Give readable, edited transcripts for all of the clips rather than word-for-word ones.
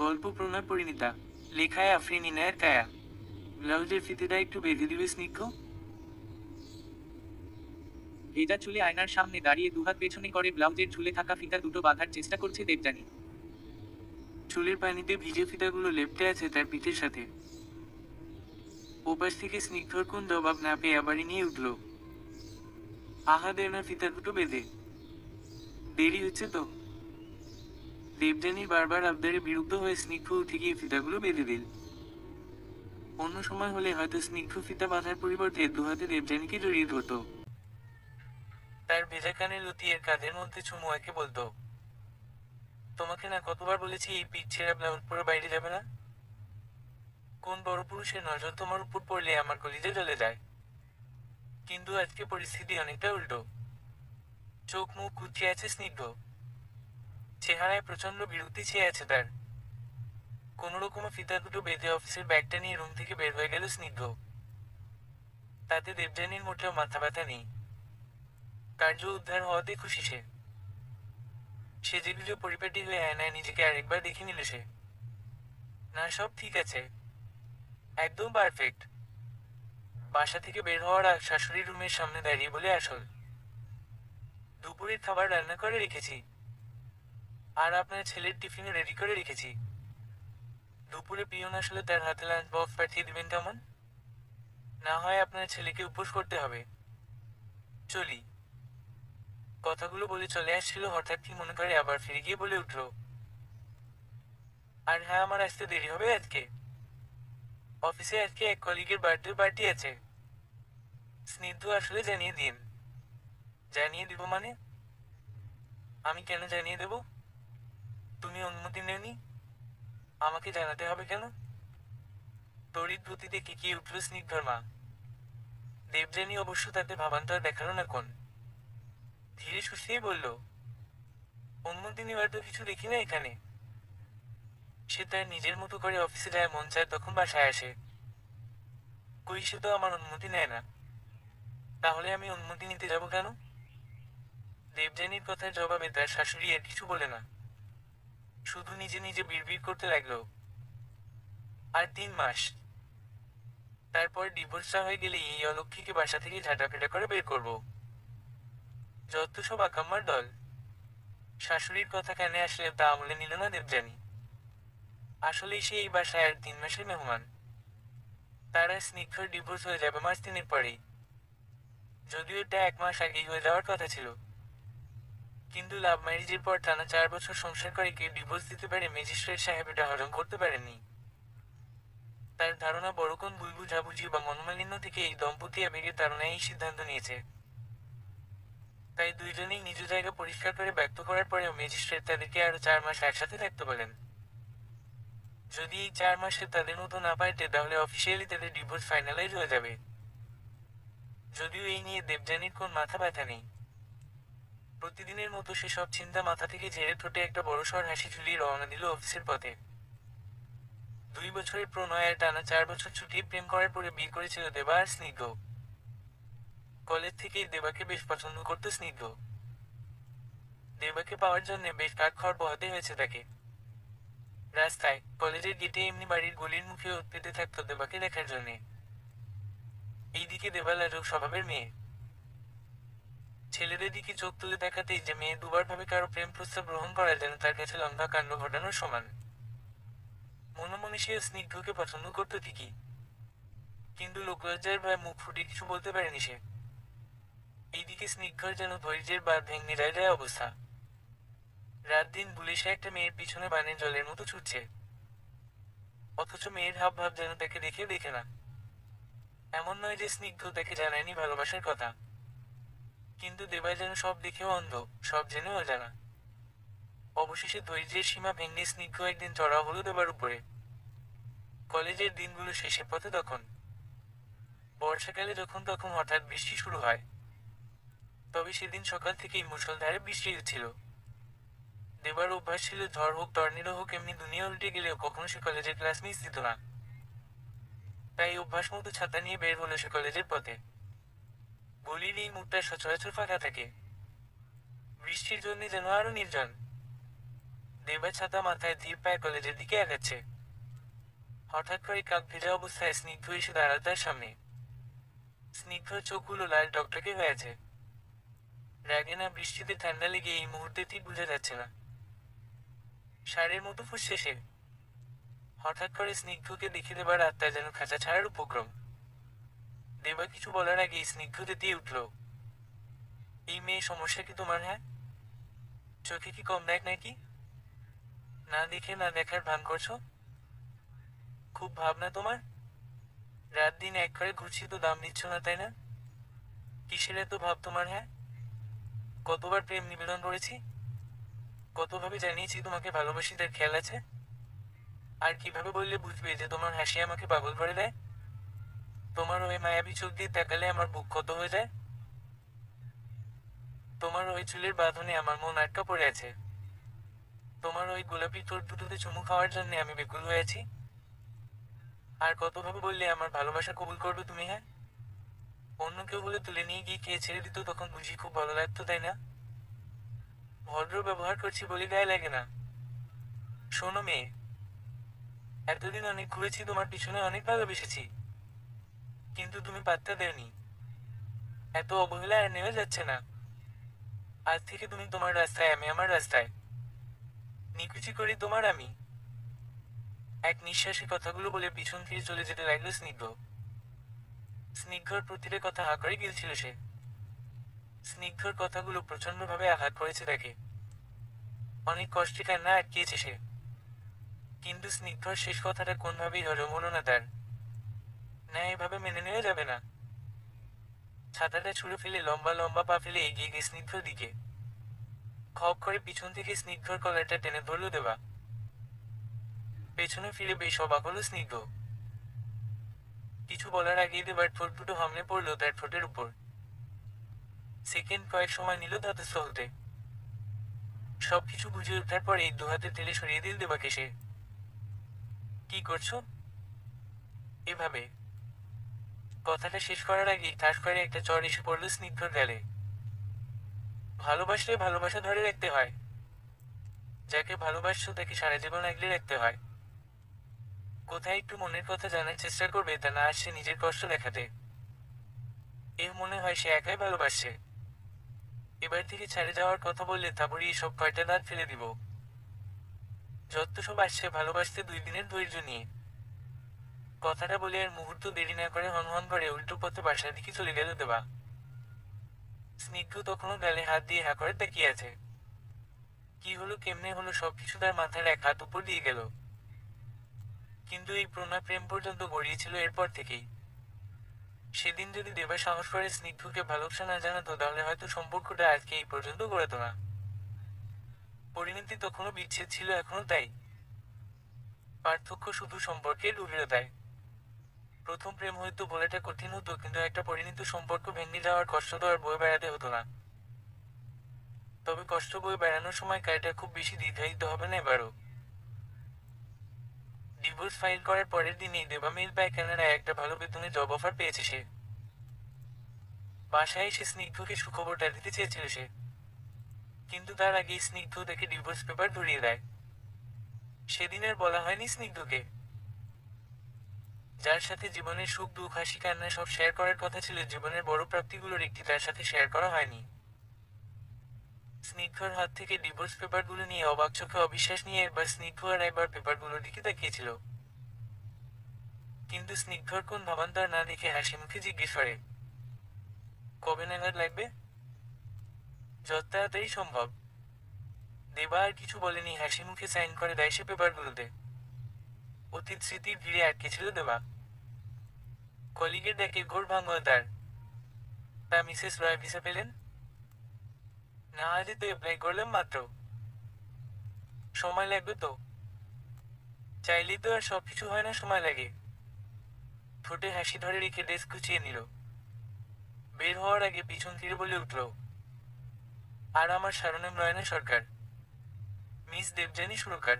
গল্প প্রণয় পরিণীতা। লেখায় আফরিন ইনায়েত কায়া। ব্লাউজের ফিতেটা একটু বেঁধে দিবে স্নিগ্ধ। ভেজা চুলে আয়নার সামনে দাঁড়িয়ে দুহাত পেছনে করে ব্লাউজের ঝুলে থাকা ফিতা দুটো বাঁধার চেষ্টা করছে দেবযানী। চুলের পানিতে ভিজে ফিতাগুলো লেপ্টে আছে তার পিঠের সাথে। ওপাশ থেকে স্নিগ্ধর কোন জবাব না পেয়ে আবারই নিয়ে উঠল। আহা দে না ফিতা দুটো বেঁধে। দেরি হচ্ছে তো। দেবযানীর বারবার আবদারে বিরুদ্ধ হয়ে স্নিগ্ধ উঠে গিয়ে ফিতাগুলো বেঁধে দিল। অন্য সময় হলে হয়তো স্নিগ্ধ ফিতা বাঁধার পরিবর্তে দুহাতে দেবযানীকে জড়িয়ে ধরত। তার ভেজা কানে লুতিয়ে কাঁধের মধ্যে চুমু একে বলতো, তোমাকে না কতবার বলেছি এই পিঠ ছেঁড়া ব্লাউজ পরে বাইরে যাবে না। কোন বড় পুরুষের নজর তোমার উপর পড়লে আমার কলিজা জ্বলে যায়। কিন্তু আজকে পরিস্থিতি অনেকটা উল্টো। চোখ মুখ কুঁচিয়ে আছে স্নিগ্ধ। চেহারায় প্রচন্ড বিরক্তি ছেয়ে আছে তার। কোনোরকমে ফিতা দুটো বেঁধে অফিসের ব্যাগটা নিয়ে রুম থেকে বের হয়ে গেল স্নিগ্ধ। তাতে দেবযানীর মোটেও মাথা ব্যথা নেই। কার্য উদ্ধার হওয়াতে খুশি সে। সেজেগুজে পরিপাটি হয়ে আয়নায় নিজেকে আরেকবার দেখে নিল সে। না, সব ঠিক আছে। একদম পারফেক্ট। বাসা থেকে বের হওয়ার আগ শাশুড়ির রুমের সামনে দাঁড়িয়ে বলে আসল, দুপুরের খাবার রান্না করে রেখেছি। আর আপনার ছেলের টিফিনও রেডি করে রেখেছি। দুপুরে পিয়ন আসলে তার হাতে লাঞ্চ বক্স পাঠিয়ে দিবেন কেমন? না হয় আপনার ছেলেকে উপোস করতে হবে। চলি। কথাগুলো বলে চলে আসছিল, হঠাৎ কি মনে করে আবার ফিরে গিয়ে বলে উঠল, আর হ্যাঁ, আমার আসতে দেরি হবে আজকে। অফিসে আজকে এক কলিগের বার্থডে পার্টি আছে। স্নিগ্ধ আসলে জানিয়ে দিন। জানিয়ে দিব মানে? আমি কেন জানিয়ে দেব? তুমি অনুমতি নেওনি? আমাকে জানাতে হবে কেন? তড়িৎ গতিতে কিকিয়ে উঠল স্নিগ্ধর মা। দেবযানী অবশ্য তাতে ভাবান্তর দেখালো না কোন। ধীরে সুস্থেই বলল, অনুমতি নেওয়ার তো কিছু দেখি না এখানে। সে তার নিজের মতো করে অফিসে যায়, মন চায় তখন বাসায় আসে। কই, সে তো আমার অনুমতি নেয় না। তাহলে আমি অনুমতি নিতে যাব কেন? দেবযানীর কথার জবাবে তার শাশুড়ি আর কিছু বলে না। শুধু নিজে নিজে বিড়বিড় করতে লাগলো, আর 3 মাস। তারপর ডিভোর্সটা হয়ে গেলে এই অলক্ষীকে বাসা থেকে ঝাঁটাপেটা করে বের করব। যত সব আকাম্মার দল। শাশুড়ির কথা কানে আসলে তা আমলে নিল না দেবযানী। আসলেই সে এই বাসায় আর 3 মাসের মেহমান। তার আর স্নিগ্ধর ডিভোর্স হয়ে যাবে মাস 3 পরেই। যদিও এটা 1 মাস আগেই হয়ে যাওয়ার কথা ছিল। কিন্তু লাভ ম্যারেজের পর টানা 4 বছর সংসার করে কেউ ডিভোর্স দিতে পারে, ম্যাজিস্ট্রেট সাহেব এটা হজম করতে পারেননি। তার ধারণা বড় কোন ভুল বুঝাবুঝি বা মনোমালিন্য থেকে এই দম্পতি আবেগের তাড়নায় এই সিদ্ধান্ত নিয়েছে। তাই দুইজনেই নিজ জায়গা পরিষ্কার করে ব্যক্ত করার পরেও ম্যাজিস্ট্রেট তাদেরকে আরো 4 মাস একসাথে থাকতে বলেন। যদি এই 4 মাসে তাদের মতো না পাল্টে তাহলে অফিসিয়ালি তাদের ডিভোর্স ফাইনালাইজ হয়ে যাবে। যদিও এই নিয়ে দেবযানীর কোন মাথা ব্যথা নেই। প্রতিদিনের মতো সে সব চিন্তা মাথা থেকে ঝেড়ে ঠোঁটে একটা বড়সড় হাসি ঝুলিয়ে রওনা দিল অফিসের পথে। 2 বছরের প্রণয় আর টানা 4 বছর ছুটিয়ে প্রেম করার পরে বিয়ে করেছিল দেবা আর স্নিগ্ধ। কলেজ থেকেই দেবাকে বেশ পছন্দ করত স্নিগ্ধ। দেবাকে পাওয়ার জন্য বেশ কাঠখড় পোহাতে হয়েছে তাকে। রাস্তায়, কলেজের গেটে, এমনি বাড়ির গলির মুখে ওঁত পেতে থাকতো দেবাকে দেখার জন্যে। এইদিকে দেবা লাজুক স্বভাবের মেয়ে। ছেলেদের দিকে চোখ তুলে দেখাতেই যে মেয়ে দুবার ভাবে কারো প্রেম প্রস্তাব গ্রহণ করা যেন তার কাছে লঙ্কা কাণ্ড ঘটানোর সমান। মনে মনে সে স্নিগ্ধকে পছন্দ করতো ঠিকই, কিন্তু লোকলজ্জার ভয়ে মুখ ফুটে কিছু বলতে পারেনি সে। এইদিকে স্নিগ্ধর যেন ধৈর্যের বাঁধ ভেঙে যায় যায় অবস্থা। রাত দিন ভুলে সে একটা মেয়ের পিছনে বানের জলের মতো ছুটছে। অথচ মেয়ের হাব ভাব যেন তাকে দেখে দেখে না। এমন নয় যে স্নিগ্ধ তাকে জানায়নি ভালোবাসার কথা, কিন্তু দেবাই যেন সব দেখেও অন্ধ, সব জেনেও অজানা। অবশেষে ধৈর্যের সীমা ভেঙে স্নিগ্ধ একদিন চড়াও হলো দেবার উপরে। কলেজের দিনগুলো শেষে পথে তখন। বর্ষাকালে যখন তখন হঠাৎ বৃষ্টি শুরু হয়। তবে সেদিন সকাল থেকেই মুষলধারে বৃষ্টি হচ্ছিল। দেবার অভ্যাস ছিল ঝড় হোক টর্নেডো হোক এমনি দুনিয়া উল্টে গেলেও কখনো সে কলেজের ক্লাস মিস দিত না। তাই অভ্যাস মতো ছাতা নিয়ে বের হলো সে কলেজের পথে। গলির এই মুখটা সচরাচর ফাঁকা থাকে। বৃষ্টির জন্য যেন আরো নির্জন। দেবা ছাতা মাথায় ধীর পায়ে কলেজের দিকে এগাচ্ছে। হঠাৎ করে কাক ভেজা অবস্থায় স্নিগ্ধ এসে দাঁড়াল তার সামনে। স্নিগ্ধর চোখগুলো লাল টকটকে হয়েছে। রাগে না বৃষ্টিতে ঠান্ডা লেগে এই মুহূর্তে ঠিক বোঝা যাচ্ছে না। ষাঁড়ের মতো ফুঁসছে সে। হঠাৎ করে স্নিগ্ধকে দেখে দেবার আত্মা যেন খাঁচা ছাড়ার উপক্রম। দেবা কিছু বলার আগেই স্নিগ্ধ তেতিয়ে উঠল। এই মেয়ে সমস্যা কি তোমার? হ্যাঁ, চোখে কি কম দেখ নাকি? না দেখে না দেখার ভান করছো? খুব ভাবনা তোমার? রাত দিন এক করে ঘুরছি তো দাম দিচ্ছ না, তাই না? কিসের এত ভাব তোমার? হ্যাঁ, কতবার প্রেম নিবেদন করেছি, কতভাবে জানিয়েছি তোমাকে ভালোবাসি, তার খেয়াল আছে? আর কিভাবে বললে বুঝবে যে তোমার হাসি আমাকে পাগল করে দেয়? তোমার ওই মায়াবী চোখ দিয়ে তাকালে আমার বুক ক্ষত হয়ে যায়। তোমার ওই চুলের বাঁধনে আমার মন আটকা পড়ে আছে। তোমার ওই গোলাপি ঠোঁট দুটোতে চুমু খাওয়ার জন্য আমি বেকুল হয়েছি। আর কতভাবে বললে আমার ভালোবাসা কবুল করবে তুমি? হ্যাঁ, অন্য কেউ বলে তুলে নিয়ে গিয়ে কে ছেড়ে দিত তখন বুঝি খুব ভালো লাগতো, তাই না? ভদ্র ব্যবহার করছি বলে গায়ে লাগে না। শোনো মেয়ে, এতদিন অনেক ঘুরেছি, তোমার পিছনে অনেক ভালোবেসেছি, কিন্তু তুমি পাত্তা দেওনি। এত অবহেলা আর নেমে যাচ্ছে না। আজ থেকে তুমি তোমার রাস্তায়, আমি আমার রাস্তায়। নিকুচি করি তোমার আমি। এক নিঃশ্বাসে কথাগুলো বলে পিছন ফিরে চলে যেতে লাগলো স্নিগ্ধ। স্নিগ্ধর প্রতিটা কথা হা করে গিলছিল সে। স্নিগ্ধর কথাগুলো প্রচন্ডভাবে আঘাত করেছে তাকে। অনেক কষ্টে কান্না আটকিয়েছে সে। কিন্তু স্নিগ্ধর শেষ কথাটা কোনভাবেই হজম হলো না তার। না, এভাবে মেনে নেওয়া যাবে না। ছাতাটা ছুঁড়ে ফেলে লম্বা লম্বা পা ফেলে এগিয়ে গিয়ে স্নিগ্ধর দিকে। খপ করে পিছন থেকে স্নিগ্ধর কলারটা টেনে ধরল দেবা। পেছনে ফিরে বেশ অবাক হলো স্নিগ্ধ। কিছু বলার আগেই দেবার ঠোঁট দুটো হামলে পড়ল তার ঠোঁটের উপর। সেকেন্ড কয়েক সময় নিল ধাতস্থ হতে। সবকিছু বুঝে ওঠার পরে দুহাতে ঠেলে সরিয়ে দিল দেবাকে সে। কি করছো? এভাবে। কথাটা শেষ করার আগেই ঠাস করে একটা চড় এসে পড়ল স্নিগ্ধর গালে। ভালোবাসলে ভালোবাসা ধরে রাখতে হয়। যাকে ভালোবাসছো তাকে সারা জীবন আগলে রাখতে হয়। কোথায় একটু মনের কথা জানার চেষ্টা করবে, তা না আসছে নিজের কষ্ট দেখাতে। এ মনে হয় সে একাই ভালোবাসছে। এবার থেকে ছেড়ে যাওয়ার কথা বললে থাবড়িয়ে সব কয়টা দাঁত ফেলে দিব। যত সব আসছে ভালোবাসতে 2 দিনের ধৈর্য নিয়ে। কথাটা বলে আর মুহূর্ত দেরি না করে হনহন করে উল্টো পথে বাসার দিকে চলে গেল দেবা। স্নিগ্ধ তখনও গালে হাত দিয়ে হা করে তাকিয়ে আছে। কি হলো, কেমনে হলো, সবকিছু তার মাথার এক হাত উপর দিয়ে গেল। কিন্তু এই প্রণয় প্রেম পর্যন্ত গড়িয়েছিল এরপর থেকেই। সেদিন যদি দেবা সাহস করে স্নিগ্ধকে ভালোবাসা না জানাতো তাহলে হয়তো সম্পর্কটা আজকে এই পর্যন্ত গড়াতো না। পরিণতি তখনও বিচ্ছেদ ছিল, এখনো তাই। পার্থক্য শুধু সম্পর্কের গভীরতায়। প্রথম প্রেম হয়তো বলাটা কঠিন হতো, কিন্তু একটা পরিণত সম্পর্ক ভেঙে যাওয়ার কষ্ট তো আর বয়ে বেড়াতে হতো না। তবে কষ্ট বয়ে বেড়ানোর সময় কাজটা খুব বেশি দ্বিধায়িত হবে না এবারও। ডিভোর্স ফাইল করার পরের দিনই দেবা মেল পায় কানাডায় একটা ভালো বেতনে জব অফার পেয়েছে সে। বাসায় এসে স্নিগ্ধকে সুখবরটা দিতে চেয়েছিল সে। কিন্তু তার আগেই স্নিগ্ধ তাকে ডিভোর্স পেপার ধরিয়ে দেয়। সেদিন আর বলা হয়নি স্নিগ্ধকে। যার সাথে জীবনের সুখ দুঃখ হাসি কান্না সব শেয়ার করার কথা ছিল, জীবনের বড় প্রাপ্তিগুলোর একটি তার সাথে শেয়ার করা হয়নি। স্নিগ্ধর হাত থেকে ডিভোর্স পেপারগুলো নিয়ে অবাক চোখে অবিশ্বাস নিয়ে একবার স্নিগ্ধ আর একবার পেপারগুলোর দিকে তাকিয়েছিল। কিন্তু স্নিগ্ধর কোন ভাবান্তর না দেখে হাসি মুখে জিজ্ঞেস করে, কবে নাগাদ লাগবে? যত তাড়াতাড়ি সম্ভব। দেবা আর কিছু বলেনি, হাসি মুখে সাইন করে দেয় সে পেপারগুলোতে। অতীত স্মৃতির ভিড়ে আটকে ছিল দেবা। কলিগের ডাকে ঘোর ভাঙল তার। তা মিসেস রয় ভিসা পেলেন? না, আজই তো অ্যাপ্লাই করলাম মাত্র। সময় লাগবে তো। চাইলেই তো আর সবকিছু হয় না, সময় লাগে। ঠোঁটে হাসি ধরে রেখে ডেস্ক গুছিয়ে নিল। বের হওয়ার আগে পিছন ফিরে বলে উঠল, আর আমার সারনাম নয়না সরকার, মিস দেবযানী সুরকার।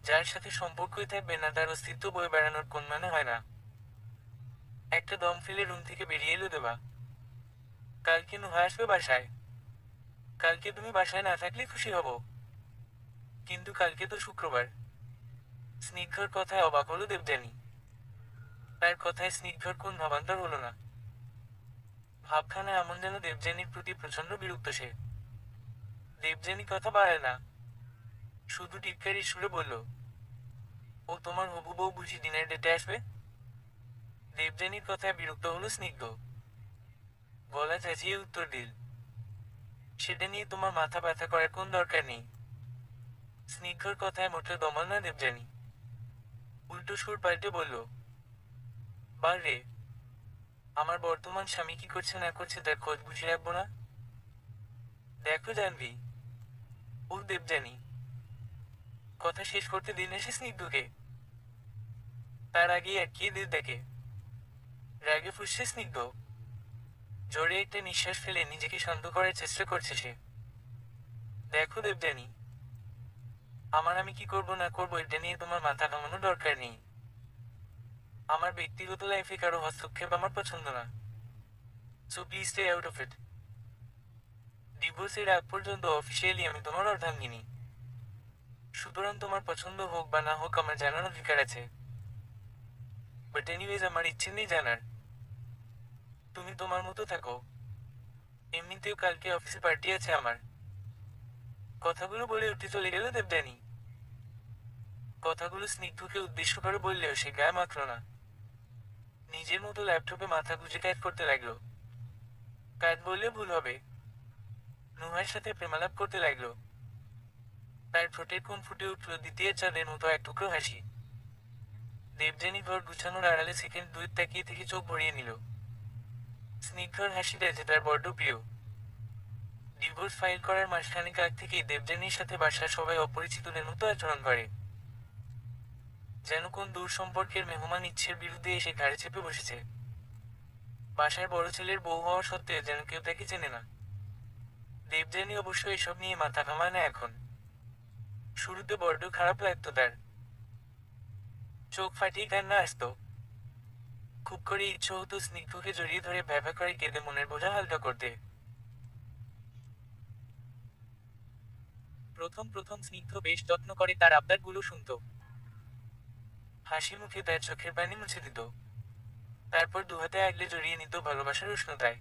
যার সাথে সম্পর্কই থাকবে না তার অস্তিত্ব বয়ে বেড়ানোর কোন মানে হয় না। একটা দম ফেলে রুম থেকে বেরিয়ে এলো দেবা। কালকে নুহা আসবে বাসায়। কালকে তুমি বাসায় না থাকলে খুশি হব। কিন্তু কালকে তো শুক্রবার। স্নিগ্ধর কথায় অবাক হলো দেবযানী। তার কথায় স্নিগ্ধর কোন ভাবান্তর হলো না। ভাবখানা এমন যেন দেবযানীর প্রতি প্রচন্ড বিরক্ত সে। দেবযানী কথা বাড়ায় না, শুধু টিটকারি সুরে বলল, ও তোমার হবু বউ বুঝি ডিনার ডেটে আসবে? দেবযানীর কথায় বিরক্ত হলো স্নিগ্ধ। গলা চেঁচিয়ে উত্তর দিল, সেটা নিয়ে তোমার মাথা ব্যথা করার কোন দরকার নেই। স্নিগ্ধর কথায় মোটে দমল না দেবযানী। উল্টো সুর পাল্টে বলল, বার রে, আমার বর্তমান স্বামী কি করছে না করছে তার খোঁজ বুঝে রাখবো না? দেখো জানবি। ও দেবযানী। কথা শেষ করতে দিন এসে স্নিগ্ধকে। তার আগেই আটকিয়ে দিয়ে দেখে। রাগে ফুঁসছে স্নিগ্ধ। জোরে একটা নিঃশ্বাস ফেলে নিজেকে শান্ত করার চেষ্টা করছে সে। দেখো দেবযানী, আমি কি করব না করবো এটা নিয়ে তোমার মাথা ঘামানোর দরকার নেই। আমার ব্যক্তিগত লাইফে কারো হস্তক্ষেপ আমার পছন্দ না। So please stay out of it. ডিভোর্সের আগ পর্যন্ত অফিসিয়ালি আমি তোমার অর্ধাঙ্গিনী। সুতরাং তোমার পছন্দ হোক বা না হোক আমার জানার অধিকার আছে। বাট এনিওয়েজ আমার ইচ্ছে নেই জানার। তুমি তোমার মতো থাকো। এমনিতেও কালকে অফিসে পার্টি আছে আমার। কথাগুলো বলে উঠে চলে গেল দেবযানী। কথাগুলো স্নিগ্ধকে উদ্দেশ্য করে বললেও সে গায়ে মাখল না। নিজের মতো ল্যাপটপে মাথা গুঁজে কাজ করতে লাগলো। কাজ বললে ভুল হবে। নুহার সাথে প্রেমালাপ করতে লাগলো। তার ঠোঁটের কোণ ফুটে উঠল দ্বিতীয় চাঁদের মতো এক টুকরো হাসি। দেবযানী ঘর গুছানোর আড়ালে সেকেন্ড দুই তাকিয়ে থেকে চোখ ভরিয়ে নিল। স্নিগ্ধর হাসিটা যে তার বড্ড প্রিয়। ডিভোর্স ফাইল করার মাসখানেক আগ থেকেই দেবযানীর সাথে বাসার সবাই অপরিচিতদের মতো আচরণ করে। যেন কোন দূর সম্পর্কের মেহমান ইচ্ছের বিরুদ্ধে এসে ঘাড়ে চেপে বসেছে। বাসার বড় ছেলের বউ হওয়া সত্ত্বেও যেন কেউ তাকে চেনে না। দেবযানী অবশ্য এসব নিয়ে মাথা ঘামায় না এখন। শুরুতে বড্ড খারাপ লাগতো তার। চোখ ফাটিয়ে কান্না আসতো। খুব করে ইচ্ছে হতো স্নিগ্ধকে জড়িয়ে ধরে ভ্যাভা করে কেঁদে মনের বোঝা হালকা করতে। প্রথম প্রথম স্নিগ্ধ বেশ যত্ন করে তার আবদারগুলো শুনত। হাসি মুখে তার চোখের পানি মুছে দিত। তারপর দুহাতে আগলে জড়িয়ে নিত ভালোবাসার উষ্ণতায়।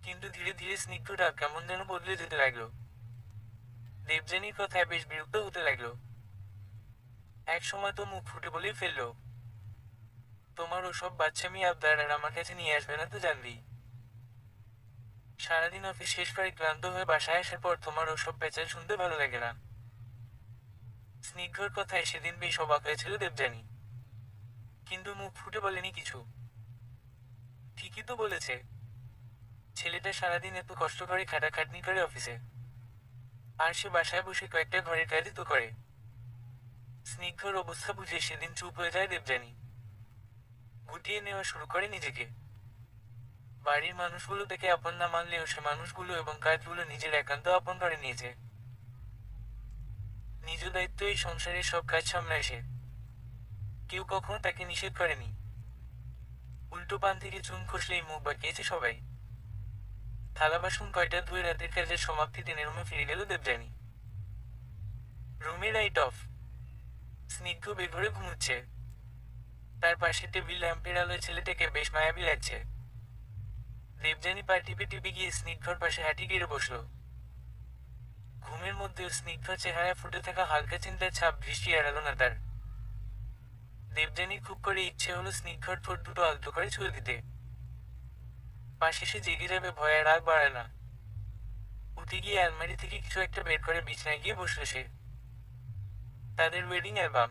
কিন্তু ধীরে ধীরে স্নিগ্ধটা কেমন যেন বদলে যেতে লাগলো। দেবযানীর কথায় বেশ বিরক্ত হতে লাগলো। এক সময় তো মুখ ফুটে বলেই ফেললো, তোমার ওসব বাচ্চামি আবদার আর আমার কাছে নিয়ে আসবে না তো জানবি। সারাদিন অফিস শেষ করে ক্লান্ত হয়ে বাসায় আসার পর তোমার ওসব পেঁচাল শুনতে ভালো লাগে না। স্নিগ্ধর কথায় সেদিন বেশ অবাক হয়েছিল দেবযানী। কিন্তু মুখ ফুটে বলেনি কিছু। ঠিকই তো বলেছে। ছেলেটা সারাদিন এত কষ্ট করে খাটাখাটনি করে অফিসে, আর সে বাসায় বসে কয়েকটা ঘরের কাজই তো করে। স্নিগ্ধর অবস্থা বুঝে সেদিন চুপ হয়ে যায় দেবযানী। গুটিয়ে নেওয়া শুরু করে নিজেকে। বাড়ির মানুষগুলো থেকে আপন না মানলেও সে মানুষগুলো এবং কাজগুলো নিজের একান্ত আপন করে নিয়েছে। নিজ দায়িত্ব এই সংসারের সব কাজ সামলায় সে। কেউ কখনো তাকে নিষেধ করেনি। উল্টো পান থেকে চুন খসলেই মুখ বাঁকিয়েছে সবাই। থালা বাসন কয়টা ধুয়ে রাতের কাজের সমাপ্তি টেনে রুমে ফিরে গেল দেবযানী। রুমে লাইট অফ। স্নিগ্ধ বেঘরে ঘুমুচ্ছে। তার পাশে টেবিল ল্যাম্পের আলোয় ছেলেটাকে বেশ মায়াবী লাগছে। দেবযানী পা টিপে টিপে গিয়ে স্নিগ্ধর পাশে হাঁটি গেড়ে বসল। ঘুমের মধ্যেও স্নিগ্ধ চেহারায় ফুটে থাকা হালকা চিন্তার ছাপ দৃষ্টি এড়াল না তার। দেবযানীর খুব করে ইচ্ছে হলো স্নিগ্ধর ঠোঁট দুটো আলতো করে ছুঁয়ে দিতে। পাশে সে জেগে যাবে ভয়ে রাগ বাড়ায় না। উঠে গিয়ে আলমারি থেকে কিছু একটা বের করে বিছানায় গিয়ে বসল সে। তাদের ওয়েডিং অ্যালবাম,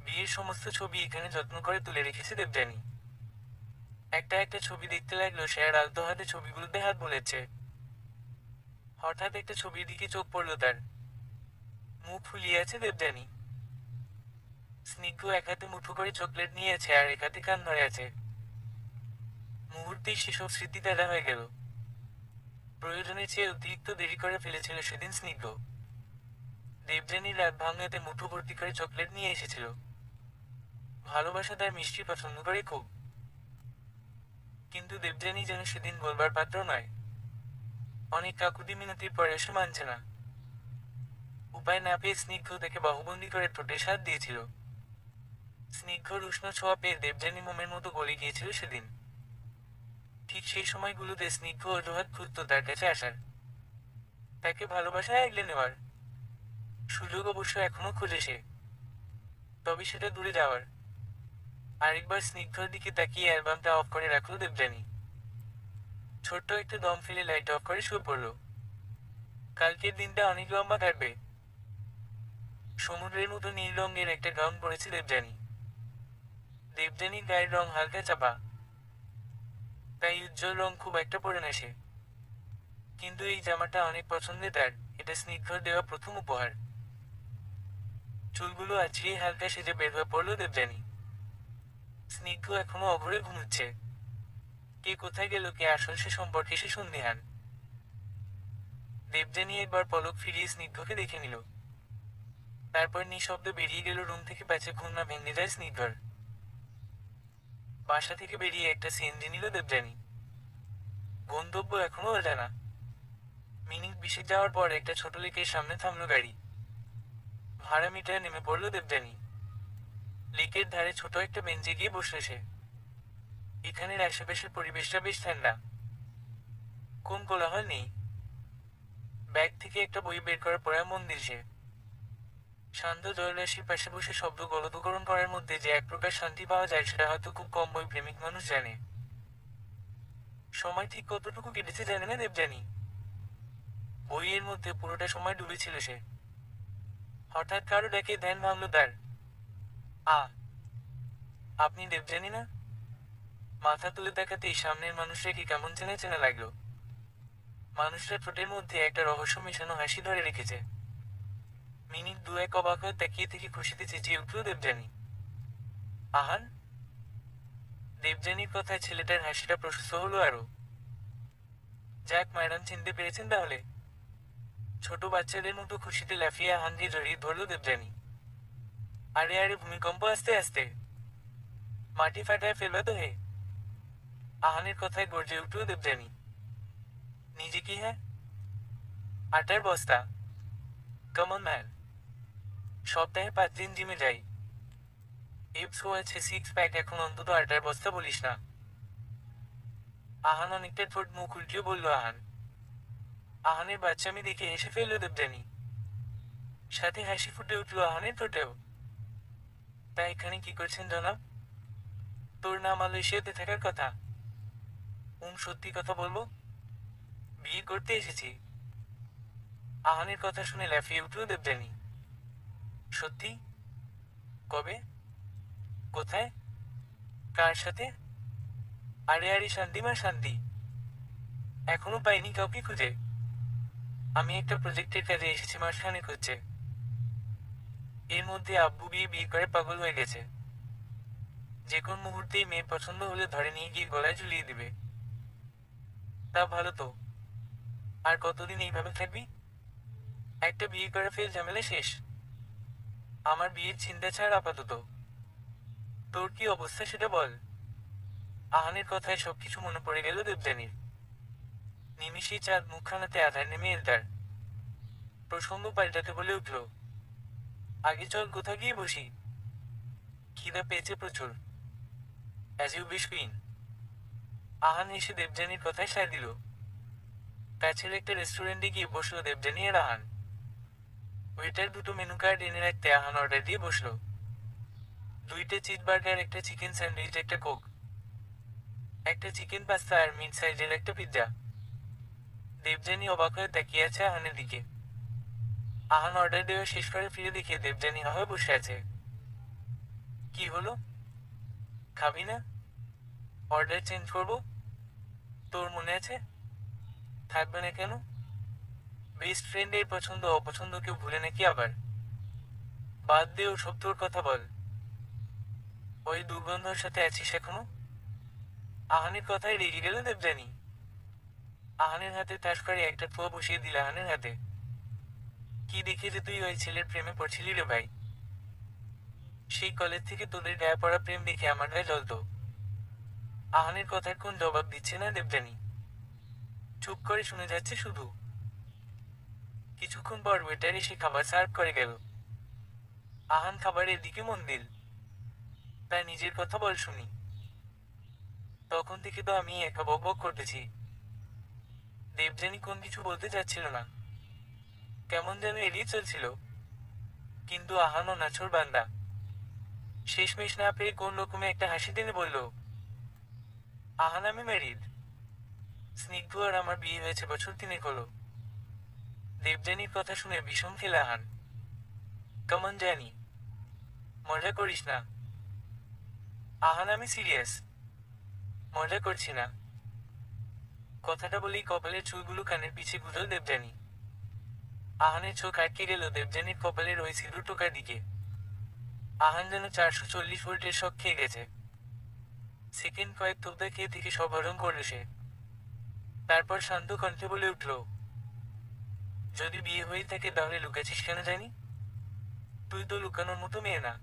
বিয়ের সমস্ত ছবি এখানে যত্ন করে তুলে রেখেছে দেবযানী। একটা একটা ছবি দেখতে লাগলো সে আর আলতো হাতে ছবিগুলোতে হাত বুলেছে। হঠাৎ একটা ছবির দিকে চোখ পড়ল তার। মুখ ফুলিয়ে আছে দেবযানী। স্নিগ্ধ এক হাতে মুঠো করে চকলেট নিয়েছে আর এক হাতে কান ধরে আছে। মুহূর্তেই সেসব স্মৃতি তাজা হয়ে গেল। প্রয়োজনের চেয়ে অতিরিক্ত দেরি করে ফেলেছিল সেদিন স্নিগ্ধ। দেবযানীর রাত ভাঙাতে মুঠো ভর্তি করে চকলেট নিয়ে এসেছিল। ভালোবাসা তার মিষ্টি পছন্দ করে খুব। কিন্তু দেবযানী যেন সেদিন বলবার পাত্র নয়। অনেক কাকুতি মিনতির পরে সে মানছে না। উপায় না পেয়ে স্নিগ্ধ তাকে বাহুবন্দী করে ঠোঁটে স্বাদ দিয়েছিল। স্নিগ্ধর উষ্ণ ছোঁয়া পেয়ে দেবযানী মোমের মতো গলে গিয়েছিল সেদিন। ঠিক সেই সময়গুলোতে স্নিগ্ধ অজুহাত খুঁজত তার কাছে আসার, তাকে ভালোবাসায় আগলে নেওয়ার। সুযোগ অবশ্য এখনো খুঁজে সে, তবে সেটা দূরে যাওয়ার। আরেকবার স্নিগ্ধর দিকে তাকিয়ে অ্যালবামটা অফ করে রাখলো দেবযানী। ছোট্ট একটা দম ফেলে লাইট অফ করে শুয়ে পড়ল। কালকের দিনটা অনেক লম্বা কাটবে। সমুদ্রের মতো নীল রঙের একটা গাউন পরেছে দেবযানী। দেবযানীর গায়ের রং হালকা চাপা, তাই উজ্জ্বল রং খুব একটা পরে না সে। কিন্তু এই জামাটা অনেক পছন্দের তার, এটা স্নিগ্ধর দেওয়া প্রথম উপহার। চুলগুলো আছড়িয়ে হালকা সেজে বের হয়ে পড়ল দেবযানী। স্নিগ্ধ এখনো অঘরে ঘুমুচ্ছে। কে কোথায় গেল, কে আসল সে সম্পর্কে সে সন্দিহান। দেবযানী একবার পলক ফিরিয়ে স্নিগ্ধকে দেখে নিল, তারপর নিঃশব্দে বেরিয়ে গেল রুম থেকে। প্যাচে ঘুম না ভেঙে যায় স্নিগ্ধর। বাসা থেকে বেরিয়ে একটা সিএনজি নিল দেবযানী। গন্তব্য এখনো অজানা। মিনিট 20 যাওয়ার পর একটা ছোট লেকের সামনে থামলো গাড়ি। ভাড়া মিটারে নেমে পড়ল দেবযানী। লেকের ধারে ছোট একটা বেঞ্চে গিয়ে বসল সে। এখানের আশেপাশের পরিবেশটা বেশ ঠান্ডা, কোন কোলাহল নেই। ব্যাগ থেকে একটা বই বের করার পরে মন দিল সে। শান্ত জলরাশির পাশে বসে শব্দ গলদকরণ করার মধ্যে যে এক প্রকার শান্তি পাওয়া যায় সেটা হয়তো খুব কম বই প্রেমিক মানুষ জানে। সময় ঠিক কতটুকু কেটেছে জানে না দেবযানী। বইয়ের মধ্যে পুরোটা সময় ডুবেছিল সে। হঠাৎ কারো ডাকে ধ্যান ভাঙল তার। আ আপনি দেবযানী না? মাথা তুলে তাকাতেই সামনের মানুষটাকে কেমন চেনা চেনা লাগলো। মানুষটা ঠোঁটের মধ্যে একটা রহস্য মেশানো হাসি ধরে রেখেছে। মিনিট 2-1 অবাক হয়ে তাকিয়ে থেকে খুশিতে চেঁচিয়ে উঠল দেবযানী। আহান! দেবযানীর কথায় ছেলেটার হাসিটা প্রশস্ত হলো আরো। যাক, ম্যাডাম চিনতে পেরেছেন তাহলে। ছোট বাচ্চাদের মতো খুশিতে লাফিয়ে আহানকে জড়িয়ে ধরল দেবযানী। আরে আরে, ভূমিকম্প আস্তে আস্তে, মাটি ফাটায় ফেলবে তো হে। আহানের কথায় গর্জে উঠল দেবযানী। নিজে কি? হ্যাঁ, আটার বস্তা। কমন ম্যান, সপ্তাহে 5 দিন জিমে যাই। এপস হয়েছে 6 প্যাক, এখন অন্তত আটার বস্তা বলিস না। আহান অনেকটা ঠোঁট মুখ উল্টিয়ে বলল আহান। আহানের বাচ্চামি দেখে হেসে ফেলল দেবযানী। সাথে হাসি ফুটে উঠল আহানের ঠোঁটেও। তা এখানে কি করছেন জনাব? তোর না মালয়েশিয়াতে থাকার কথা? সত্যি কথা বলবো, বিয়ে করতে এসেছি। আহানের কথা শুনে লাফিয়ে উঠল দেবযানী। সত্যি? কবে? কোথায়? কার সাথে? আরে আরে, শান্তি মা শান্তি, এখনো পাইনি কাউকে খুঁজে। আমি একটা প্রজেক্টের কাজে এসেছি, মাসখানেক হচ্ছে। এর মধ্যে আব্বু বিয়ে করে পাগল হয়ে গেছে। যে কোন মুহূর্তেই মেয়ে পছন্দ হলে ধরে নিয়ে গিয়ে গলায় ঝুলিয়ে দিবে। তা ভালো তো। আর কতদিন এইভাবে থাকবি? একটা বিয়ে করে ফেল, ঝামেলা শেষ। আমার বিয়ের চিন্তা ছাড় আপাতত। তোর কি অবস্থা সেটা বল। আহানের কথায় সবকিছু মনে পড়ে গেল দেবযানীর। নিমিষেই চাঁদ মুখখানাতে আধার নেমে এল তার। প্রসঙ্গ পাল্টাতে বলে উঠল, আগে চল কোথা গিয়ে বসি, খিদা পেয়েছে প্রচুর। As you wish queen. Ahaan এসে দেবযানীর কথায় সায় দিল। কাছের একটা রেস্টুরেন্টে গিয়ে বসলো দেবযানী আর আহান। ওয়েটার দুটো মেনু কার্ড এনে রাখতে আহান অর্ডার দিয়ে বসলো। 2টা চিজ বার্গার, একটা চিকেন স্যান্ডউইচ, একটা কোক, একটা চিকেন পাস্তা আর মিড সাইজের একটা পিৎজা। দেবযানী অবাক হয়ে তাকিয়ে আছে আহানের দিকে। আহান অর্ডার দেওয়া শেষ করে ফিরে দেখে দেবযানী হয়ে বসে আছে। কি হলো, খাবি না? অর্ডার চেঞ্জ করবো? তোর মনে আছে? থাকবে না কেন? বেস্ট ফ্রেন্ডের পছন্দ অপছন্দ কেউ ভুলে নাকি আবার? বাদ দে ওসব, তোর কথা বল। ওই দুর্গন্ধর সাথে আছিস এখনো? আহানের কথায় রেগে গেল দেবযানী। আহানের হাতে তাস করে একটা থুয়া বসিয়ে দিল আহানের হাতে। কি দেখে যে তুই ওই ছেলের প্রেমে পড়ছিলি রে ভাই? সেই কলেজ থেকে তোদের গায়ে পড়া প্রেম দেখে আমার গায়ে জ্বলতো। আহানের কথার কোন জবাব দিচ্ছে না দেবযানী, চুপ করে শুনে যাচ্ছে শুধু। কিছুক্ষণ পর ওয়েটার এসে খাবার সার্ভ করে গেল। আহান খাবারের দিকে মন দিল। তার নিজের কথা বল শুনি। তখন থেকে তো আমি একা বক বক করতেছি। দেবযানী কোন কিছু বলতে চাচ্ছিল না, কেমন যেন এড়িয়ে চলছিল। কিন্তু আহানও নাছোড় বান্দা, শেষমেশ না পেয়ে কোন রকমে একটা হাসি টেনে বলল, আহান আমি ম্যারিড। স্নিগ্ধ আর আমার বিয়ে হয়েছে বছর 3 হলো। দেবযানীর কথা শুনে ভীষণ খেলে আহান। কেমন জানি, মজা করিস না। আহান আমি সিরিয়াস, মজা করছি না। কথাটা বলেই কপালের চুলগুলো কানের পিছে গুজল দেবযানী। আহানের চোখ আটকে গেল দেবযানীর কপালের ওই সিঁদুর টোকার দিকে। আহান যেন 440 ভোল্টের শক খেয়ে গেছে। সেকেন্ড কয়েক তোবদা খেয়ে থেকে সব হরণ করল সে। তারপর শান্ত কণ্ঠে বলে উঠল, যদি বিয়ে হয়ে থাকে তাহলে লুকাচ্ছিস কেন জানি? তুই তো লুকানোর মতো মেয়ে না,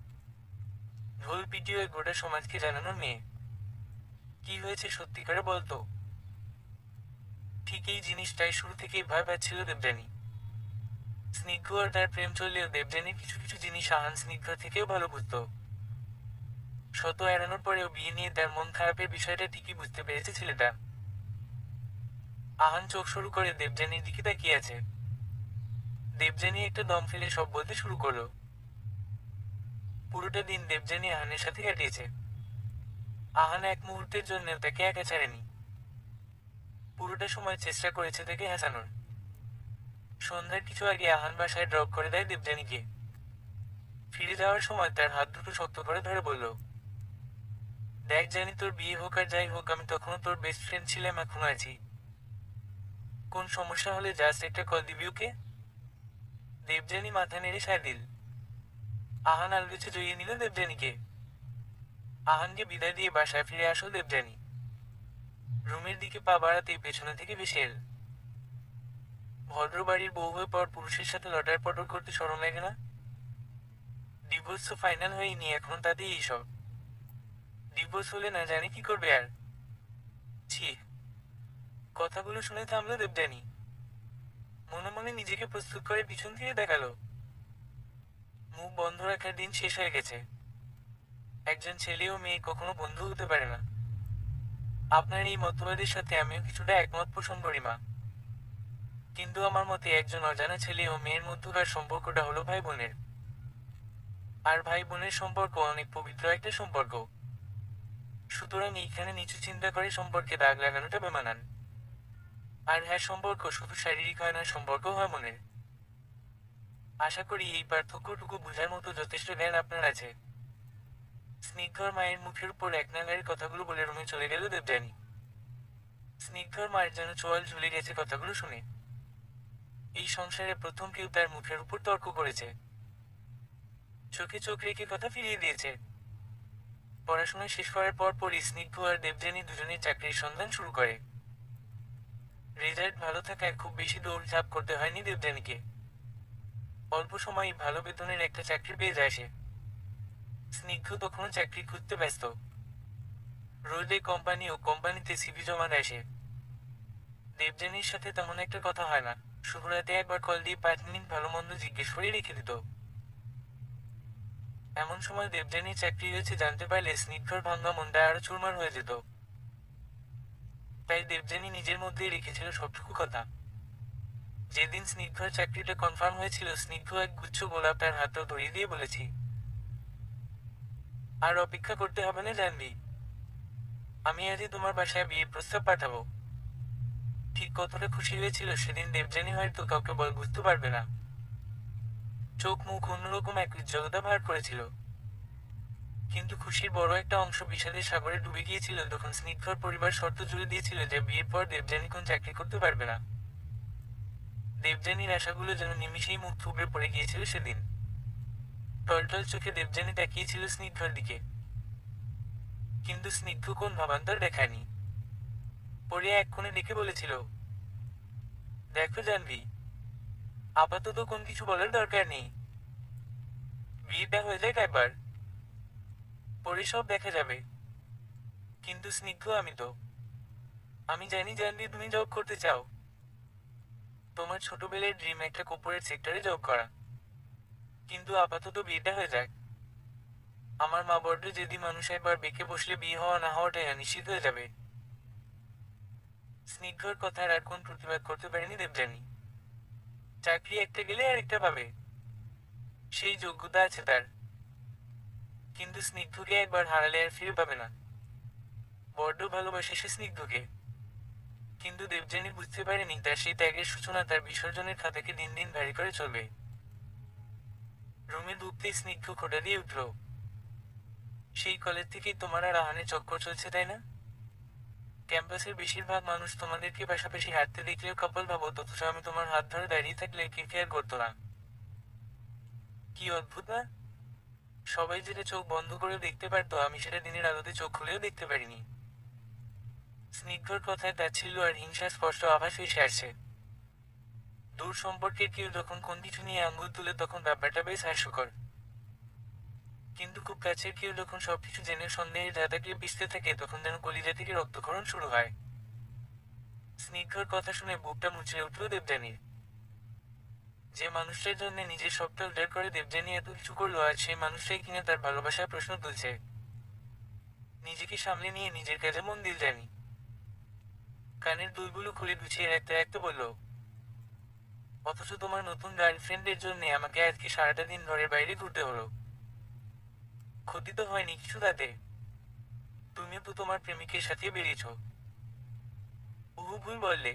ঢোল পিটিয়ে গোটা সমাজকে জানানোর মেয়ে। কি হয়েছে সত্যিকারে বলতো? ঠিক এই জিনিসটাই শুরু থেকেই ভয় পাচ্ছিল দেবযানী। স্নিগ্ধ আর তার প্রেম চললেও দেবযানীর কিছু কিছু জিনিস আহান স্নিগ্ধর থেকেও ভালো বুঝত। শত এড়ানোর পরেও বিয়ে নিয়ে তার মন খারাপের বিষয়টা ঠিকই বুঝতে পেরেছে ছেলেটা। আহান চোখ শুরু করে দেবযানীর দিকে তাকিয়ে আছে। দেবযানী একটা দম ফেলে সব বলতে শুরু করলো। পুরোটা দিন দেবযানী আহানের সাথে কাটিয়েছে। আহান এক মুহূর্তের জন্য তাকে একা ছাড়েনি। পুরোটা সময় চেষ্টা করেছে তাকে হাসানোর। সন্ধ্যার কিছু আগে আহান বাসায় ড্রপ করে দেয় দেবযানীকে। ফিরে যাওয়ার সময় তার হাত দুটো শক্ত করে ধরে বলল, দেখ জানি তোর বিয়ে হোক আর যাই হোক আমি তখনও তোর বেস্ট ফ্রেন্ড ছিলাম, এখনো আছি। কোন সমস্যা হলে জাস্ট একটা কল দিবি ওকে? দেবযানী মাথা নেড়ে সায় দিল। আহান আলগোছে জড়িয়ে নিল দেবযানীকে। আহানকে বিদায় দিয়ে বাসায় ফিরে আসো দেবযানী। রুমের দিকে পা বাড়াতেই পেছনে থেকে ভেসে এল। ভদ্র বাড়ির বউ হয়ে পর পুরুষের সাথে লটার পটর করতে শরম লাগে না? ডিভোর্স তো ফাইনাল হয়নি, এখনো তাতেই এইসব। ডিভোর্স হলে না জানি কি করবে আর। ছি। কথাগুলো শুনে থামলো দেবযানী। মনে মনে নিজেকে প্রস্তুত করে পিছন ফিরে দেখালো। মুখ বন্ধ রাখার দিন শেষ হয়ে গেছে। একজন ছেলে ও মেয়ে কখনো বন্ধু হতে পারে না। আপনার এই মতবাদের সাথে আমিও কিছুটা একমত পোষণ করি মা। কিন্তু আমার মতে একজন অজানা ছেলে ও মেয়ের মধ্যকার সম্পর্কটা হলো ভাই বোনের। আর ভাই বোনের সম্পর্ক অনেক পবিত্র একটা সম্পর্ক। সুতরাং এইখানে নিচু চিন্তা করে সম্পর্কে দাগ লাগানোটা বেমানান। আর হ্যাঁ, সম্পর্ক শুধু শারীরিক হয় না, সম্পর্ক হয় মনের। আশা করি এই পার্থক্যটুকু বোঝার মতো যথেষ্ট জ্ঞান আপনার আছে। স্নিগ্ধর মায়ের মুখের উপর এক নাগাড়ে কথাগুলো বলে রুমে চলে গেল দেবযানী। স্নিগ্ধর মায়ের যেন চোয়াল ঝুলে গেছে কথাগুলো শুনে। এই সংসারে প্রথম কেউ তার মুখের উপর তর্ক করেছে। চোখে চোখ রেখে কথা ফিরিয়ে দিয়েছে। পড়াশোনা শেষ করার পর পরই স্নিগ্ধ আর দেবযানী দুজনেই চাকরির সন্ধান শুরু করে। রেজাল্ট ভালো থাকায় খুব বেশি দৌড়ঝাঁপ করতে হয়নি দেবযানীকে। অল্প সময়ই ভালো বেতনের একটা চাকরি পেয়ে যায় সে। স্নিগ্ধ তখনও চাকরি খুঁজতে ব্যস্ত। রোডে কোম্পানি ও কোম্পানিতে সিভি জমা দেয় সে। দেবযানীর সাথে তেমন একটা কথা হয় না, শুধু রাতে একবার কল দিয়ে 5 মিনিট ভালো মন্দ জিজ্ঞেস করে রেখে দিত। এমন সময় দেবযানীর চাকরি হয়েছে জানতে পারলে স্নিগ্ধর ভাঙ্গা মনটা আরো চুরমার হয়ে যেত। তাই দেবযানী নিজের মধ্যেই রেখেছিল সবটুকু কথা। যেদিন স্নিগ্ধর চাকরিটা কনফার্ম হয়েছিল, স্নিগ্ধ এক গুচ্ছ গোলাপ তার হাতেও ধরিয়ে দিয়ে বলেছি, আর অপেক্ষা করতে হবে না জানবি, আমি আজই তোমার বাসায় বিয়ে প্রস্তাব পাঠাবো। ঠিক কতটা খুশি হয়েছিল সেদিন দেবযানী হয়তো কাউকে বল বুঝতে পারবে না। চোখ মুখ অন্যরকম এক উজ্জ্বলতা ভার করেছিল। কিন্তু খুশির বড় একটা অংশ বিষাদের সাগরে ডুবে গিয়েছিল তখন স্নিগ্ধর পরিবার শর্ত জুড়ে দিয়েছিল যে বিয়ের পর দেবযানী কোন চাকরি করতে পারবে না। দেবযানীর আশাগুলো যেন নিমিষেই মুখ থুবড়ে পড়ে গিয়েছিল সেদিন। টলটল চোখে দেবযানী তাকিয়েছিল স্নিগ্ধর দিকে। কিন্তু স্নিগ্ধ কোন ভাবান্তর দেখায়নি। পড়িয়া এক্ষণে দেখে বলেছিল, দেখো জানবি, আপাতত কোন কিছু বলার দরকার নেই। বিয়েটা হয়ে যাক একবার, পরে সব দেখা যাবে। কিন্তু স্নিগ্ধ, আমি জানি জানবি তুমি জব করতে চাও। তোমার ছোটবেলার ড্রিম একটা কর্পোরেট সেক্টরে জব করা, কিন্তু আপাতত বিয়েটা হয়ে যাক। আমার মা বড্ড যদি মানুষ, একবার বেঁকে বসলে বিয়ে হওয়া না হওয়াটাই নিশ্চিত হয়ে যাবে। স্নিগ্ধর কথার আর কোন প্রতিবাদ করতে পারেনি দেবযানী। চাকরি একটা গেলে আর একটা পাবে, সেই যোগ্যতা আছে তার। কিন্তু স্নিগ্ধকে একবার হারালে আর ফিরে পাবে না। বড্ড ভালোবাসে সে স্নিগ্ধকে, কিন্তু দেবযানী বুঝতে পারেনি তার সেই ত্যাগের সূচনা তার বিসর্জনের খাতাকে দিন দিন ভারী করে চলবে। রুমে ঢুকতেই স্নিগ্ধ খোঁটা দিয়ে উঠল। সেই কলেজ থেকেই তোমার আর আহানের চক্কর চলছে, তাই না? ক্যাম্পাসের বেশিরভাগ মানুষ তোমাদেরকে পাশাপাশি হাঁটতে দেখলেও কাপল ভাবো, অথচ আমি তোমার হাত ধরে দাঁড়িয়ে থাকলে কে কেয়ার করতো না? কি অদ্ভুত না? সবাই যেটা চোখ বন্ধ করেও দেখতে পারতো, আমি সেটা দিনের আলোতে চোখ খুলেও দেখতে পারিনি। স্নিগ্ধর কথায় তাচ্ছিল্য আর হিংসা স্পষ্ট আভাস এসে আসছে। দূর সম্পর্কের কেউ যখন কোন কিছু নিয়ে আঙ্গুল তুলে তখন ব্যাপারটা বেশ হাস্যকর, কিন্তু খুব কাছের কেউ যখন সবকিছু জেনে সন্দেহের ধাঁধাকে পিষতে থাকে তখন যেন কলিজা থেকে রক্তক্ষরণ শুরু হয়। স্নিগ্ধর কথা শুনে বুকটা মুচড়ে উঠল দেবযানীর। যে মানুষটার জন্য নিজের সবটা উজাড় করে দেবযানী এত কিছু করলো, আর সেই মানুষটাই কিনা তার ভালোবাসার প্রশ্ন তুলছে। নিজেকে সামলে নিয়ে নিজের কাজে মন দিল জানি। কানের দুলগুলো খুলে গুছিয়ে রাখতে রাখতে বলল, অথচ তোমার নতুন গার্লফ্রেন্ডের জন্য আমাকে আজকে সারাটা দিন ঘরের বাইরে ঘুরতে হলো। ক্ষতি তো হয়নি কিছু তাতে? তুমিও তো তোমার প্রেমিকের সাথে বেরিয়েছ। বহু ভুল বললে।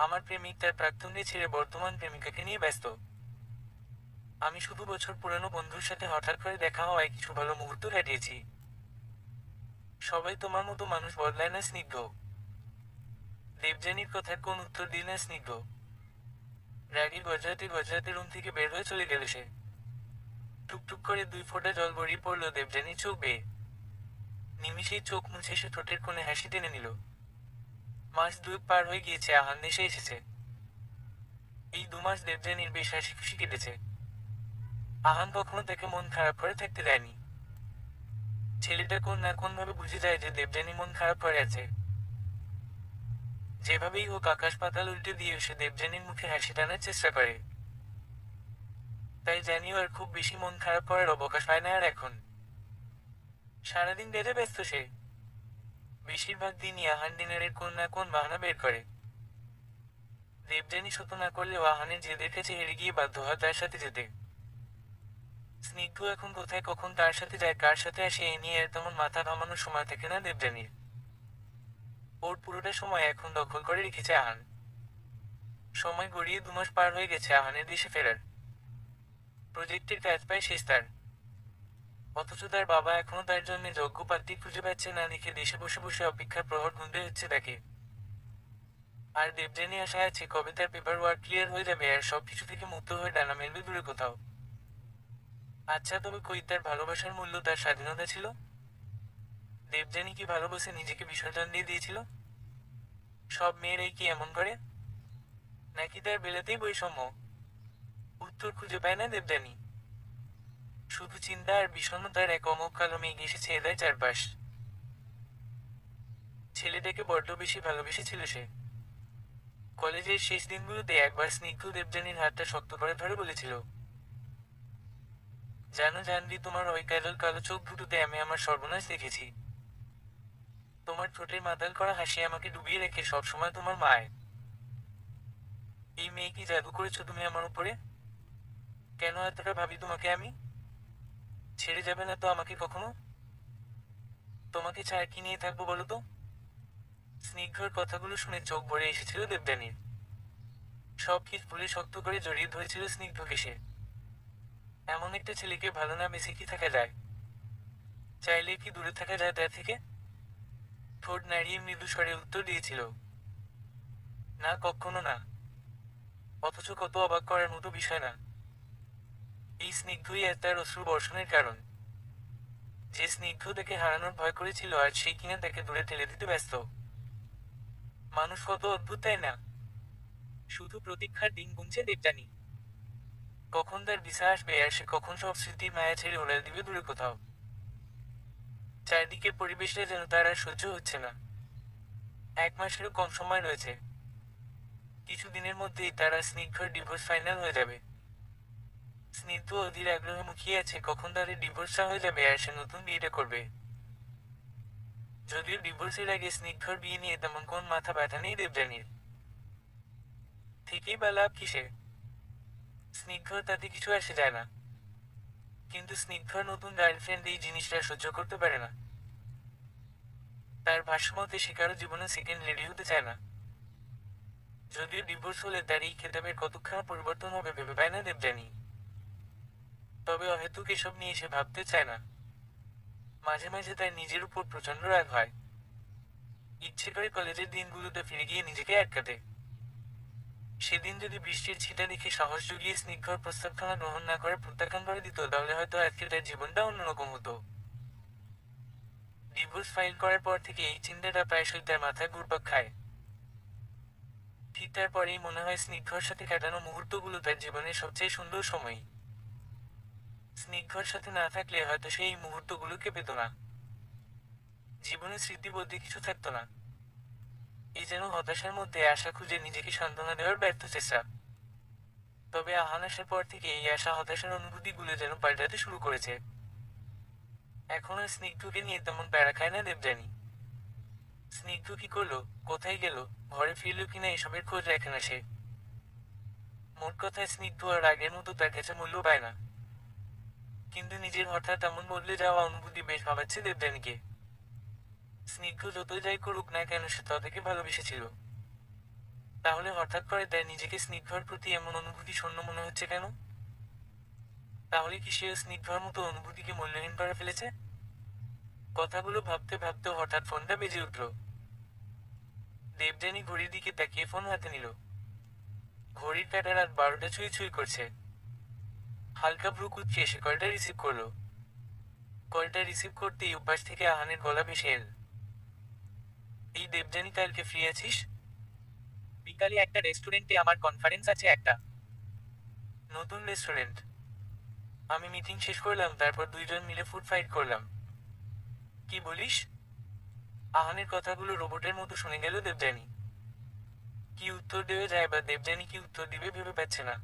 আমার প্রেমিক তার প্রাক্তনকে ছেড়ে বর্তমান প্রেমিকাকে নিয়ে ব্যস্ত। আমি শুধু বছর পুরানো বন্ধুর সাথে হঠাৎ করে দেখা হওয়ায় কিছু ভালো মুহূর্ত কাটিয়েছি। সবাই তোমার মতো মানুষ বদলায় না স্নিগ্ধ। দেবযানীর কথার কোন উত্তর দিল না স্নিগ্ধ। রাগী গজরাতে গজরাতে রুম থেকে বের হয়ে চলে গেল সে। টুকটুক করে 2 ফোঁটা জল গড়িয়ে পড়ল দেবযানীর চোখ বেয়ে। নিমিষেই চোখ মুছে সে ঠোঁটের কোণে হাসি টেনে নিল। মাস 2 পার হয়ে গিয়েছে, আহান দেশে এসেছে। এই 2 মাস দেবযানীর বেশ হাসি খুশি কেটেছে। আহান কখনো তাকে মন খারাপ করে থাকতে দেয়নি। ছেলেটা কোন না কোন ভাবে বুঝে যায় যে দেবযানী মন খারাপ করে আছে। যেভাবেই হোক আকাশ পাতাল উল্টে দিয়ে সে দেবযানীর মুখে হাসি টানার চেষ্টা করে। তাই জানিও আর খুব বেশি মন খারাপ করার অবকাশ পায় না আর এখন। সারাদিন বেড়ে ব্যস্ত সে। বেশিরভাগ দিনই আহান ডিনারের কোন না কোন বাহানা বের করে। দেবযানী শত না করলেও আহানের জেদের কাছে হেরে গিয়ে বাধ্য হয় তার সাথে যেতে। স্নিগ্ধ এখন কোথায় কখন তার সাথে যায় কার সাথে আসে এ নিয়ে আর তেমন মাথা ঘামানোর সময় থাকে না দেবযানীর। ওর পুরোটা সময় এখন দখল করে রেখেছে আহান। সময় গড়িয়ে 2 মাস পার হয়ে গেছে আহানের দেশে ফেরার। প্রজেক্টের কাজ পায় শেষ তার। অথচ তার বাবা এখনো তার জন্য যোগ্য প্রার্থী খুঁজে পাচ্ছে না দেখে দেশে বসে বসে অপেক্ষার প্রহর গুনতে হচ্ছে তাকে। আর দেবযানী আশায় আছে কবে তার পেপার ওয়ার্ক ক্লিয়ার হয়ে যাবে আর সবকিছু থেকে মুক্ত হয়ে ডানা মেলবে দূরে কোথাও। আচ্ছা, তবে কই তার ভালোবাসার মূল্য, তার স্বাধীনতা ছিল? দেবযানী কি ভালোবেসে নিজেকে বিসর্জন দিয়ে দিয়েছিল? সব মেয়েরাই কি এমন করে, নাকি তার বেলাতেই বৈষম্য? উত্তর খুঁজে পায় না দেবযানী। শুধু চিন্তা আর বিষণ্ণতার এক অমোঘ কালো মেঘ এসে ছেয়ে দেয় চারপাশ। ছেলেটাকে বড্ড বেশি ভালোবেসেছিল সে। কলেজের শেষ দিনগুলোতে একবার স্নিগ্ধ দেবযানীর হাতটা শক্ত করে ধরে বলেছিল, জানো জানবি, তোমার ওই কাজল কালো চোখ দুটোতে আমি আমার সর্বনাশ দেখেছি। তোমার ঠোঁটের মাতাল করা হাসি আমাকে ডুবিয়ে রেখে সবসময় তোমার মায়। এই মেয়ে কি জাদু করেছো তুমি আমার উপরে? কেন এতটা ভাবি তোমাকে আমি? ছেড়ে যাবে না তো আমাকে কখনো? তোমাকে ছাড়া কি নিয়ে থাকবো বলো তো? স্নিগ্ধর কথাগুলো শুনে চোখ ভরে এসেছিল দেবযানীর। সব কিছু ভুলে শক্ত করে জড়িয়ে ধরেছিল স্নিগ্ধকে সে। এমন একটা ছেলেকে ভালো না বেশি কি থাকা যায়? চাইলে কি দূরে থাকা যায় তার থেকে? ঠোঁট নাড়িয়ে মৃদু স্বরে উত্তর দিয়েছিল, না, কখনো না। অথচ কত অবাক করার মতো বিষয় না? এই স্নিগ্ধই আর তার অশ্রু বর্ষণের কারণ। যে স্নিগ্ধ তাকে হারানোর ভয় করেছিল আর সেই কিনা তাকে দূরে ঠেলে দিতে ব্যস্ত। মানুষ কত অদ্ভুত, তাই না? শুধু প্রতীক্ষার দিন গুনছে দেবযানী। কখন তার ভিসা আসবে আর সে কখন সব স্মৃতির মায়া ছেড়ে উড়াল দিবে দূরে কোথাও। চারদিকের পরিবেশটা যেন তার আর সহ্য হচ্ছে না। 1 মাসেরও কম সময় রয়েছে, কিছুদিনের মধ্যেই তারা স্নিগ্ধর ডিভোর্স ফাইনাল হয়ে যাবে। স্নিগ্ধ অধীর আগ্রহে মুখিয়ে আছে কখন তাদের ডিভোর্সটা হয়ে যাবে আর সে নতুন বিয়েটা করবে। যদিও ডিভোর্সের আগে স্নিগ্ধর বিয়ে নিয়ে তেমন কোন মাথা ব্যথা নেই দেবযানীর। থেকেই বা লাভ কিসে? স্নিগ্ধর তাতে কিছু আসে যায় না। কিন্তু স্নিগ্ধর নতুন গার্লফ্রেন্ড এই জিনিসটা সহ্য করতে পারে না। তার ভাষ্যমতে সে কারো জীবনে সেকেন্ড লেডি হতে চায় না। যদিও ডিভোর্স হলে তার এই খেতাবের কতখানি পরিবর্তন হবে ভেবে পায় না দেবযানী। তবে অহেতুক এসব নিয়ে সে ভাবতে চায় না। মাঝে মাঝে তার নিজের উপর প্রচন্ড রাগ হয়। ইচ্ছে করে কলেজের দিনগুলোতে ফিরে গিয়ে নিজেকে আটকাতে। সেদিন যদি বৃষ্টির ছিটা দেখে সাহস জুগিয়ে স্নিগ্ধর প্রস্তাবখানা গ্রহণ না করে প্রত্যাখ্যান করে দিত তাহলে হয়তো আজকে তার জীবনটা অন্যরকম হতো। ডিভোর্স ফাইল করার পর থেকে এই চিন্তাটা প্রায়শই তার মাথায় ঘুরপাক খায়। ঠিক তারপরেই মনে হয় স্নিগ্ধর সাথে কাটানো মুহূর্তগুলো তার জীবনের সবচেয়ে সুন্দর সময়। স্নিগ্ধর সাথে না থাকলে হয়তো সে এই মুহূর্তগুলোকে পেত না। জীবনে স্মৃতি বলতে কিছু থাকতো না। এই যেন হতাশার মধ্যে আশা খুঁজে নিজেকে সান্ত্বনা দেওয়ার ব্যর্থ চেষ্টা। তবে আহান আসার পর থেকে এই আশা হতাশার অনুভূতিগুলো যেন পাল্টাতে শুরু করেছে। এখন আর স্নিগ্ধকে নিয়ে তেমন প্যারা খায় না দেবযানী। স্নিগ্ধ কি করলো, কোথায় গেল, ঘরে ফিরল কিনা এসবের খোঁজ রাখে না সে। মোট কথায় স্নিগ্ধ আর আগের মতো তার কাছে মূল্য পায় না। কিন্তু নিজের হঠাৎ এমন বদলে যাওয়া অনুভূতি বেশ ভাবাচ্ছে দেবযানীকে। স্নিগ্ধ যতই যাই করুক না কেন সে তাকে ভালোবেসেছিল। তাহলে হঠাৎ করে তার নিজেকে স্নিগ্ধর প্রতি এমন অনুভূতি শূন্য মনে হচ্ছে কেন? তাহলে কি সে স্নিগ্ধর মতো অনুভূতিকে মূল্যহীন করে ফেলেছে? কথাগুলো ভাবতে ভাবতে হঠাৎ ফোনটা বেজে উঠল। দেবযানী ঘড়ির দিকে তাকিয়ে ফোন হাতে নিল। ঘড়ির কাঁটা রাত 12টা ছুঁই ছুঁই করছে। হালকা ভ্রু কুঁচকে সে কলটা রিসিভ করলো। কলটা রিসিভ করতেই উপাস থেকে আহানের গলা ভেসে এল। এই দেবযানী, কালকে ফ্রি আছিস? বিকালে একটা রেস্টুরেন্টে আমার কনফারেন্স আছে একটা। নতুন রেস্টুরেন্ট? আমি মিটিং শেষ করলাম, তারপর দুইজন মিলে ফুড ফাইট করলাম। কি বলিস? আহানের কথাগুলো রোবটের মতো শুনে গেল দেবযানী। কি উত্তর দেবে যায় বা দেবযানী কি উত্তর দিবে ভেবে পাচ্ছে না।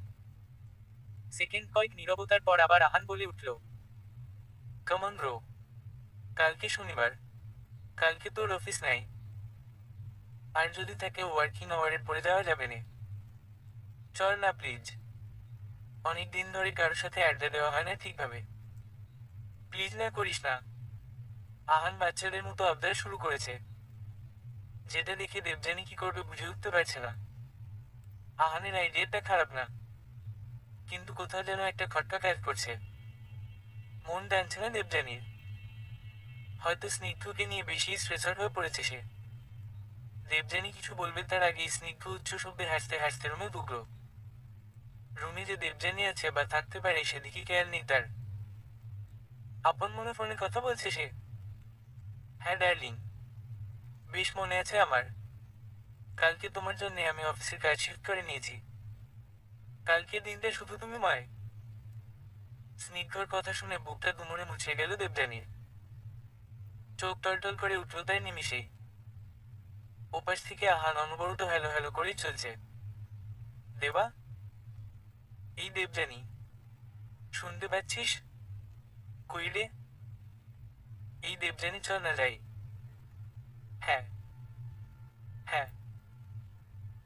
সেকেন্ড কয়েক নীরবতার পর আবার আহান বলে উঠল, কমন ব্রো। কালকে শনিবার। কালকে তোর অফিস নাই। আর যদি থাকে ওয়ার্কিং আওয়ারে পড়ে যাওয়া যাবে না। চল না প্লিজ। অনেক দিন ধরে কারোর সাথে আড্ডা দেওয়া হয় না ঠিকভাবে। প্লিজ না করিস না। আহান বাচ্চাদের মতো আবদার শুরু করেছে। যেটা দেখে দেবযানী কি করবে বুঝে উঠতে পারছে না। আহানের আইডিয়াটা খারাপ না, কিন্তু কোথাও যেন একটা খটকা কাজ করছে। মন টানছে না দেবযানীর। হয়তো স্নিগ্ধকে নিয়ে বেশি স্ট্রেসার হয়ে পড়েছে সে। দেবযানী কিছু বলবে তার আগেই স্নিগ্ধ উচ্চ শব্দে হাসতে হাসতে রুমে ঢুকলো। রুমে যে দেবযানী আছে বা থাকতে পারে সেদিকে খেয়াল নেই তার। আপন মনে ফোনে কথা বলছে সে। হ্যাঁ ডার্লিং, বেশ মনে আছে আমার। কালকে তোমার জন্য আমি অফিসের কাজ শিফট করে নিয়েছি। কালকে দিনটা শুধু তুমি ময়। স্নিগ্ধর কথা শুনে বুকটা দুমড়ে মুছে গেল দেবযানীর। চোখ টলটল করে উঠল তাই নিমিষেই। ওপাশ থেকে আহান অনবরত হ্যালো হ্যালো করেই চলছে। দেবা? এই দেবযানী, শুনতে পাচ্ছিস? কইলে? এই দেবযানী, চল না যাই। হ্যাঁ হ্যাঁ,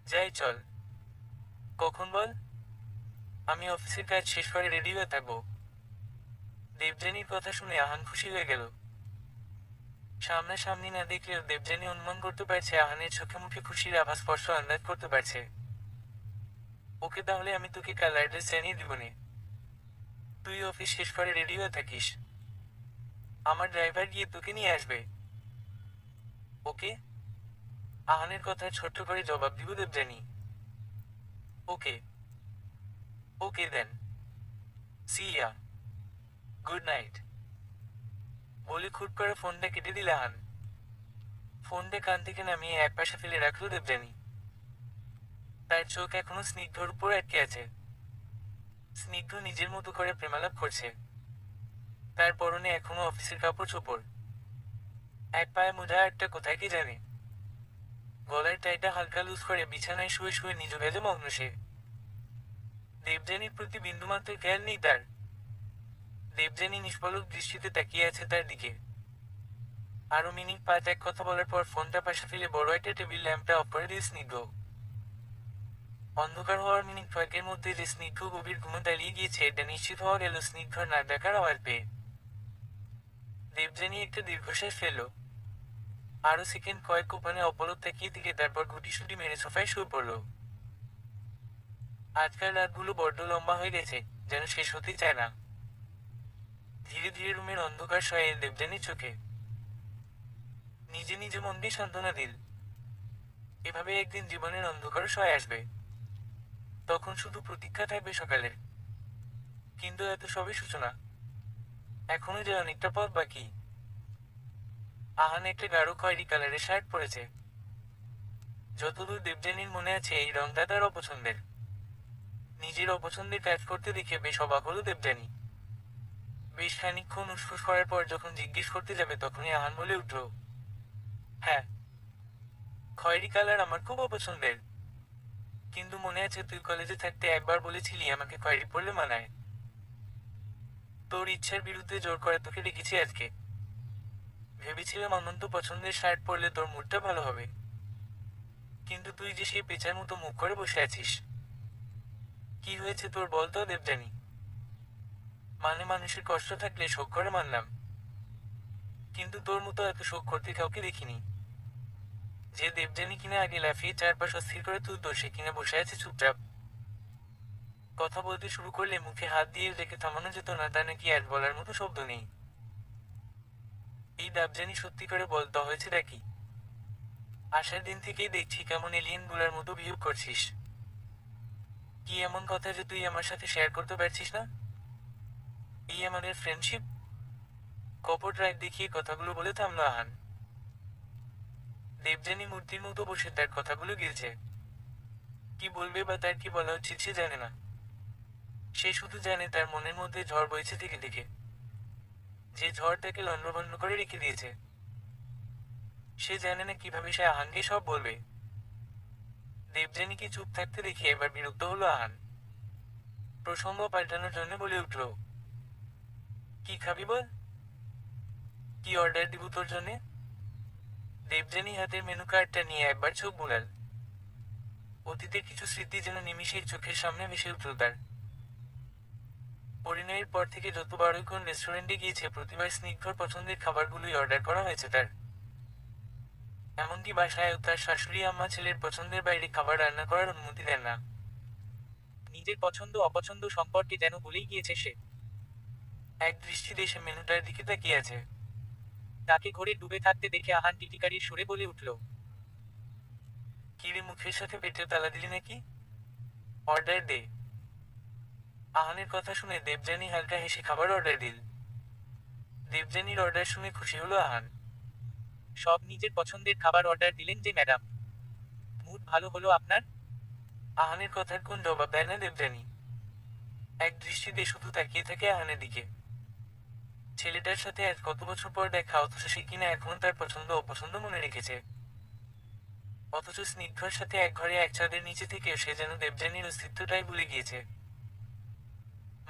যাই চল। কখন বল? আমি অফিসের কাজ শেষ করে রেডি হয়ে থাকবো। দেবযানীর কথা শুনে আহান খুশি হয়ে গেল। সামনাসামনি না দেখলেও দেবযানী অনুমান করতে পারছে, আহানের চোখে মুখে খুশির আভাস স্পষ্ট আন্দাজ করতে পারছে। ওকে, তাহলে আমি তোকে কাল অ্যাড্রেস জানিয়ে দিবনে। তুই অফিস শেষ করে রেডি হয়ে থাকিস। আমার ড্রাইভার গিয়ে তোকে নিয়ে আসবে। ওকে? আহানের কথা ছোট্ট করে জবাব দিব Debjani. Okay. Okay then. See ya. Good night. বলে খুট করে ফোনটা কেটে দিল আহান। ফোনটা কান থেকে নামিয়ে এক পাশে ফেলে রাখল দেবযানী। তার চোখ এখনো স্নিগ্ধর উপর আটকে আছে। স্নিগ্ধ নিজের মতো করে প্রেমালাপ করছে। তার পরনে এখনো অফিসের কাপড় চোপড়। এক পায়ে মোজা, একটা কোথায় কে জানে। গলার টাইটা হালকা লুজ করে বিছানায় শুয়ে শুয়ে নিজ ভেজে মগ্ন সে। দেবযানীর প্রতি বিন্দুমাত্র খেয়াল নেই তার। দেবযানী নিষ্পলক দৃষ্টিতে তাকিয়ে আছে তার দিকে। আরো মিনিট 5 এক কথা বলার পর ফোনটা পাশে ফেলে বড় একটা টেবিল ল্যাম্পটা অফ করে দিয়ে স্নিগ্ধ। অন্ধকার হওয়ার মিনিট কয়েকের মধ্যে যে স্নিগ্ধ গভীর ঘুমে দাঁড়িয়ে গিয়েছে এটা নিশ্চিত হওয়া গেল স্নিগ্ধর নাক ডাকার আওয়াজ পেয়ে। দেবযানী একটা দীর্ঘশ্বাস ফেলল। আরো সেকেন্ড কয়েক কোপানে অপলক তাকিয়ে থেকে তারপর গুটিসুটি মেরে সোফায় শুয়ে পড়ল। আজকাল রাতগুলো বড্ড লম্বা হয়ে গেছে, যেন শেষ হতে চায় না। ধীরে ধীরে রুমের অন্ধকার সয়ে এল দেবযানীর চোখে। নিজে নিজে মনকে সান্ত্বনা দিল, এভাবে একদিন জীবনের অন্ধকার সয়ে আসবে। তখন শুধু প্রতীক্ষা থাকবে সকালের। কিন্তু এত সবই সূচনা। এখনো যে অনেকটা পথ বাকি। আহান একটা গাঢ় খয়েরি কালারের শার্ট পরেছে। যতদূর দেবযানীর মনে আছে এই রংটা তার অপছন্দের। নিজের অপছন্দের কাজ করতে দেখে বেশ অবাক হলো দেবযানী। বেশ খানিকক্ষণ উসফুস করার পর যখন জিজ্ঞেস করতে যাবে তখনই আহান বলে উঠল, হ্যাঁ, খয়েরি কালার আমার খুব অপছন্দের। কিন্তু মনে আছে তুই কলেজে থাকতে একবার বলেছিলি আমাকে খয়েরি পরলে মানায়। তোর ইচ্ছার বিরুদ্ধে জোর করে তোকে রেখেছি আজকে। ভেবেছিলাম অনন্ত পছন্দের শার্ট পরলে তোর মুডটা ভালো হবে। কিন্তু তুই যে সেই পেঁচার মতো মুখ করে বসে আছিস। কি হয়েছে তোর বলতো দেবযানী? মানে মানুষের কষ্ট থাকলে শোক করে মানলাম, কিন্তু তোর মতো এত শোক করতে কাউকে দেখিনি। যে দেবযানী কিনা আগে লাফিয়ে চারপাশ অস্থির করে তুলতো সে কিনা বসে আছে চুপচাপ। কথা বলতে শুরু করলে মুখে হাত দিয়ে রেখে থামানো যেত না, তা নাকি আজ বলার মতো শব্দ নেই। এই দেবযানী সত্যি করে বলতে হয়েছে নাকি? আসার দিন থেকেই দেখছি কেমন এলিয়েন গুলার মতো বিহেভ করছিস। কি এমন কথা যে তুই আমার সাথে শেয়ার করতে পারছিস না? এই আমাদের ফ্রেন্ডশিপ? কপট রাগ দেখিয়ে কথাগুলো বলে থামলো আহান। দেবযানী মূর্তির মতো বসে তার কথাগুলো গিলছে। কি বলবে বা তার কি বলা উচিত সে জানে না। সে শুধু জানে তার মনের মধ্যে ঝড় বইছে থেকে থেকে, যে ঝড় তাকে লণ্ডভণ্ড করে রেখে দিয়েছে। সে জানে না কিভাবে সে আহানকে সব বলবে। দেবযানীকে চুপ থাকতে দেখে এবার বিরক্ত হলো আহান। প্রসঙ্গ পাল্টানোর জন্য বলে উঠল, কি খাবি বল? কি অর্ডার দিব তোর জন্যে? দেবযানী হাতের মেনু কার্ডটা নিয়ে একবার চোখ বুলাল। অতীতের কিছু স্মৃতি যেন নিমিষেই চোখের সামনে ভেসে উঠল তার। পরিণয়ের পর থেকে যতবারই কোন রেস্টুরেন্টে গিয়েছে প্রতিবার স্নিগ্ধর পছন্দের খাবারগুলোই অর্ডার করা হয়েছে তার। এমনকি বাসায় তার শাশুড়ি আম্মা ছেলের পছন্দের বাইরে খাবার রান্না করার অনুমতি দেন না। নিজের পছন্দ অপছন্দ সম্পর্কে যেন ভুলেই গিয়েছে সে। এক দৃষ্টিতে সে মেনুটার দিকে তাকিয়ে আছে। তাকে ঘরে ডুবে থাকতে দেখে আহান টিটিকারির সুরে বলে উঠল, কিরে মুখের সাথে পেটের তালা দিলি নাকি? অর্ডার দে। আহানের কথা শুনে দেবযানী হালকা হেসে খাবার অর্ডার দিল। দেবযানীর অর্ডার শুনে খুশি হলো আহান। সব নিজের পছন্দের খাবার অর্ডার দিলেন যে ম্যাডাম। মুড ভালো হলো আপনার? আহানের কথার কোন জবাব দেয় না দেবযানী। এক দৃষ্টিতে শুধু তাকিয়ে থাকে আহানের দিকে। ছেলেটার সাথে আজ কত বছর পর দেখা, অথচ সে কিনা এখনো তার পছন্দ অপছন্দ মনে রেখেছে। অথচ স্নিগ্ধর সাথে এক ঘরে এক ছাদের নিচে থেকে সে যেন দেবযানীর অস্তিত্বটাই ভুলে গিয়েছে।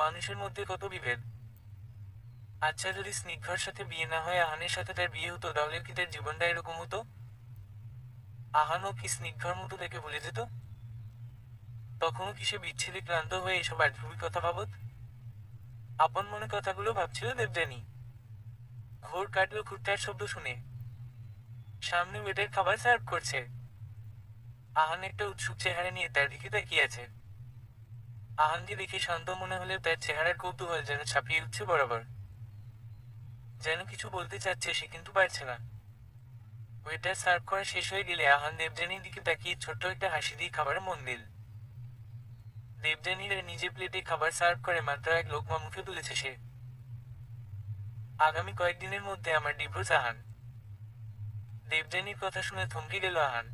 মানুষের মধ্যে কত বিভেদ। আচ্ছা, যদি স্নিগ্ধর সাথে বিয়ে না হয় আহানের সাথে তার বিয়ে হতো তাহলে কি তার জীবনটা এরকম হতো? আহানও কি স্নিগ্ধর মতো তাকে ভুলে যেত? তখনও কি সে বিচ্ছেদে ক্লান্ত হয়ে এসব আজগুবি কথা ভাবত? আপন মনে কথাগুলো ভাবছিল দেবযানী। ঘোর কাটলো খুঁটটার শব্দ শুনে। সামনে ওয়েটার খাবার সার্ভ করছে। আহান একটা উৎসুক চেহারা নিয়ে তার দিকে তাকিয়ে আছে। আহানকে দেখে শান্ত মনে হলেও তার চেহারার কৌতূহল যেন ছাপিয়ে উঠছে বরাবর। যেন কিছু বলতে চাচ্ছে সে কিন্তু পারছে না। ওয়েটার সার্ভ করা শেষ হয়ে গেলে আহান দেবযানীর দিকে তাকিয়ে ছোট্ট একটা হাসি দিয়ে খাবারে মন দিল। দেবযানীর নিজের প্লেটে খাবার সার্ভ করে মাত্র এক লোকমা মুখে তুলেছে সে। আগামী কয়েকদিনের মধ্যে আমার ডিভোর্স আহান। দেবযানীর কথা শুনে থমকে গেল আহান।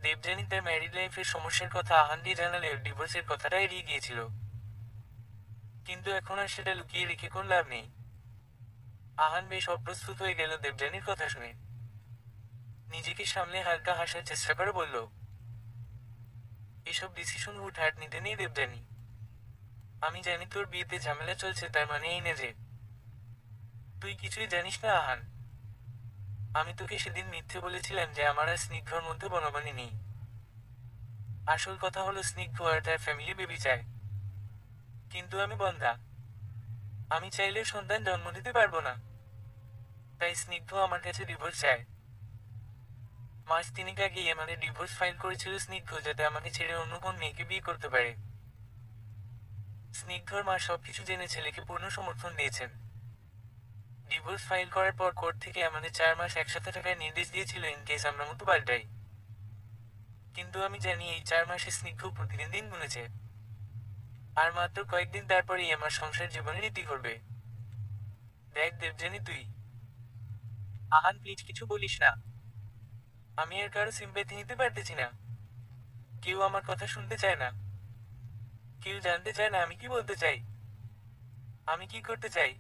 দেবযানী তার ম্যারিড লাইফের সমস্যার কথা আহানকে জানালেও ডিভোর্সের কথাটা এড়িয়ে গিয়েছিল। কিন্তু এখন আর সেটা লুকিয়ে রেখে কোন লাভ নেই। আহান বেশ অপ্রস্তুত হয়ে গেল দেবযানীর কথা শুনে। নিজেকে সামলে হালকা হাসার চেষ্টা করে বলল, এসব ডিসিশন হুটহাট নিতে নেই দেবযানী। আমি জানি তোর বিয়েতে ঝামেলা চলছে, তার মানে এই না যে তুই কিছুই জানিস না আহান। আমি তোকে সেদিন মিথ্যে বলেছিলাম যে আমার আর স্নিগ্ধর মধ্যে বনবানি নেই। আসল কথা হলো স্নিগ্ধ আর তার ফ্যামিলি বেবি চায়, কিন্তু আমি বন্ধা। আমি চাইলেও সন্তান জন্ম দিতে পারবো না, তাই স্নিগ্ধ আমার কাছে ডিভোর্স চায়। মাস তিনেক আগেই আমাদের ডিভোর্স ফাইল করেছিল স্নিগ্ধ, যাতে আমাকে ছেড়ে অন্য কোন মেয়েকে বিয়ে করতে পারে। স্নিগ্ধর মা সবকিছু জেনে ছেলেকে পূর্ণ সমর্থন দিয়েছেন। ডিভোর্স ফাইল করার পর কোর্ট থেকে আমাদের 4 মাস একসাথে থাকার নির্দেশ দিয়েছিল ইন কেস আমরা মতো পাল্টাই। কিন্তু আমি জানি এই 4 মাসে স্নিগ্ধ প্রতিদিন দিন গুনেছে, আর মাত্র কয়েকদিন তারপরেই আমার সংসার জীবনের ইতি করবে। দেখ দেবযানী, তুই আহান প্লিজ কিছু বলিস না। আমি আর কারো সিম্প্যাথি নিতে পারতেছি না। কেউ আমার কথা শুনতে চায় না, কেউ জানতে চায় না আমি কি বলতে চাই, আমি কি করতে চাই।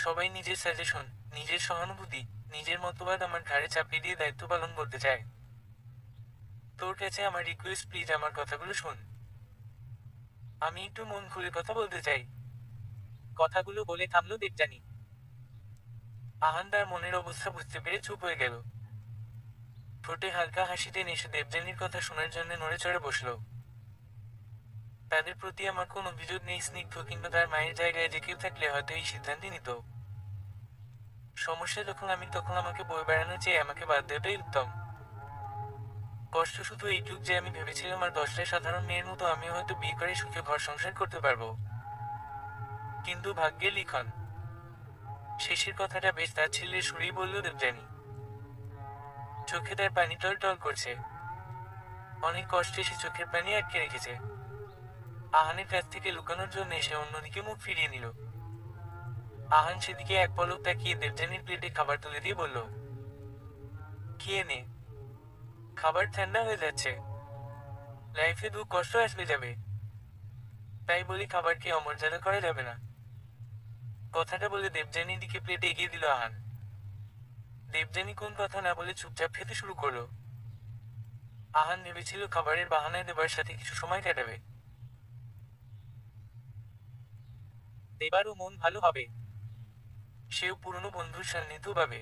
সবাই নিজের সাজেশন, নিজের সহানুভূতি, নিজের মতবাদ আমার ঘাড়ে চাপিয়ে দিয়ে দায়িত্ব পালন করতে চায়। তোর কাছে আমার রিকোয়েস্ট, প্লিজ আমার কথাগুলো শোন। আমি একটু মন খুলে কথা বলতে চাই। কথাগুলো বলে থামলো দেবযানী। আহান তার মনের অবস্থা বুঝতে পেরে চুপ হয়ে গেল। ঠোঁটে হালকা হাসি টেনে এসে দেবযানীর কথা শোনার জন্য নড়ে চড়ে বসল। তাদের প্রতি আমার কোন অভিযোগ নেই স্নিগ্ধ, কিন্তু তার মায়ের জায়গায় যে কেউ থাকলে হয়তো এই সিদ্ধান্তই নিত। সমস্যা যখন আমি, তখন আমাকে বয়ে বেড়ানো চেয়ে আমাকে বাদ দেওয়াটাই উত্তম। কষ্ট শুধু এইটুক যে আমি ভেবেছিলাম আর 10টায় সাধারণ মেয়ের মতো আমিও হয়তো বিয়ে করে সুখে ঘর সংসার করতে পারবো, কিন্তু ভাগ্যের লিখন। শেষের কথাটা বেশ তাচ্ছিল্যের সুরেই বলল দেবযানী। চোখে তার পানি টল টল করছে। অনেক কষ্টে সে চোখের পানি আটকে রেখেছে। আহানের কাছ থেকে লুকানোর জন্য সে অন্যদিকে মুখ ফিরিয়ে নিল। আহান সেদিকে এক পলক তাকিয়ে দেবযানীর প্লেটে খাবার তুলে দিয়ে বলল, খেয়ে নে, খাবার ঠান্ডা হয়ে যাচ্ছে, লাইফে দুঃখ কষ্ট আসবে যাবে, তাই বলি খাবারকে অমর্যাদা করা যাবে না। কথাটা বলে দেবযানীর দিকে প্লেট এগিয়ে দিল আহান। দেবযানী কোন কথা না বলে চুপচাপ খেতে শুরু করলো। আহান ভেবেছিল খাবারের বাহানায় দেবার সাথে কিছু সময় কাটাবে, দেবারও মন ভালো হবে, সেও পুরনো বন্ধুর সান্নিধ্য পাবে।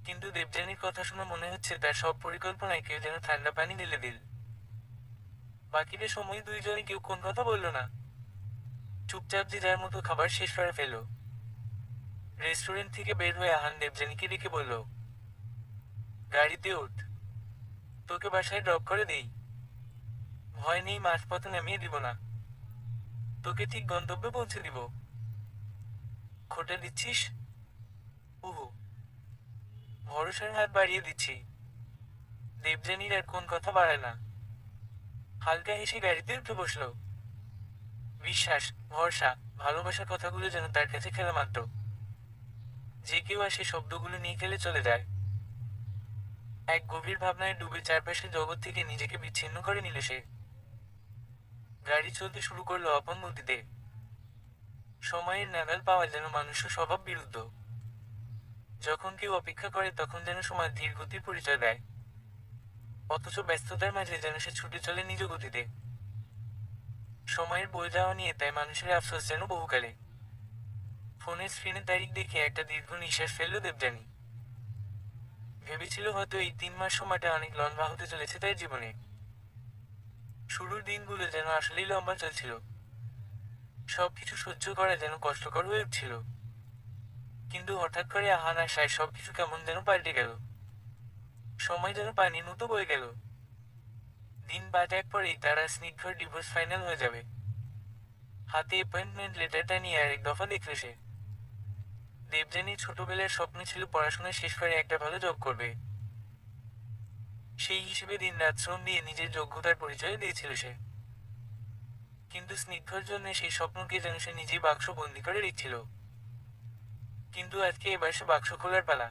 কিন্তু দেবযানীর কথা শুনে মনে হচ্ছে তার সব পরিকল্পনায় কেউ যেন ঠান্ডা পানি ঢেলে দিল। বাকিটা সময় দুইজনে কেউ কোন কথা বলল না, চুপচাপ যে যার মতো খাবার শেষ করে ফেলল। রেস্টুরেন্ট থেকে বের হয়ে আহান দেবযানীকে ডেকে বলল, গাড়িতে ওঠ, তোকে বাসায় ড্রপ করে দেই। ভয় নেই, মাঝপথে নামিয়ে দিব না, তোকে ঠিক গন্তব্যে পৌঁছে দিব। খোটা দিচ্ছিস? উহু, ভরসার হাত বাড়িয়ে দিচ্ছি। দেবযানীর আর কোন কথা বাড়ায় না, হালকা হেসে গাড়িতে উঠে বসলো। বিশ্বাস, ভরসা, ভালোবাসার কথাগুলো যেন তার কাছে খেলা মাত্র। যে কেউ আসে শব্দগুলো নিয়ে খেলে চলে যায়। এক গভীর ভাবনায় ডুবে চারপাশের জগৎ থেকে নিজেকে বিচ্ছিন্ন করে নিল সে। গাড়ি চলতে শুরু করলো আপন গতিতে। সময়ের নাগাল পাওয়া যেন মানুষের স্বভাব বিরুদ্ধ। যখন কেউ অপেক্ষা করে তখন যেন সময় ধীর গতির পরিচয় দেয়, অথচ ব্যস্ততার মাঝে যেন সে ছুটে চলে নিজ গতিতে। সময়ের বয়ে যাওয়া নিয়ে তাই মানুষের আফসোস যেন বহুকালে। ফোনের স্ক্রিনে তারিখ দেখে একটা দীর্ঘ নিঃশ্বাস ফেলল দেবযানী। ভেবেছিল হয়তো এই 3 মাস সময়টা অনেক লম্বা হতে চলেছে তার জীবনে। শুরুর দিনগুলো যেন আসলেই লম্বা চলছিল। সবকিছু সহ্য করা যেন কষ্টকর হয়ে উঠছিল। কিন্তু হঠাৎ করে আহান আসায় সবকিছু কেমন যেন পাল্টে গেল। সময় যেন পানির মতো বয়ে গেল। দিন 5 পরেই তারা স্নিগ্ধর ডিভোর্স ফাইনাল হয়ে যাবে। হাতে অ্যাপয়েন্টমেন্ট লেটারটা নিয়ে আরেক দফা দেখল সে। দেবযানীর ছোটবেলার স্বপ্ন ছিল পড়াশোনা শেষ করে একটা ভালো জব করবে। সেই হিসেবে দিন রাত শ্রম দিয়ে নিজের যোগ্যতার পরিচয় দিয়েছিল সে। কিন্তু স্নিগ্ধর জন্য সেই স্বপ্নকে যেন সে নিজেই বাক্স বন্দি করে রেখেছিল। কিন্তু আজকে এবার সে বাক্স খোলার পালা।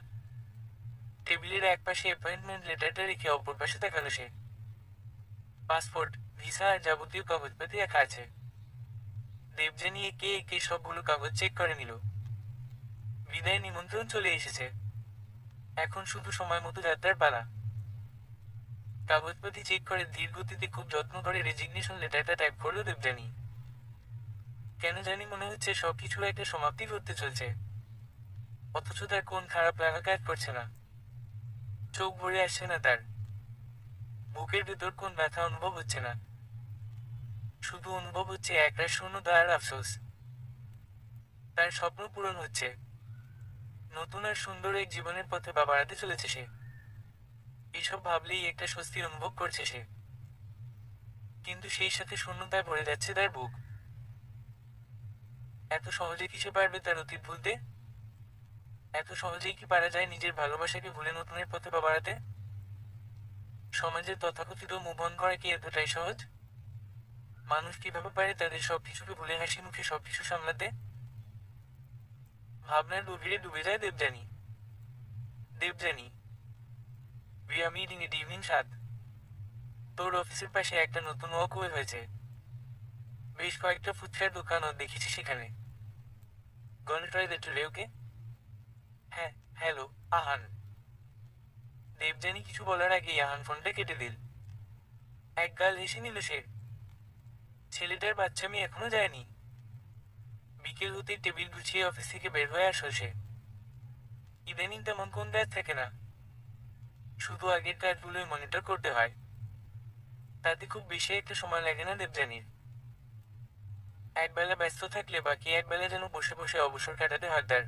টেবিলের এক পাশে অ্যাপয়েন্টমেন্ট লেটারটা রেখে অপর পাশে তাকালো সে। পাসপোর্ট, ভিসা আর যাবতীয় কাগজপাতি রাখা আছে। দেবযানী একে একে সবগুলো কাগজ চেক করে নিল। বিদায় নিমন্ত্রণ চলে এসেছে। এখন শুধু সময় মতো যাত্রার পালা। কাগজপাতি চেক করে ধীর গতিতে খুব যত্ন করে রেজিগনেশন লেটারটা টাইপ করলো দেবযানী। কেন জানি মনে হচ্ছে সবকিছুর একটা সমাপ্তি ঘটতে চলছে, অথচ তার কোন খারাপ লাগা কাজ করছে না। চোখ ভরে আসছে না তার, বুকের ভেতর কোন ব্যথা অনুভব হচ্ছে না। শুধু অনুভব হচ্ছে একরাশ শূন্যতা আর আফসোস। তার স্বপ্ন পূরণ হচ্ছে, নতুন আর সুন্দর এক জীবনের পথে পা বাড়াতে চলেছে সে। এসব ভাবলেই একটা স্বস্তি অনুভব করছে সে। কিন্তু সেই সাথে শূন্যতায় ভরে যাচ্ছে তার বুক। এত সহজে কি সে পারবে তার অতীত ভুলতে? এত সহজেই কি পারা যায় নিজের ভালোবাসাকে ভুলে নতুনের পথে পা বাড়াতে? সমাজের তথাকথিত মুভ অন করা কি এতটাই সহজ? মানুষ কিভাবে পারে তাদের সবকিছুকে ভুলে হাসি মুখে সবকিছু সামলাতে? ভাবনার গভীরে ডুবে যায় Debjani. Debjani, we are meeting at evening 7। তোর অফিসের পাশে একটা নতুন ওয়াকওয়ে হয়েছে। বেশ কয়েকটা ফুচকার দোকানও দেখেছি সেখানে। গonna try that today, ওকে? হ্যাঁ, হ্যালো, আহান। দেবযানী কিছু বলার আগেই আহান ফোনটা কেটে দিল। এক গাল হেসে নিল সে। ছেলেটার বাচ্চা মেয়ে এখনো যায়নি। বিকেল হতেই টেবিল গুছিয়ে অফিস থেকে বের হয়ে আসল সে। ইদানিং তেমন কোন কাজ থাকে না, শুধু আগের কাজগুলোই মনিটর করতে হয়। তাতে খুব বেশি একটা সময় লাগে না দেবযানীর। একবেলা ব্যস্ত থাকলে বাকি একবেলা যেন বসে বসে অবসর কাটাতে হয় তার।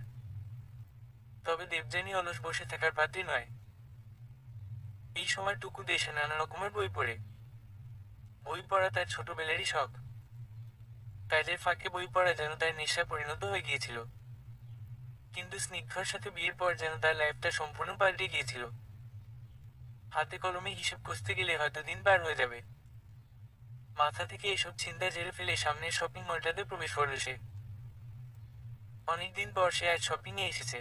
তবে দেবযানী অলস বসে থাকার পাত্রী নয়। এই সময়টুকু দেশে নানা রকমের বই পড়ে। বই পড়া তার ছোটবেলারই শখ। কাজের ফাঁকে বই পড়া যেন তার নেশায় পরিণত হয়ে গিয়েছিল। কিন্তু স্নিগ্ধর সাথে বিয়ের পর যেন তার লাইফটা সম্পূর্ণ পাল্টে গিয়েছিল। হাতে কলমে হিসেব কষতে গেলে হয়তো দিন পার হয়ে যাবে। মাথা থেকে এসব চিন্তা ঝেড়ে ফেলে সামনের শপিং মলটাতে প্রবেশ করল সে। অনেকদিন পর সে আজ শপিং এ এসেছে।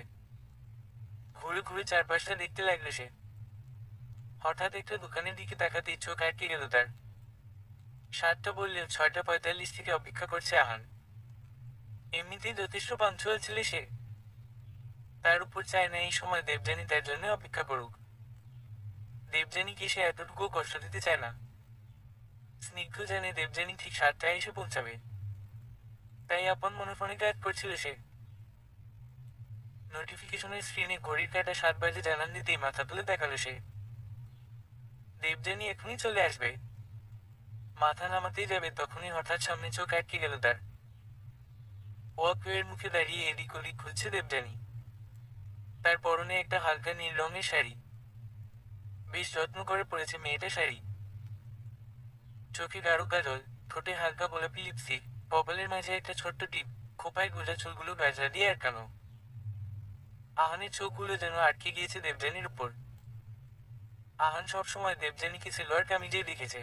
ঘুরে ঘুরে চারপাশটা দেখতে লাগলো সে। হঠাৎ একটা দোকানের দিকে তাকাতে চোখ আটকে গেল তার। 7টা বললেও 6টা 45 থেকে অপেক্ষা করছে আহান। এমনিতেই যথেষ্ট পাঞ্চুয়াল ছেলে সে। তার উপর চায় না এই সময় দেবযানী তার জন্য অপেক্ষা করুক। দেবযানীকে সে এতটুকু কষ্ট দিতে চায় না। স্নিগ্ধ জানে দেবযানী ঠিক 7টায় এসে পৌঁছাবে, তাই আপন মনে ফোনে কাজ করছিল সে। নোটিফিকেশনের স্ক্রিনে ঘড়ির কাঁটা 7 বাজে জানান দিতেই মাথা তুলে দেখালো সে। দেবযানী এখনই চলে আসবে। মাথা নামাতেই যাবে তখনই হঠাৎ সামনে চোখ আটকে গেল তার। ওয়াকওয়ের মুখে দাঁড়িয়ে এদিক ওদিক খুঁজছে দেবযানী। তার পরনে একটা হালকা নীল রঙের শাড়ি। বেশ যত্ন করে পরেছে মেয়েটা শাড়ি। চোখে গাঢ় কাজল, ঠোঁটে হালকা গোলাপি লিপস্টিক, কপালের মাঝে একটা ছোট্ট টিপ, খোঁপায় গোজা চুলগুলো গাজরা দিয়ে আটকানো। আহানের চোখগুলো যেন আটকে গিয়েছে দেবযানীর উপর। আহান সবসময় দেবযানীকে সিলভার কামিজেই দেখেছে।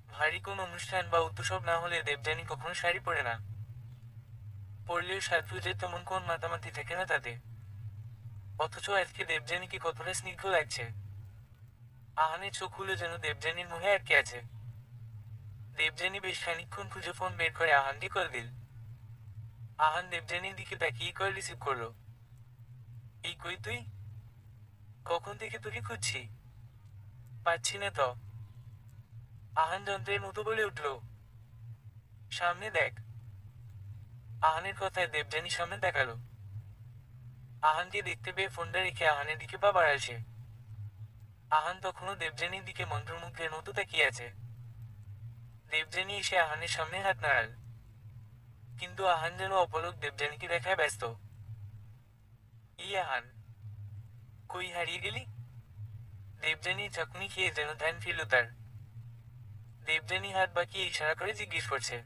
ভারী কোন অনুষ্ঠান বা উৎসব না হলে দেবযানী কখনো শাড়ি পরে না। পরলেও সাজগোজের তেমন কোন মাতামাতি থাকে না তাতে। অথচ আজকে দেবযানীকে কতটা স্নিগ্ধ লাগছে। আহানের চোখগুলো যেন দেবযানীর মুখে আটকে আছে। দেবযানী বেশ খানিকক্ষণ খুঁজে ফোন বের করে আহানকে কল দিল। আহান দেবযানীর দিকে তাকিয়ে কল রিসিভ করলো। এই কই তুই? কখন থেকে তোকে খুঁজছি, পাচ্ছি না তো। আহান যন্ত্রের মতো বলে উঠল, সামনে দেখ। আহানের কথায় দেবযানী সামনে তাকালো। আহানকে দেখতে পেয়ে ফোনটা রেখে আহানের দিকে পা বাড়ায় সে। আহান তখনও দেবযানীর দিকে মন্ত্রমুগ্ধের মতো তাকিয়ে আছে। দেবযানী এসে আহানের সামনে হাত নাড়াল। কিন্তু আহান যেন অপলক দেবযানীকে দেখায় ব্যস্ত। এই আহান, কই হারিয়ে গেলি? দেবযানী ঝাঁকুনি খেয়ে যেন ধ্যান ফিরল তার। দেবযানী হাত বাঁকিয়ে ইশারা করে জিজ্ঞেস করছে।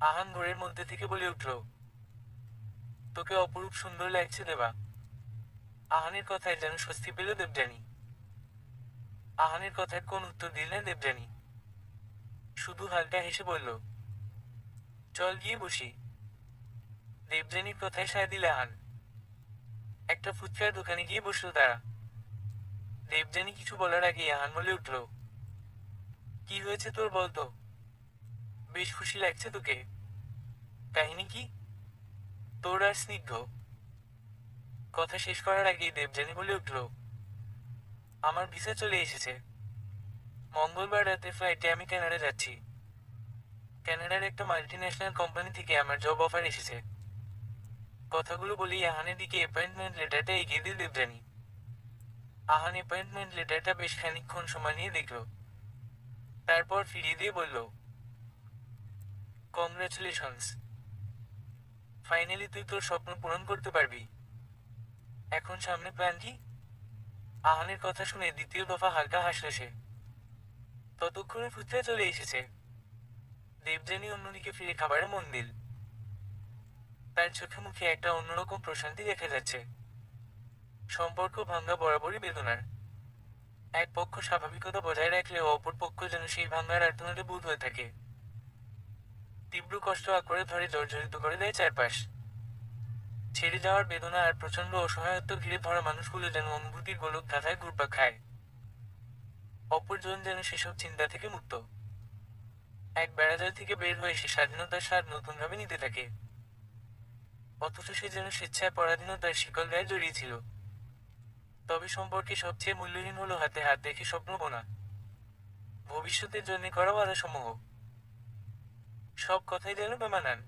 আহান ঘোরের মধ্যে থেকে বলে উঠল, তোকে অপরূপ সুন্দর লাগছে দেবা। আহানের কথায় যেন স্বস্তি পেল দেবযানী। আহানের কথার কোন উত্তর দিল না দেবযানী। শুধু হালকা হেসে বলল, চল গিয়ে বসি। দেবযানীর কথায় সায় দিল আহান। একটা ফুচকার দোকানে গিয়ে বসল তারা। দেবযানী কিছু বলার আগে আহান বলে উঠল, কি হয়েছে তোর বলতো? বেশ খুশি লাগছে তোকে। কাহিনী কি তোর আর স্নিগ্ধ? কথা শেষ করার আগেই দেবযানী বলে উঠল, আমার ভিসা চলে এসেছে। মঙ্গলবার রাতে ফ্লাইটে আমি কানাডা যাচ্ছি। কানাডার একটা মাল্টিন্যাশনাল কোম্পানি থেকে আমার জব অফার এসেছে। কথাগুলো বলেই আহানের দিকে অ্যাপয়েন্টমেন্ট লেটারটা এগিয়ে দিল দেবযানী। আহান অ্যাপয়েন্টমেন্ট লেটারটা বেশ খানিকক্ষণ সময় নিয়ে দেখল, তারপর ফিরিয়ে দিয়ে বলল, কংগ্রাচুলেশনস, ফাইনালি তুই তোর স্বপ্ন পূরণ করতে পারবি। এখন সামনে প্ল্যান কি? আহানের কথা শুনে দ্বিতীয় দফা হালকা হাসল সে। ততক্ষণে ফুচকা চলে এসেছে। দেবযানী অন্যদিকে ফিরে খাবারে মন দিল। তার চোখে মুখে একটা অন্যরকম প্রশান্তি দেখা যাচ্ছে। সম্পর্ক ভাঙ্গা বরাবরই বেদনার। এক পক্ষ স্বাভাবিকতা বজায় রাখলেও অপর পক্ষ যেন সেই ভাঙ্গার আর্তনাদে বুঁদ হয়ে থাকে। তীব্র কষ্ট আঁকড়ে ধরে জর্জরিত করে দেয় চারপাশ। ছেড়ে যাওয়ার বেদনা আর প্রচন্ড অসহায়ত্ব ঘিরে ধরা মানুষগুলো যেন অনুভূতির গোলক ধাঁধায় ঘুরপাক খায়। অপরজন যেন সেসব চিন্তা থেকে মুক্ত। এক বেড়াজাল থেকে বের হয়ে সে স্বাধীনতার স্বাদ নতুনভাবে নিতে থাকে। অথচ সে যেন স্বেচ্ছায় পরাধীনতার শিকল গায়ে জড়িয়েছিল। তবে সম্পর্কে সবচেয়ে মূল্যহীন হলো হাতে হাত রেখে স্বপ্ন বোনা, ভবিষ্যতের জন্য করা বাধা সমূহ। সব কথাই যেন বেমানান।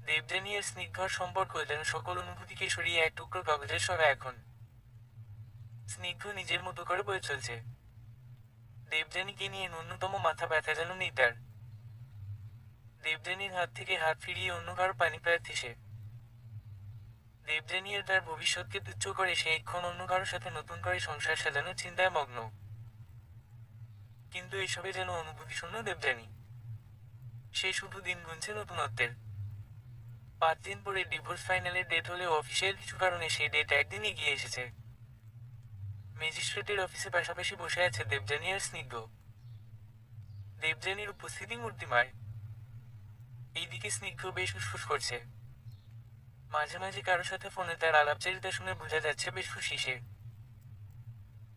দেবযানী এর স্নিগ্ধর সম্পর্ক যেন সকল অনুভূতিকে সরিয়ে এক টুকরো কাগজের সরা এখন। স্নিগ্ধ নিজের মতো করে বয়ে চলছে। দেবযানীকে নিয়ে ন্যূনতম মাথা ব্যথা যেন নেই তার। দেবযানীর হাত থেকে হাত ফিরিয়ে অন্য কারো পানি প্রার্থী সে। দেবযানী এর তার ভবিষ্যৎকে তুচ্ছ করে সে এক্ষণ অন্য কারোর সাথে নতুন করে সংসার সাজানোর চিন্তায় মগ্ন। কিন্তু এসবে যেন অনুভূতি শূন্য দেবযানী। সে শুধু দিন গুনছে নতুনত্বের। 5 দিন পরে ডিভোর্স ফাইনালের ডেট হলেও অফিসিয়াল কিছু কারণে সেই ডেট একদিন এগিয়ে এসেছে। ম্যাজিস্ট্রেটের অফিসে পাশাপাশি বসে আছে দেবযানী আর স্নিগ্ধ। দেবযানীর উপস্থিতি মূর্তিময়। এইদিকে স্নিগ্ধ বেশ উসফুস করছে। মাঝে মাঝে কারোর সাথে ফোনে তার আলাপচারিতা শুনে বোঝা যাচ্ছে বেশ খুশি সে।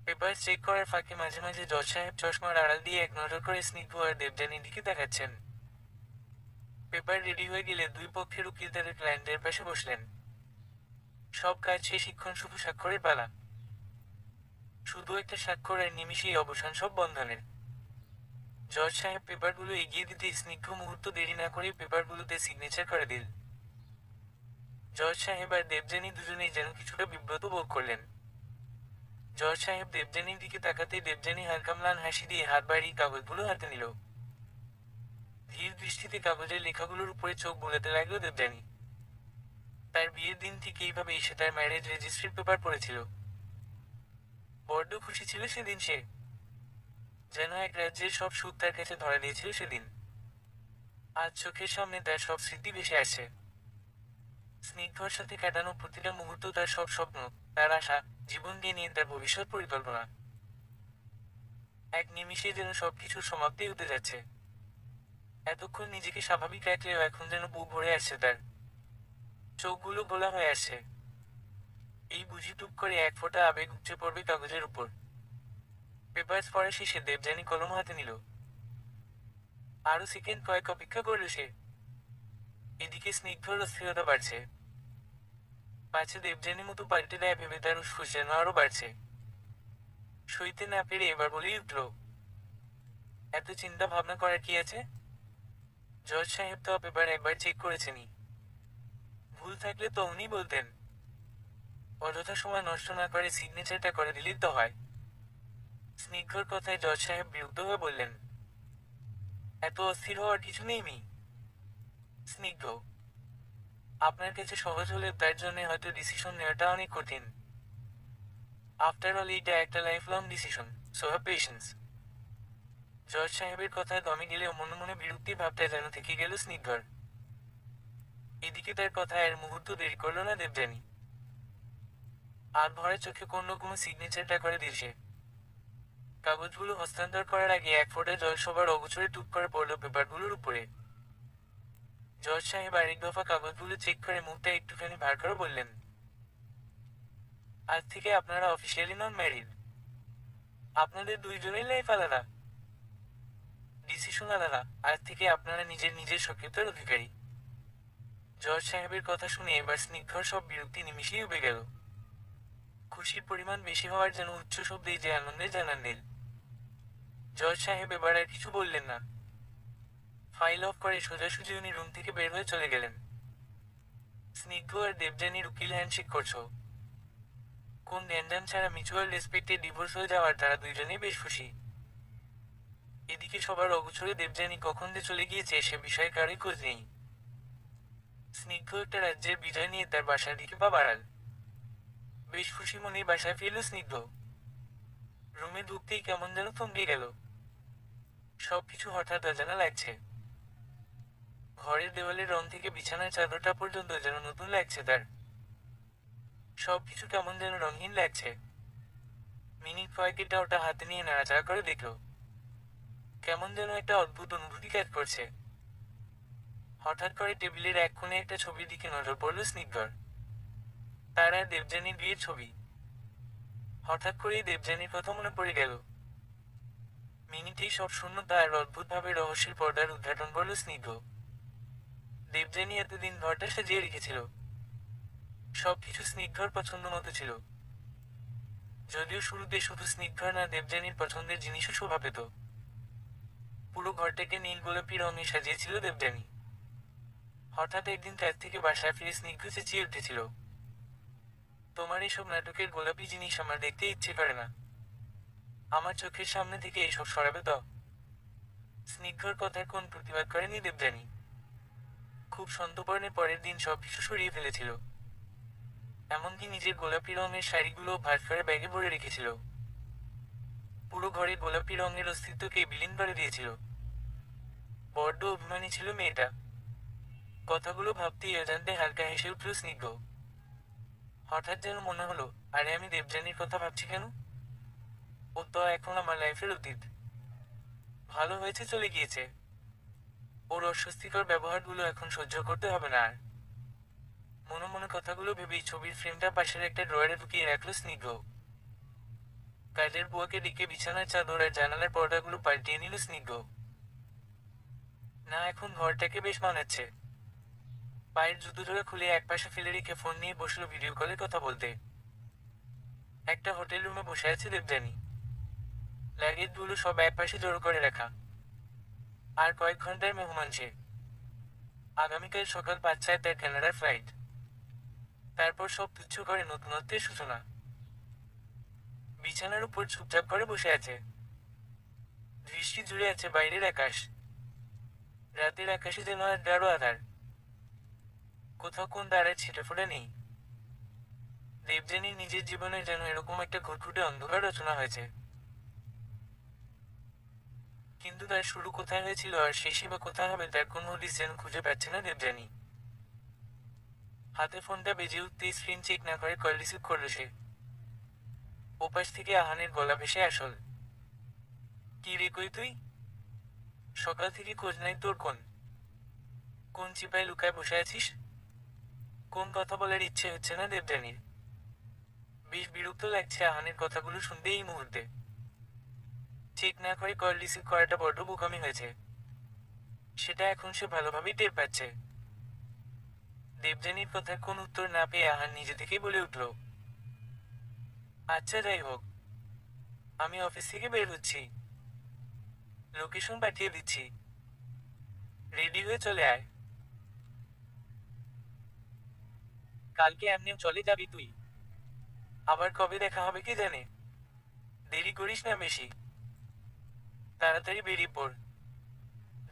পেপার চেক করার ফাঁকে মাঝে মাঝে জজ সাহেব চশমার আড়াল দিয়ে এক নজর করে স্নিগ্ধ আর দেবযানীর দিকে দেখাচ্ছেন। পেপার রেডি হয়ে গেলে দুই পক্ষের উকিল তাদের ক্লায়েন্টের পাশে বসলেন। সব কাজ শেষিক্ষণ শুধু স্বাক্ষরের পালা। শুধু একটা স্বাক্ষর আর নিমিষেই অবসান সব বন্ধনের। জজ সাহেব পেপারগুলো এগিয়ে দিতে স্নিগ্ধ মুহূর্ত দেরি না করে পেপারগুলোতে সিগনেচার করে দিল। জজ সাহেব আর দেবযানী দুজনেই যেন কিছুটা বিব্রত বোধ করলেন। জজ সাহেব দেবযানীর দিকে তাকাতেই দেবযানী হালকা ম্লান হাসি দিয়ে হাত বাড়িয়ে কাগজগুলো হাতে নিল। ধীর দৃষ্টিতে কাগজের লেখাগুলোর উপরে চোখ বোলাতে লাগলো দেবযানী। তার বিয়ের দিন ঠিক এইভাবেই সে তার ম্যারেজ রেজিস্ট্রির পেপার পড়েছিল। বড্ড খুশি ছিল সেদিন সে। যেন এক রাজ্যের সব সুখ তার কাছে ধরা দিয়েছিল সেদিন। আজ চোখের সামনে তার সব স্মৃতি ভেসে আসছে। স্নিগ্ধর সাথে কাটানো প্রতিটা মুহূর্ত, তার সব স্বপ্ন, তার আশা, জীবনকে নিয়ে তার ভবিষ্যৎ পরিকল্পনা। এক নিমিষে যেন সবকিছুর সমাপ্তি হতে যাচ্ছে। এতক্ষণ নিজেকে স্বাভাবিক রাখলেও এখন যেন বুক ভরে আসছে তার। চোখগুলো গোলা হয়ে আসছে। এই বুঝি টুপ করে এক ফোঁটা আবেগ উপচে পড়বে কাগজের উপর। পেপারস পড়া শেষে দেবযানী কলম হাতে নিল। আরো সেকেন্ড কয়েক অপেক্ষা করল সে। এদিকে স্নিগ্ধর অস্থিরতা বাড়ছে। পাছে দেবযানী মতো পাল্টে দেয় ভেবে তার উসফুস যেন আরো বাড়ছে। সইতে না পেরে এবার বলেই উঠল, এত চিন্তা ভাবনা করার কি আছে? জজ সাহেব তো পেপার একবার চেক করেছেনই। ভুল থাকলে তো উনি বলতেন। অযথা সময় নষ্ট না করে সিগনেচারটা করে দিলেই তো হয়। স্নিগ্ধর কথায় জজ সাহেব বিরক্ত হয়ে বললেন, এত অস্থির হওয়ার কিছু নেই মি। স্নিগ্ধ, আপনার কাছে সহজ হলে তার জন্য হয়তো ডিসিশন নেওয়াটা অনেক কঠিন। আফটার অল এইটা একটা life long decision, so have patience. জজ সাহেবের কথায় দমে গেলেও মনে মনে বিরক্তির ভাবটা যেন থেকে গেল স্নিগ্ধর। এদিকে তার কথায় আর মুহূর্ত দেরি করল না দেবযানী। আর ভরে চোখে কোনো সিগনেচারটা করে দিল সে। কাগজগুলো হস্তান্তর করার আগে এক ফোঁটা জল সবার অগোচরে টুপ করে পড়ল পেপারগুলোর উপরে। জজ সাহেব আরেক দফা কাগজগুলো চেক করে মুখটা একটুখানি ভার করে বললেন, আজ থেকে আপনারা অফিসিয়ালি নন ম্যারিড। আপনাদের দুইজনের লাইফ আলাদা, ডিসিশন আলাদা। আজ থেকে আপনারা নিজের নিজের সক্রিয়তার অধিকারী। জজ সাহেবের কথা শুনে এবার স্নিগ্ধর সব বিরক্তি নিমিশেই উবে গেল। খুশির পরিমাণ বেশি হওয়ার যেন উচ্চ শব্দেই যে আনন্দে জানান দিল। জজ সাহেব এবার আর কিছু বললেন না। ফাইল অফ করে সোজাসুজি উনি রুম থেকে বের হয়ে চলে গেলেন। স্নিগ্ধ আর দেবযানীর উকিল হ্যান্ডশেক করছো। কোন লেনদেন ছাড়া মিউচুয়াল রেসপেক্টে ডিভোর্স হয়ে যাওয়ার তারা দুইজনেই বেশ খুশি। এদিকে সবার অগোচরে দেবযানী কখন যে চলে গিয়েছে সে বিষয়ে কারোই খোঁজ নেই। স্নিগ্ধ একটা রাজ্যের বিজয় নিয়ে তার বাসার দিকে পা বাড়াল। বেশ খুশি মনেই বাসায় ফিরল স্নিগ্ধ। রুমে ঢুকতেই কেমন যেন থমকে গেল। সবকিছু হঠাৎ অজানা লাগছে। ঘরের দেওয়ালের রং থেকে বিছানার চাদরটা পর্যন্ত যেন নতুন লাগছে তার। সবকিছু কেমন যেন রঙহীন লাগছে। মিনিট কয়েকটা ওটা হাতে নিয়ে নাড়াচাড়া করে দেখল। কেমন যেন একটা অদ্ভুত অনুভূতি কাজ করছে। হঠাৎ করে টেবিলের এক কোণে একটা ছবির দিকে নজর পড়ল স্নিগ্ধর। তার আর দেবযানীর বিয়ের ছবি। হঠাৎ করেই দেবযানীর কথা মনে পড়ে গেল। মিনিটেই সব শূন্যতা আর অদ্ভুতভাবে রহস্যের পর্দার উদ্ঘাটন করল স্নিগ্ধ। দেবযানী এতদিন ঘরটা সাজিয়ে রেখেছিল। সবকিছু স্নিগ্ধর পছন্দ মতো ছিল। যদিও শুরুতে শুধু স্নিগ্ধর না দেবযানীর পছন্দের জিনিসও শোভা পেত। পুরো ঘরটাকে নীল গোলাপি রঙে সাজিয়েছিল দেবযানী। হঠাৎ একদিন কাজ থেকে বাসায় ফিরে স্নিগ্ধ চেঁচিয়ে উঠেছিল, তোমার এসব নাটকের গোলাপি জিনিস আমার দেখতে ইচ্ছে করে না। আমার চোখের সামনে থেকে এসব সরাবে তো। স্নিগ্ধর কথার কোন প্রতিবাদ করেনি দেবযানী। খুব সন্তর্পণে পরের দিন সবকিছু সরিয়ে ফেলেছিল। এমনকি নিজের গোলাপি রঙের শাড়িগুলো ভাঁজ করে ব্যাগে ভরে রেখেছিল। পুরো ঘরে গোলাপি রঙের অস্তিত্বকে বিলীন করে দিয়েছিল। বড্ড অভিমানী ছিল মেয়েটা। কথাগুলো ভাবতেই অজান্তে হালকা হেসে উঠল স্নিগ্ধ। হঠাৎ যেন মনে হলো, আরে আমি দেবযানীর কথা ভাবছি কেন? ও তো এখন আমার লাইফের অতীত। ভালো হয়েছে চলে গিয়েছে। ওর অস্বস্তিকর ব্যবহারগুলো এখন সহ্য করতে হবে না আর। মনে মনে কথাগুলো ভেবেই ছবির ফ্রেমটা পাশের একটা ড্রয়ারে ঢুকিয়ে রাখল স্নিগ্ধ। কাজের বুয়াকে ডেকে বিছানার চাদর আর জানালার পর্দাগুলো পাল্টিয়ে নিল স্নিগ্ধ। না, এখন ঘরটাকে বেশ মানাচ্ছে। পায়ের জুতো জোড়া খুলে একপাশে ফেলে রেখে ফোন নিয়ে বসলো ভিডিও কলে কথা বলতে। একটা হোটেল রুমে বসে আছে দেবযানী। লাগেজগুলো সব একপাশে জড়ো করে রাখা। আর কয়েক ঘন্টার মেহমান সে। আগামীকাল সকাল 5টায় তার কানাডার ফ্লাইট। তারপর সব তুচ্ছ করে নতুনত্বের সূচনা। বিছানার উপর চুপচাপ করে বসে আছে। দৃষ্টি জুড়ে আছে বাইরের আকাশ। রাতের আকাশে যেন আর গাঢ় আধার। কোথাও কোন দ্বারের ছিটেফোঁটা নেই। দেবযানীর নিজের জীবনে যেন এরকম একটা ঘুটঘুটে অন্ধকার রচনা হয়েছে। কিন্তু তার শুরু কোথায় হয়েছিল আর শেষই বা কোথায় হবে তার কোনো হদিস যেন খুঁজে পাচ্ছে না দেবযানী। হাতে ফোনটা বেজে উঠতেই স্ক্রিন চেক না করে কল রিসিভ করল সে। ওপাশ থেকে আহানের গলা ভেসে আসল, কি রে কই তুই? সকাল থেকে খোঁজ নাই তোর। কোন কোন চিপায় লুকায় বসে আছিস? কোন কথা বলার ইচ্ছে হচ্ছে না দেবযানীর। বেশ বিরক্ত লাগছে আহানের কথাগুলো শুনতে এই মুহূর্তে। চেক না করে কল রিসিভ করাটা বড্ড বোকামি হয়েছে। সেটা এখন সে ভালোভাবেই টের পাচ্ছে। দেবযানীর কথার কোন উত্তর না পেয়ে আহান নিজে থেকেই বলে উঠল, আচ্ছা যাই হোক, আমি অফিস থেকে বের হচ্ছি। লোকেশন পাঠিয়ে দিচ্ছি। রেডি হয়ে চলে আয়। কালকে এমনিও চলে যাবি তুই। আবার কবে দেখা হবে কে জানে। দেরি করিস না বেশি। তাড়াতাড়ি বেরিয়ে পড়।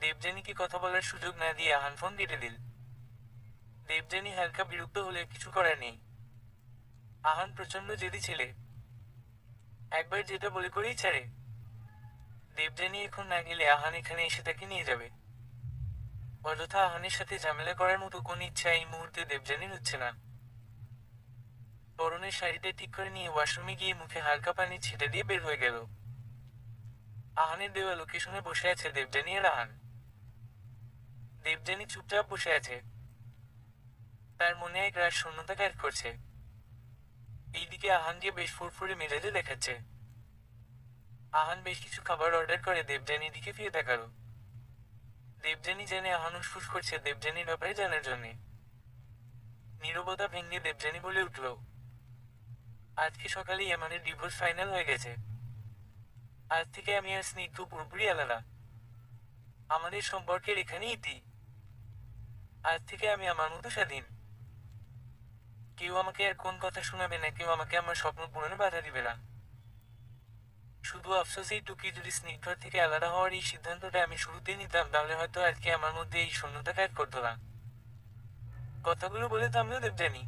দেবযানীকে কথা বলার সুযোগ না দিয়ে আহান ফোন কেটে দিল। দেবযানী হালকা বিরক্ত হলে কিছু করার নেই। আহান প্রচন্ড জেদি ছেলে। একবার যেটা বলে করেই ছাড়ে। দেবযানী এখন না গেলে আহান এখানে এসে তাকে নিয়ে যাবে। অযথা আহানের সাথে ঝামেলা করার মতো কোন ইচ্ছা এই মুহূর্তে দেবযানীর হচ্ছে না। পরনের শাড়িটা ঠিক করে নিয়ে ওয়াশরুমে গিয়ে মুখে হালকা পানি ছিটে দিয়ে বের হয়ে গেল। আহানের দেওয়া লোকেশনে বসে আছে দেবযানী আর আহান। দেবযানী চুপচাপ বসে আছে। তার মনে এক রাশ শূন্যতা কাজ করছে। এইদিকে আহানকে বেশ ফুরফুরে মেজাজে দেখাচ্ছে। আহান বেশ কিছু খাবার অর্ডার করে দেবযানীর দিকে ফিরে তাকালো। দেবযানী জানে আহান উসফুস করছে দেবযানীর ব্যাপারে জানার জন্যে। নীরবতা ভেঙে দেবযানী বলে উঠল, আজকে সকালেই আমাদের ডিভোর্স ফাইনাল হয়ে গেছে। আজ থেকে আমি আর স্নিগ্ধ পুরোপুরি আলাদা। আমাদের সম্পর্কের এখানেই ইতি। আজ থেকে আমি আমার মতো স্বাধীন। কেউ আমাকে আর কোন কথা শোনাবে না, কেউ আমাকে আমার স্বপ্ন পূরণে বাধা দিবে না। শুধু আফসোস এইটুকুই, যদি স্নিগ্ধর থেকে আলাদা হওয়ার এই সিদ্ধান্তটা আমি শুরুতেই নিতাম, তাহলে হয়তো আজকে আমার মধ্যে এই শূন্যতা কাজ করতো না। কথাগুলো বলে থামলো দেবযানী।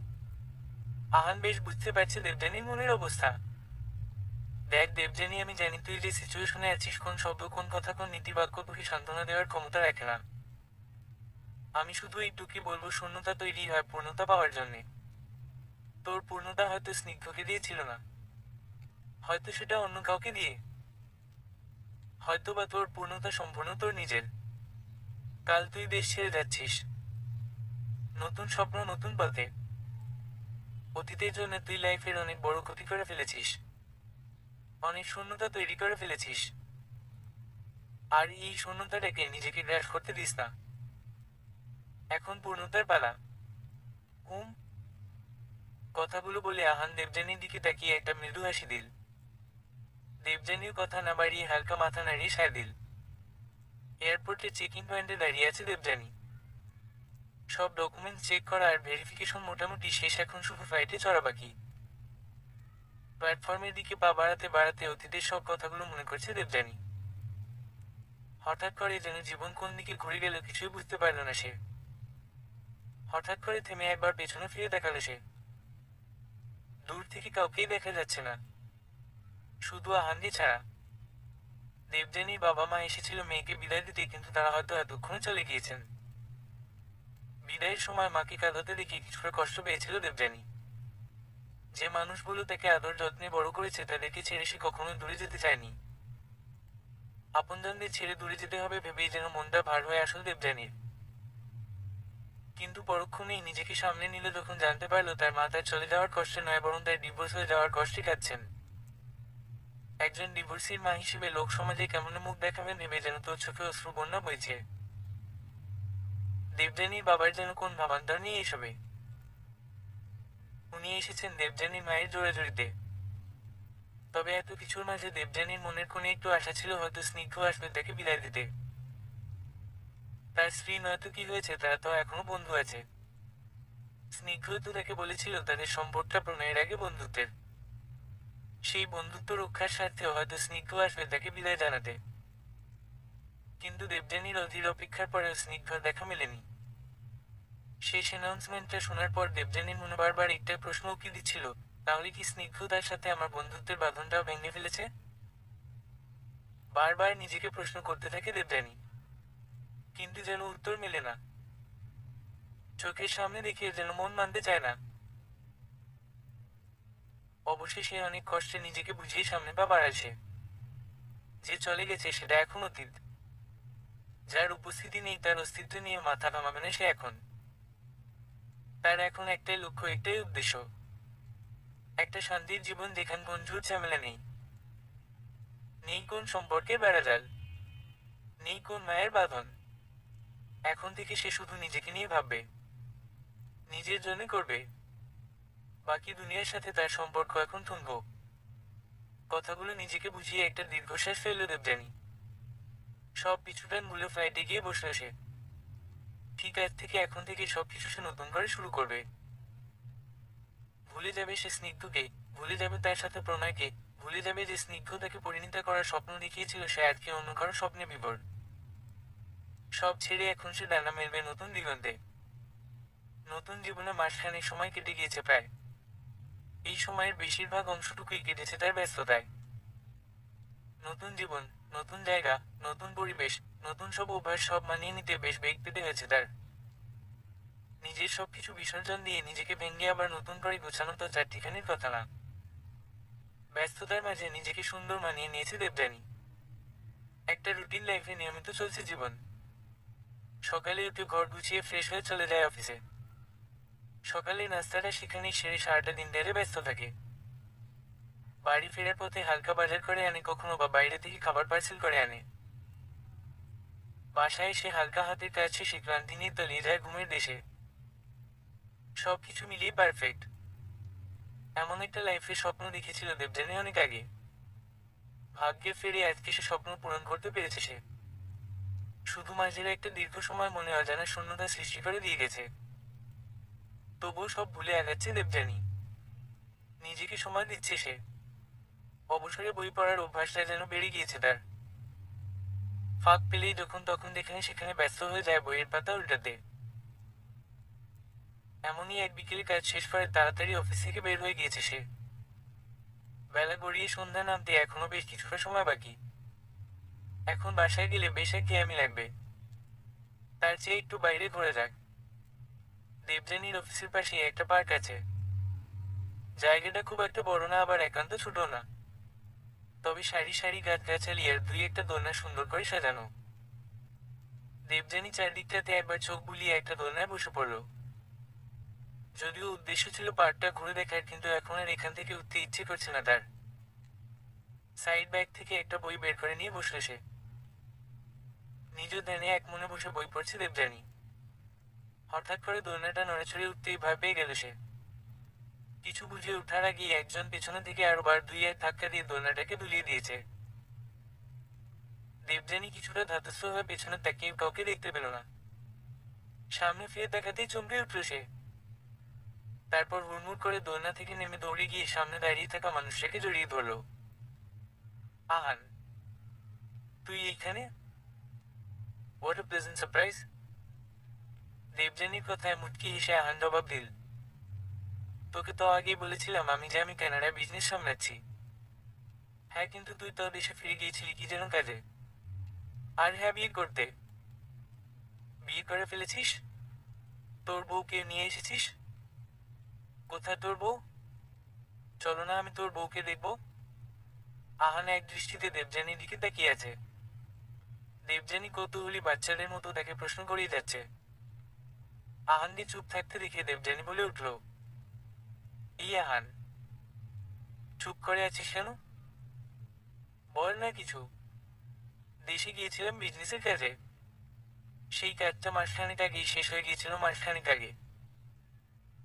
আহান বেশ বুঝতে পারছে দেবযানীর মনের অবস্থা। দেখ দেবযানী, আমি জানি তুই যে সিচুয়েশনে আছিস, কোন শব্দ, কোন কথা, কোন নীতিবাক্য তোকে সান্ত্বনা দেওয়ার ক্ষমতা রাখে না। আমি শুধু এইটুকুই বলবো, শূন্যতা তৈরি হয় পূর্ণতা পাওয়ার জন্যে। তোর পূর্ণতা হয়তো স্নিগ্ধকে দিয়েছিল না, হয়তো সেটা অন্য কাউকে দিয়ে, হয়তো বা তোর পূর্ণতা সম্পূর্ণ তোর নিজের। কাল তুই দেশ ছেড়ে যাচ্ছিস, নতুন স্বপ্ন, নতুন পথে। অতীতের জন্য তুই লাইফের অনেক বড় ক্ষতি করে ফেলেছিস, অনেক শূন্যতা তৈরি করে ফেলেছিস। আর এই শূন্যতাটাকে নিজেকে গ্রাস করতে দিস না। এখন পূর্ণতার পালা। হুম। কথাগুলো বলে আহান দেবযানীর দিকে তাকিয়ে একটা মৃদু হাসি দিল। দেবযানীর কথা না বাড়িয়ে হালকা মাথা নাড়িয়ে সায় দিল। এয়ারপোর্টে চেকিং পয়েন্টে দাঁড়িয়ে আছে দেবযানী। সব ডকুমেন্টস চেক করা আর ভেরিফিকেশন মোটামুটি শেষ, এখন শুধু ফ্লাইটে চড়া বাকি। প্ল্যাটফর্মের দিকে পা বাড়াতে বাড়াতে অতীতের সব কথাগুলো মনে করছে দেবযানী। হঠাৎ করে যেন জীবন কোন দিকে ঘুরে গেল কিছুই বুঝতে পারল না সে। হঠাৎ করে থেমে একবার পেছনে ফিরে দেখালো সে। দূর থেকে কাউকেই দেখা যাচ্ছে না, শুধু আহানকে ছাড়া। দেবযানীর বাবা মা এসেছিল মেয়েকে বিদায় দিতে, কিন্তু তারা হয়তো এতক্ষণে চলে গিয়েছেন। বিদায়ের সময় মাকে কাঁদাতে দেখে কিছুটা কষ্ট পেয়েছিল দেবযানী। যে মানুষগুলো তাকে আদর যত্নে বড় করেছে, তাদেরকে ছেড়ে সে কখনো দূরে যেতে চায়নি। আপনজনদের ছেড়ে দূরে যেতে হবে ভেবেই যেন মনটা ভার হয়ে আসল দেবযানীর। কিন্তু পরক্ষণেই নিজেকে সামনে নিল যখন জানতে পারল তার মা তার চলে যাওয়ার কষ্টে নয়, বরং তার ডিভোর্স হয়ে যাওয়ার কষ্টে কাঁদছেন। একজন ডিভোর্সির মা হিসেবে লোক সমাজে কেমন মুখ দেখাবেন ভেবে যেন তোর চোখে অশ্রু বন্যা বইছে। দেবযানীর বাবার যেন কোন ভাবান্তর নিয়ে এসবে। উনি এসেছেন দেবযানীর মায়ের জোড়াজড়িতে। তবে এত কিছুর মাঝে দেবযানীর মনের কোণে একটু আশা ছিল, হয়তো স্নিগ্ধ আসবে তাকে বিদায় দিতে। তার স্ত্রী নয়তো কি হয়েছে, তারা তো এখনো বন্ধু আছে। স্নিগ্ধ তো তাকে বলেছিল তাদের সম্পর্কটা প্রণয়ের আগে বন্ধুত্বের। সেই বন্ধুত্ব রক্ষার স্বার্থে হয়তো স্নিগ্ধ আসবে তাকে বিদায় জানাতে। কিন্তু দেবযানীর অধীর অপেক্ষার পরেও স্নিগ্ধর দেখা মেলেনি। শেষ অ্যানাউন্সমেন্টটা শোনার পর দেবযানীর মনে বারবার একটা প্রশ্ন উকি দিচ্ছিল, তাহলে কি স্নিগ্ধ তার সাথে আমার বন্ধুত্বের বাঁধনটাও ভেঙে ফেলেছে? বারবার নিজেকে প্রশ্ন করতে থাকে দেবযানী, কিন্তু যেন উত্তর মেলে না। চোখের সামনে দেখে যেন মন মানতে চায় না। অবশেষে অনেক কষ্টে নিজেকে বুঝিয়ে সামনে পা বাড়ায় সে। যে চলে গেছে সেটা এখন অতীত। যার উপস্থিতি নেই তার অস্তিত্ব নিয়ে মাথা ঘামাবে না সে এখন। তার এখন একটাই লক্ষ্য, একটাই উদ্দেশ্য। একটা শান্তির জীবন যেখানে কোন ঝুট ঝামেলা নেই। নেই কোন সম্পর্কের বেড়াজাল, নেই কোন মায়ের বাঁধন। এখন থেকে সে শুধু নিজেকে নিয়ে ভাববে, নিজের জন্য করবে। বাকি দুনিয়ার সাথে তার সম্পর্ক এখন তুঙ্গ। কথাগুলো নিজেকে বুঝিয়ে একটা দীর্ঘশ্বাস ফেলল দেবযানী। সব পিছুটান ভুলে ফ্লাইটে গিয়ে বসল সে। ঠিক আজ থেকে, এখন থেকে সবকিছু সে নতুন করে শুরু করবে। ভুলে যাবে সে স্নিগ্ধকে, ভুলে যাবে তার সাথে প্রণয়কে, ভুলে যাবে যে স্নিগ্ধ তাকে পরিণীতা করার স্বপ্ন দেখিয়েছিল সে আজকে অন্য কারো স্বপ্নে বিভোর। সব ছেড়ে এখন সে ডানা মেলবে নতুন দিগন্তে। নতুন জীবনে মাসখানেক সময় কেটে গিয়েছে প্রায়। এই সময়ের বেশিরভাগ অংশটুকুই কেটেছে তার ব্যস্ততায়। নতুন জীবন, নতুন জায়গা, নতুন পরিবেশ, নতুন সব অভ্যাস, সব মানিয়ে নিতে বেশ বেগ পেতে হয়েছে তার। নিজের সবকিছু বিসর্জন দিয়ে নিজেকে ভেঙে আবার নতুন করে গোছানো তো চারটিখানির কথা না। ব্যস্ততার মাঝে নিজেকে সুন্দর মানিয়ে নিয়েছে দেবযানী। একটা রুটিন লাইফে নিয়মিত চলছে জীবন। সকালে উঠে ঘর গুছিয়ে ফ্রেশ হয়ে চলে যায় অফিসে। সকালে নাস্তাটা সেখানেই সেরে সারাটা দিন ধরে ব্যস্ত থাকে। বাড়ি ফেরার পথে হালকা বাজার করে আনে, কখনো বা বাইরে থেকে খাবার পার্সেল করে আনে। বাসায় এসে হালকা হাতের কাজ শেষে ক্লান্তি নিয়ে তলিয়ে যায় ঘুমের দেশে। সবকিছু মিলিয়ে পারফেক্ট। এমন একটা লাইফের স্বপ্ন দেখেছিল দেবযানী অনেক আগে। ভাগ্যে ফিরে আজকে সে স্বপ্ন পূরণ করতে পেরেছে সে। শুধু মাঝের একটা দীর্ঘ সময় মনে অজানা শূন্যতা সৃষ্টি করে দিয়ে গেছে। তবুও সব ভুলে আগাচ্ছে দেবযানী। নিজেকে সময় দিচ্ছে সে। অবসরে বই পড়ার অভ্যাসটা যেন বেড়ে গিয়েছে তার। ফাঁক পেলেই যখন তখন যেখানে সেখানে ব্যস্ত হয়ে যায় বইয়ের পাতা উল্টাতে। এমনই এক বিকেলে কাজ শেষ করে তাড়াতাড়ি অফিস থেকে বের হয়ে গিয়েছে সে। বেলা গড়িয়ে সন্ধ্যা নামতে এখনো বেশ কিছুটা সময় বাকি। এখন বাসায় গেলে বেশ একঘেয়েমি লাগবে। তার চেয়ে একটু বাইরে ঘোরা যাক। দেবযানীর অফিসের পাশে একটা পার্ক আছে। জায়গাটা খুব একটা বড় না, আবার একান্ত ছোট না। তবে সারি সারি গাছগাছালি আর দুই একটা দোলনা সুন্দর করে সাজানো। দেবযানী চারদিকটাতে একবার চোখ বুলিয়ে একটা দোলনায় বসে পড়ল। যদিও উদ্দেশ্য ছিল পার্কটা ঘুরে দেখার, কিন্তু এখন আর এখান থেকে উঠতে ইচ্ছে করছে না তার। সাইড ব্যাগ থেকে একটা বই বের করে নিয়ে বসল সে। নিজ ধ্যানে এক মনে বসে বই পড়ছে দেবযানী। হঠাৎ করে দোলনাটা নড়েচড়ে উঠতেই ভয় পেয়ে গেল সে। কিছু বুঝে ওঠার আগেই একজন পেছনে থেকে আরো বার দুই এক ধাক্কা দিয়ে দোলনাটাকে দুলিয়ে দিয়েছে। দেবযানী কিছুটা ধাতস্থ হয়ে পেছনে তাকিয়ে কাউকে দেখতে পেল না। সামনে ফিরে তাকাতেই চমকে উঠল সে। তারপর হুড়মুড় করে দোলনা থেকে নেমে দৌড়ে গিয়ে সামনে দাঁড়িয়ে থাকা মানুষটাকে জড়িয়ে ধরল। আহান, তুই এইখানে? What a pleasant surprise. দেবযানীর কথায় মুচকি হেসে আহান জবাব দিল, তোকে তো আগেই বলেছিলাম আমি কানাডায় বিজনেস সামলাচ্ছি। হ্যাঁ, কিন্তু তুই তো দেশে ফিরে গিয়েছিলি কি যেন কাজে। আর হ্যাঁ, বিয়ে করতে। বিয়ে করে ফেলেছিস? তোর বউকে নিয়ে এসেছিস? কোথায় তোর বউ? চলো না, আমি তোর বউকে দেখবো। আহান এক দৃষ্টিতে দেবযানীর দিকে তাকিয়ে আছে। দেবযানী কৌতূহলী বাচ্চাদের মতো তাকে প্রশ্ন করেই যাচ্ছে। আহানকে চুপ থাকতে দেখে দেবযানী বলে উঠল, এই আহান, চুপ করে আছিস কেন? বল না কিছু। দেশে গিয়েছিলাম বিজনেসের কাজে। সেই কাজটা মাসখানেক আগেই শেষ হয়ে গিয়েছিল, মাসখানেক আগে।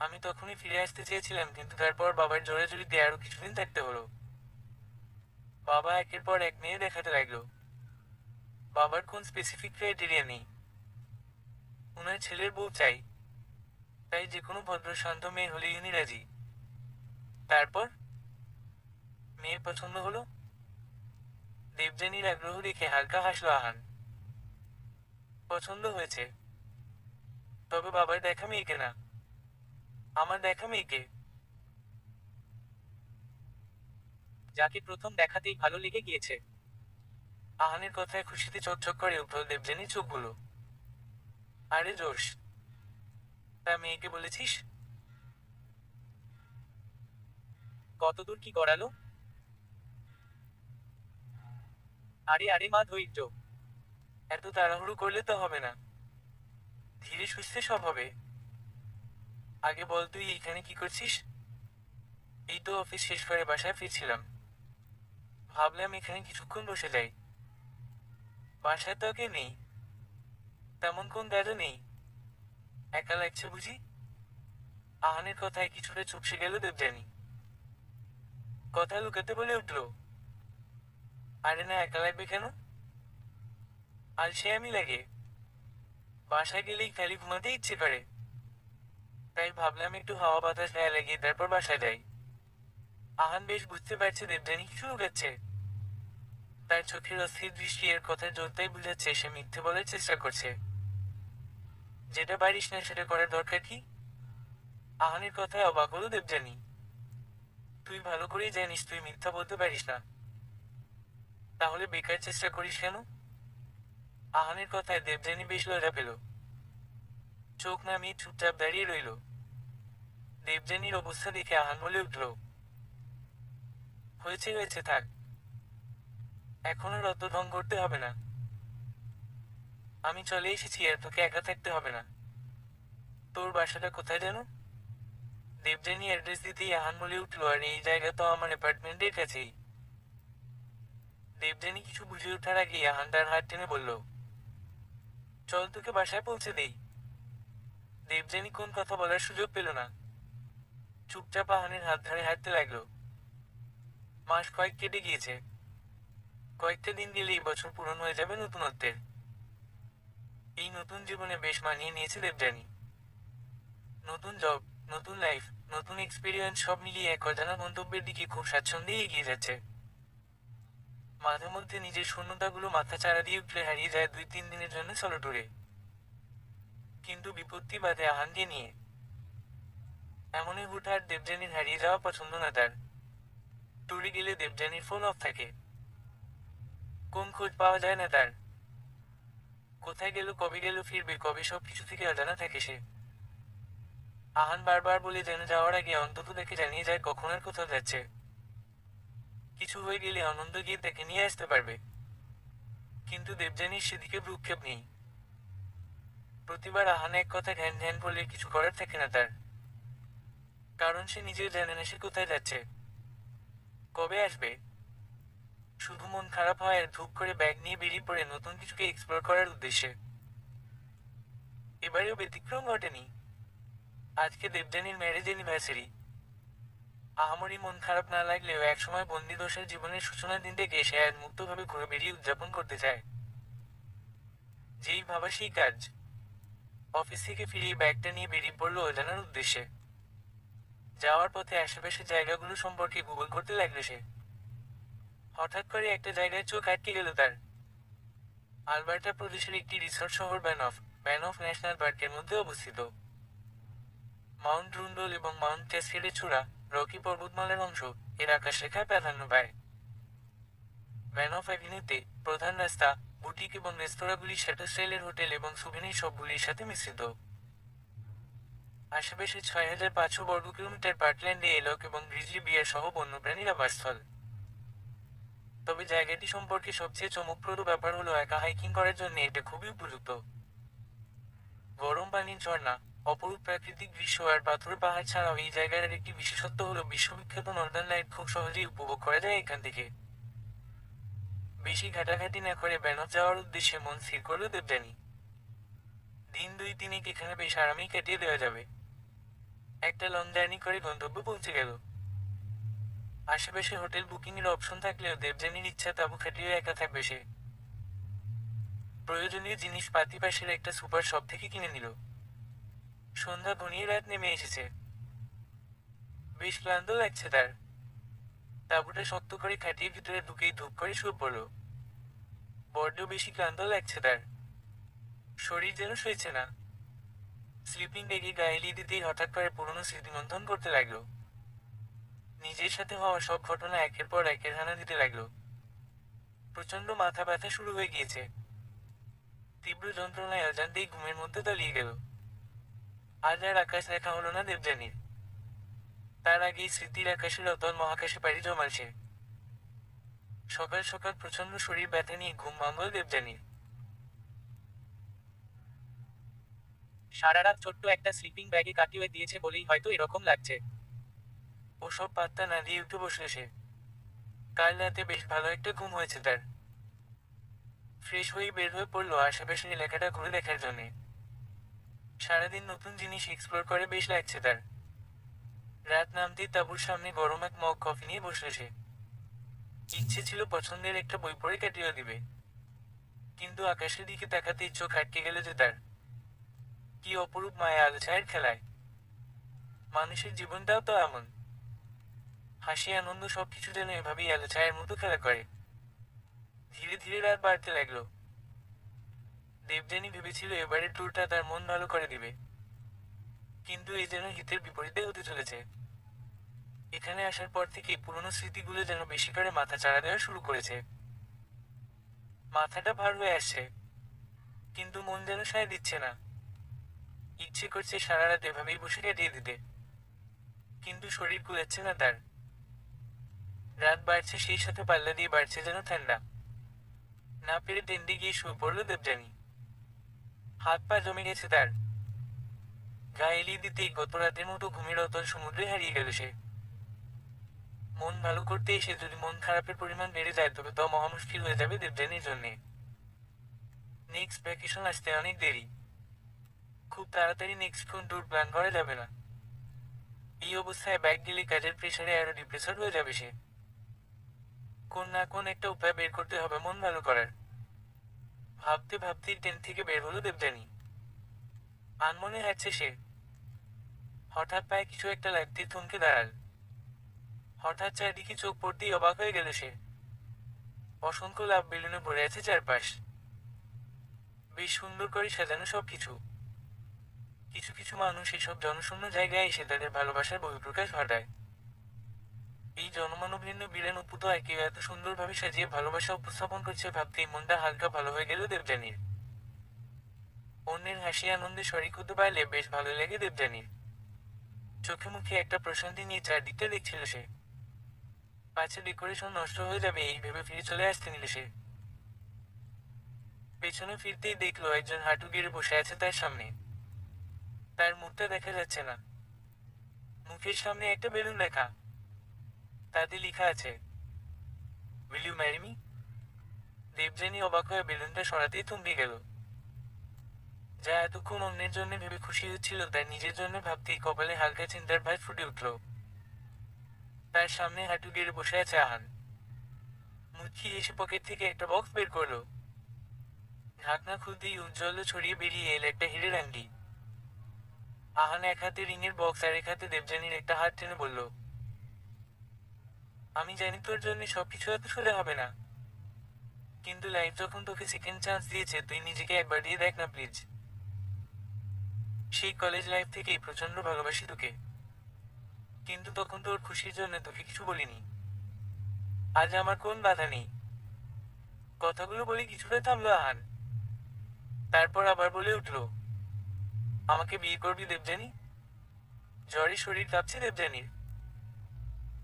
আমি তখনই ফিরে আসতে চেয়েছিলাম, কিন্তু তারপর বাবার জোরাজুরিতে আরো কিছুদিন থাকতে হলো। বাবা একের পর এক মেয়ে দেখাতে লাগলো। বাবার কোন স্পেসিফিক ক্রাইটেরিয়া নেই। উনার ছেলের বউ চাই, তাই যে কোনো ভদ্র শান্ত মেয়ে হলেই উনি রাজি। তারপর মেয়ে পছন্দ হলো। দেবযানীর আগ্রহ দেখে হালকা হাসলো আহান। পছন্দ হয়েছে? তবে বাবার দেখা মেয়েকে না, আমার দেখা মেয়েকে, যাকে প্রথম দেখাতেই ভালো লেগে গিয়েছে। আহানের কথায় খুশিতে চকচক করে উঠল দেবযানীর চোখগুলো। আরে জোশ, তা মেয়েকে বলেছিস? কতদূর কি গড়ালো? আরে আরে মা, ধৈর্য। এত তাড়াহুড়ো করলে তো হবে না। ধীরে সুস্থে সব হবে। আগে বল, তুই এইখানে কি করছিস? এই তো অফিস শেষ করে বাসায় ফিরছিলাম। ভাবলাম এখানে কিছুক্ষণ বসে যাই। বাসায় তো কে নেই, তেমন কোন কাজও নেই। একা লাগছে বুঝি? আহানের কথায় কিছুটা চুপসে গেল দেবযানী। কথা লুকাতে বলে উঠল, আরে না, একা লাগবে কেন? আলসে আমি লাগে। বাসায় গেলেই খালি ঘুমাতে ইচ্ছে করে। তাই ভাবলাম একটু হাওয়া বাতাস গায়ে লাগিয়ে তারপর বাসায় যাই। আহান বেশ বুঝতে পারছে দেবযানী কিছু লুকাচ্ছে। তার চোখের অস্থির দৃষ্টি এর কথার জোরটাই বুঝাচ্ছে সে মিথ্যে বলার চেষ্টা করছে। যেটা পারিস না সেটা করার দরকার কি? আহানের কথায় অবাক হলো দেবযানী। তুই ভালো করেই জানিস তুই মিথ্যা বলতে পারিস না, তাহলে বেকার চেষ্টা করিস কেন? আহানের কথায় দেবযানী বেশ লজ্জা পেল। চোখ নামিয়ে চুপচাপ দাঁড়িয়ে রইল। দেবযানীর অবস্থা দেখে আহান বলে উঠল, হয়েছে হয়েছে, থাক। এখন আর অত ঢং করতে হবে না। আমি চলে এসেছি আর তোকে একা থাকতে হবে না। তোর বাসাটা কোথায় যেন? দেবযানী অ্যাড্রেস দিতেই আহান বলে উঠল, আর এই জায়গা তো আমার অ্যাপার্টমেন্টের কাছেই। দেবযানী কিছু বুঝে ওঠার আগেই আহান তার হাত টেনে বলল, চল তোকে বাসায় পৌঁছে দেই। দেবযানী কোন কথা বলার সুযোগ পেল না, চুপচাপ আহানের হাত ধরে হাঁটতে লাগলো। মাস কয়েক কেটে গিয়েছে। কয়েকটা দিন গেলেই বছর পূরণ হয়ে যাবে নতুনত্বের। এই নতুন জীবনে বেশ মানিয়ে নিয়েছে দেবযানী। নতুন জব, নতুন লাইফ, নতুন এক্সপিরিয়েন্স সব মিলিয়ে এক অজানা গন্তব্যের দিকে খুব স্বাচ্ছন্দ্যে এগিয়ে যাচ্ছে। মাঝে মধ্যে নিজের শূন্যতাগুলো মাথা চাড়া দিয়ে উঠলে হারিয়ে যায় 2-3 দিনের জন্য সলো ট্যুরে। কিন্তু বিপত্তি বাদে আহানকে নিয়ে এমনই হুটহাট দেবযানীর হারিয়ে যাওয়া পছন্দ না তার। ট্যুরে গেলে দেবযানীর ফোন অফ থাকে, কোন খোঁজ পাওয়া যায় না তার। কোথায় গেল, কবে গেল, ফিরবে কবে, সবকিছু থেকে অজানা থাকে সে। আহান বারবার বলে যেন যাওয়ার আগে অন্তত তাকে জানিয়ে যায় কখন আর কোথাও যাচ্ছে। কিছু হয়ে গেলে আনন্দ গিয়ে তাকে নিয়ে আসতে পারবে। কিন্তু দেবযানীর সেদিকে ভ্রুক্ষেপ নেই। প্রতিবার আহান এক কথা ধ্যান ধ্যান বলে কিছু করার থাকে না তার। কারণ সে নিজেও জানে না সে কোথায় যাচ্ছে, কবে আসবে। শুধু মন খারাপ হয় আর ধূপ করে ব্যাগ নিয়ে বেরিয়ে পড়ে নতুন কিছুকে এক্সপ্লোর করার উদ্দেশ্যে। এবারেও ব্যতিক্রম ঘটেনি। আজকে দেবযানীর ম্যারেজ অ্যানিভার্সারি। আহামরি মন খারাপ না লাগলেও একসময় বন্দি দোষের জীবনের সূচনার দিন থেকে সে আজ মুক্তভাবে ঘুরে বেরিয়ে উদযাপন করতে চায়। যেই ভাবা সেই কাজ। অফিস থেকে ফিরিয়ে ব্যাগটা নিয়ে বেরিয়ে পড়লো অজানার উদ্দেশ্যে। যাওয়ার পথে আশেপাশের জায়গাগুলো সম্পর্কে গুগল করতে লাগলো সে। হঠাৎ করে একটা জায়গায় চোখ আটকে গেল তার। আলবার্টা প্রদেশের একটি রিসোর্ট শহর ব্যানফ ন্যাশনাল পার্কের মধ্যে অবস্থিত। মাউন্ট রুন্ডল এবং মাউন্ট ক্যাসকেডের চূড়া, রকি পর্বতমালার অংশ এর আকাশরেখায় প্রাধান্য পায়। ব্যানফ অ্যাভিনিউতে প্রধান রাস্তা, বুটিক এবং রেস্তোরাঁগুলি শ্যাটার স্টাইলের হোটেল এবং সুভেনির সবগুলির সাথে মিশ্রিত। আশেপাশে 6500 বর্গ কিলোমিটার পার্কল্যান্ডে এলক এবং গ্রিজলি বিয়ার সহ বন্যপ্রাণীর আবাসস্থল। তবে জায়গাটি সম্পর্কে সবচেয়ে চমকপ্রদ ব্যাপার হলো একা হাইকিং করার জন্য এটা খুবই উপযুক্ত। গরম পানির ঝর্ণা, অপরূপ প্রাকৃতিক দৃশ্য আর পাথুরে পাহাড় ছাড়াও এই জায়গার একটি বিশেষত্ব হলো বিশ্ববিখ্যাত নর্দার্ন লাইট খুব সহজেই উপভোগ করা যায় এখান থেকে। বেশি ঘাটাঘাটি না করে ব্যানফ যাওয়ার উদ্দেশ্যে মন স্থির করল দেবযানী। দিন 2-3 এখানে বেশ আরামেই কাটিয়ে দেওয়া যাবে। একটা লং জার্নি করে গন্তব্যে পৌঁছে গেল। আশেপাশে হোটেল বুকিং এর অপশন থাকলেও দেবযানীর ইচ্ছা তাঁবু খাটিয়ে একা থাকবে সে। প্রয়োজনীয় জিনিসপাতি পাশের একটা সুপার শপ থেকে কিনে নিল। সন্ধ্যা ঘনিয়ে রাত নেমে এসেছে। বেশ ক্লান্ত লাগছে তার। তাঁবুটা শক্ত করে খাটিয়ে ভিতরে ঢুকেই ধূপ করে শুয়ে পড়ল। বড্ড বেশি ক্লান্ত লাগছে তার। শরীর যেন সইছে না। স্লিপিং ব্যাগে গায়ে এলিয়ে দিতেই হঠাৎ করে পুরনো স্মৃতিমন্থন করতে লাগলো। নিজের সাথে হওয়া সব ঘটনা একের পর একের হানা দিতে লাগলো। প্রচন্ড মাথা ব্যথা শুরু হয়ে গিয়েছে। তীব্র যন্ত্রণায় অজান্তেই ঘুমের মধ্যে তলিয়ে গেল। আজ আর আকাশ দেখা হলো না দেবযানীর। তার আগেই স্মৃতির আকাশের অতল মহাকাশে পাড়ি জমাল সে। সকাল সকাল প্রচন্ড শরীর ব্যথা নিয়ে ঘুম ভাঙল দেবযানীর। সারা রাত ছোট্ট একটা স্লিপিং ব্যাগে কাটিয়ে দিয়েছে বলেই হয়তো এরকম লাগছে। ওসব পাত্তা না দিয়ে উঠে বসলে সে। কাল রাতে বেশ ভালো একটা ঘুম হয়েছে তার। ফ্রেশ হয়ে বের হয়ে পড়লো আশেপাশের এলাকাটা ঘুরে দেখার জন্যে। সারাদিন নতুন জিনিস এক্সপ্লোর করে বেশ লাগছে তার। রাত নামতেই তাঁবুর সামনে গরম এক মগ কফি নিয়ে বসলে সে। ইচ্ছে ছিল পছন্দের একটা বই পড়ে কাটিয়ে দিবে, কিন্তু আকাশের দিকে তাকাতেই চোখ আটকে গেল যে তার। কি অপরূপ মায়া আলো ছায়ের খেলায়। মানুষের জীবনটাও তো এমন। হাসি আনন্দ সবকিছু যেন এভাবেই আলো ছায়ের মতো খেলা করে। ধীরে ধীরে রাত বাড়তে লাগলো। দেবযানী ভেবেছিল এবারের ট্যুরটা তার মন ভালো করে দিবে, কিন্তু এ যেন হিতের বিপরীতে হতে চলেছে। এখানে আসার পর থেকেই পুরনো স্মৃতিগুলো যেন বেশি করে মাথা চাড়া দেওয়া শুরু করেছে। মাথাটা ভার হয়ে আসছে, কিন্তু মন যেন সায় দিচ্ছে না। ইচ্ছে করছে সারা রাত এভাবেই বসে কাটিয়ে দিতে, কিন্তু শরীর কুলাচ্ছে না তার। রাত বাড়ছে, সেই সাথে পাল্লা দিয়ে বাড়ছে যেন ঠান্ডা। না পেরে টেন্ডে গিয়ে শুয়ে পড়ল দেবযানী। হাত পা জমে গেছে তার। গা এলিয়ে দিতেই গত রাতের মতো ঘুমের অতল সমুদ্রে হারিয়ে গেল সে। মন ভালো করতে এসে যদি মন খারাপের পরিমাণ বেড়ে যায় তবে তা মহা মুশকিল হয়ে যাবে দেবযানীর জন্যে। নেক্সট ভ্যাকেশন আসতে অনেক দেরি। খুব তাড়াতাড়ি নেক্সট কোন ট্যুর প্ল্যান করা যাবে না? এই অবস্থায় ব্যাগ গেলে কাজের প্রেশারে আরো ডিপ্রেসড হয়ে যাবে সে। কোন না কোন একটা উপায় বের করতে হবে মন ভালো করার। ভাবতে ভাবতেই ট্রেন থেকে বের হলো দেবযানী। আনমনে হাঁটছে সে। হঠাৎ পায়ে কিছু একটা লাগতে থমকে দাঁড়াল। হঠাৎ চারদিকে চোখ পড়তেই অবাক হয়ে গেল সে। অসংখ্য লাভ বেলুনে ভরে আছে চারপাশ। বেশ সুন্দর করে সাজানো সবকিছু। কিছু কিছু মানুষ এসব জনশূন্য জায়গায় এসে তাদের ভালোবাসার বহিঃপ্রকাশ ঘটায়। এই জনমানবহীন বিরান উপুত একে এত সুন্দরভাবে সাজিয়ে ভালোবাসা উপস্থাপন করছে ভাবতেই মনটা হালকা ভালো হয়ে গেল দেবযানীর। অন্যের হাসি আনন্দে শরিক হতে পারলে বেশ ভালো লাগে দেবযানীর। চোখে মুখে একটা প্রশান্তি নিয়ে চারদিকটা দেখছিল সে। পাছে ডেকোরেশন নষ্ট হয়ে যাবে এই ভেবে ফিরে চলে আসতে নিলে সে। পেছনে ফিরতেই দেখলো একজন হাঁটু গেড়ে বসে আছে তার সামনে। তার মুখটা দেখা যাচ্ছে না। মুখের সামনে একটা বেলুন লেখা। তাতে লেখা আছে, will you marry me? Debjani অবাক হয়ে বেলুনটা সরাতেই থমকে গেল। যা এতক্ষণ অন্যের জন্য ভেবে খুশি হচ্ছিল তার নিজের জন্য ভাবতেই কপালে হালকা চিন্তার ভাঁজ ফুটে উঠল। তার সামনে হাঁটু গেড়ে বসে আছে আহান। মুচকি এসে পকেট থেকে একটা বক্স বের করলো। ঢাকনা খুলতেই উজ্জ্বল ছড়িয়ে বেরিয়ে এল একটা হীরের আংটি। আহান এক হাতে রিংয়ের বক্স আর এক হাতে দেবযানীর একটা হাত টেনে বলল, আমি জানি তোর জন্য সবকিছু এত সোজা হবে না, কিন্তু লাইফ যখন তোকে সেকেন্ড চান্স দিয়েছে তুই নিজেকে একবার দিয়ে দেখ না প্লিজ। সেই কলেজ লাইফ থেকেই প্রচন্ড ভালোবাসি তোকে, কিন্তু তখন তোর খুশির জন্য তোকে কিছু বলিনি। আজ আমার কোন বাধা নেই। কথাগুলো বলে কিছুটা থামলো আহান। তারপর আবার বলে উঠল, আমাকে বিয়ে করবি দেবযানী? জ্বরে শরীর কাঁপছে দেবযানীর।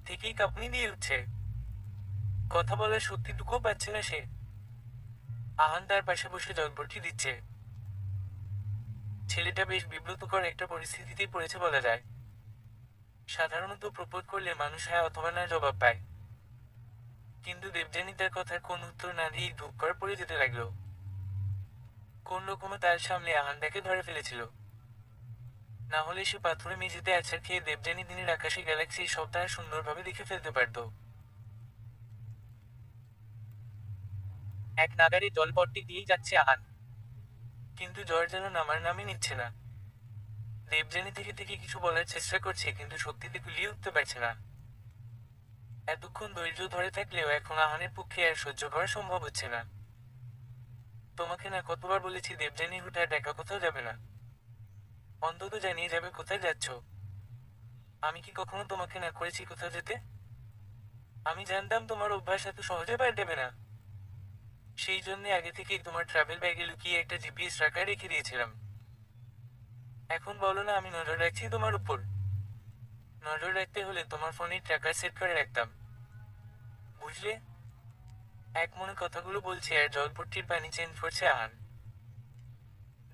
থেকেই কাঁপুনি দিয়ে উঠছে। কথা বলার শক্তিটুকুও পাচ্ছে না সে। আহান তার পাশে বসে জলপট্টি দিচ্ছে। ছেলেটা বেশ বিব্রতকর একটা পরিস্থিতিতেই পড়েছে বলা যায়। সাধারণত প্রপোজ করলে মানুষ হ্যাঁ অথবা না জবাব পায়, কিন্তু দেবযানী তার কথার কোন উত্তর না দিয়েই ধূপ করে পড়ে যেতে লাগলো। কোন রকমে তার সামনে আহানটাকে ধরে ফেলেছিল। না হলে সে পাথরে মেঝেতে আছাড় খেয়ে দেবযানী দিনের আকাশে গ্যালাক্সির সবটা সুন্দরভাবে দেখে ফেলতে পারত। এক নাগারে জলপট্টি দিয়েই যাচ্ছে আহান, কিন্তু জ্বর যেন নামার নামই নিচ্ছে না। দেবযানী থেকে থেকে কিছু বলার চেষ্টা করছে কিন্তু শক্তিতে গুলিয়ে উঠতে পারছে না। এতক্ষণ ধৈর্য ধরে থাকলেও এখন আহানের পক্ষে আর সহ্য করা সম্ভব হচ্ছে না। তোমাকে না কতবার বলেছি দেবযানী হুটহাট একা কোথাও যাবে না। অন্তত জানিয়ে যাবে কোথায় যাচ্ছ। আমি কি কখনো তোমাকে না করেছি কোথাও যেতে? আমি জানতাম তোমার অভ্যাস এত সহজে পাল্টাবে না। সেই জন্য আগে থেকেই তোমার ট্রাভেল ব্যাগে লুকিয়ে একটা জিপিএস ট্র্যাকার রেখে দিয়েছিলাম। এখন বলো না আমি নজর রাখছি তোমার উপর। নজর রাখতে হলে তোমার ফোনে ট্র্যাকার সেট করে রাখতাম, বুঝলে? এক মনে কথাগুলো বলছে আর জলপট্টির পানি চেঞ্জ করছে আহান।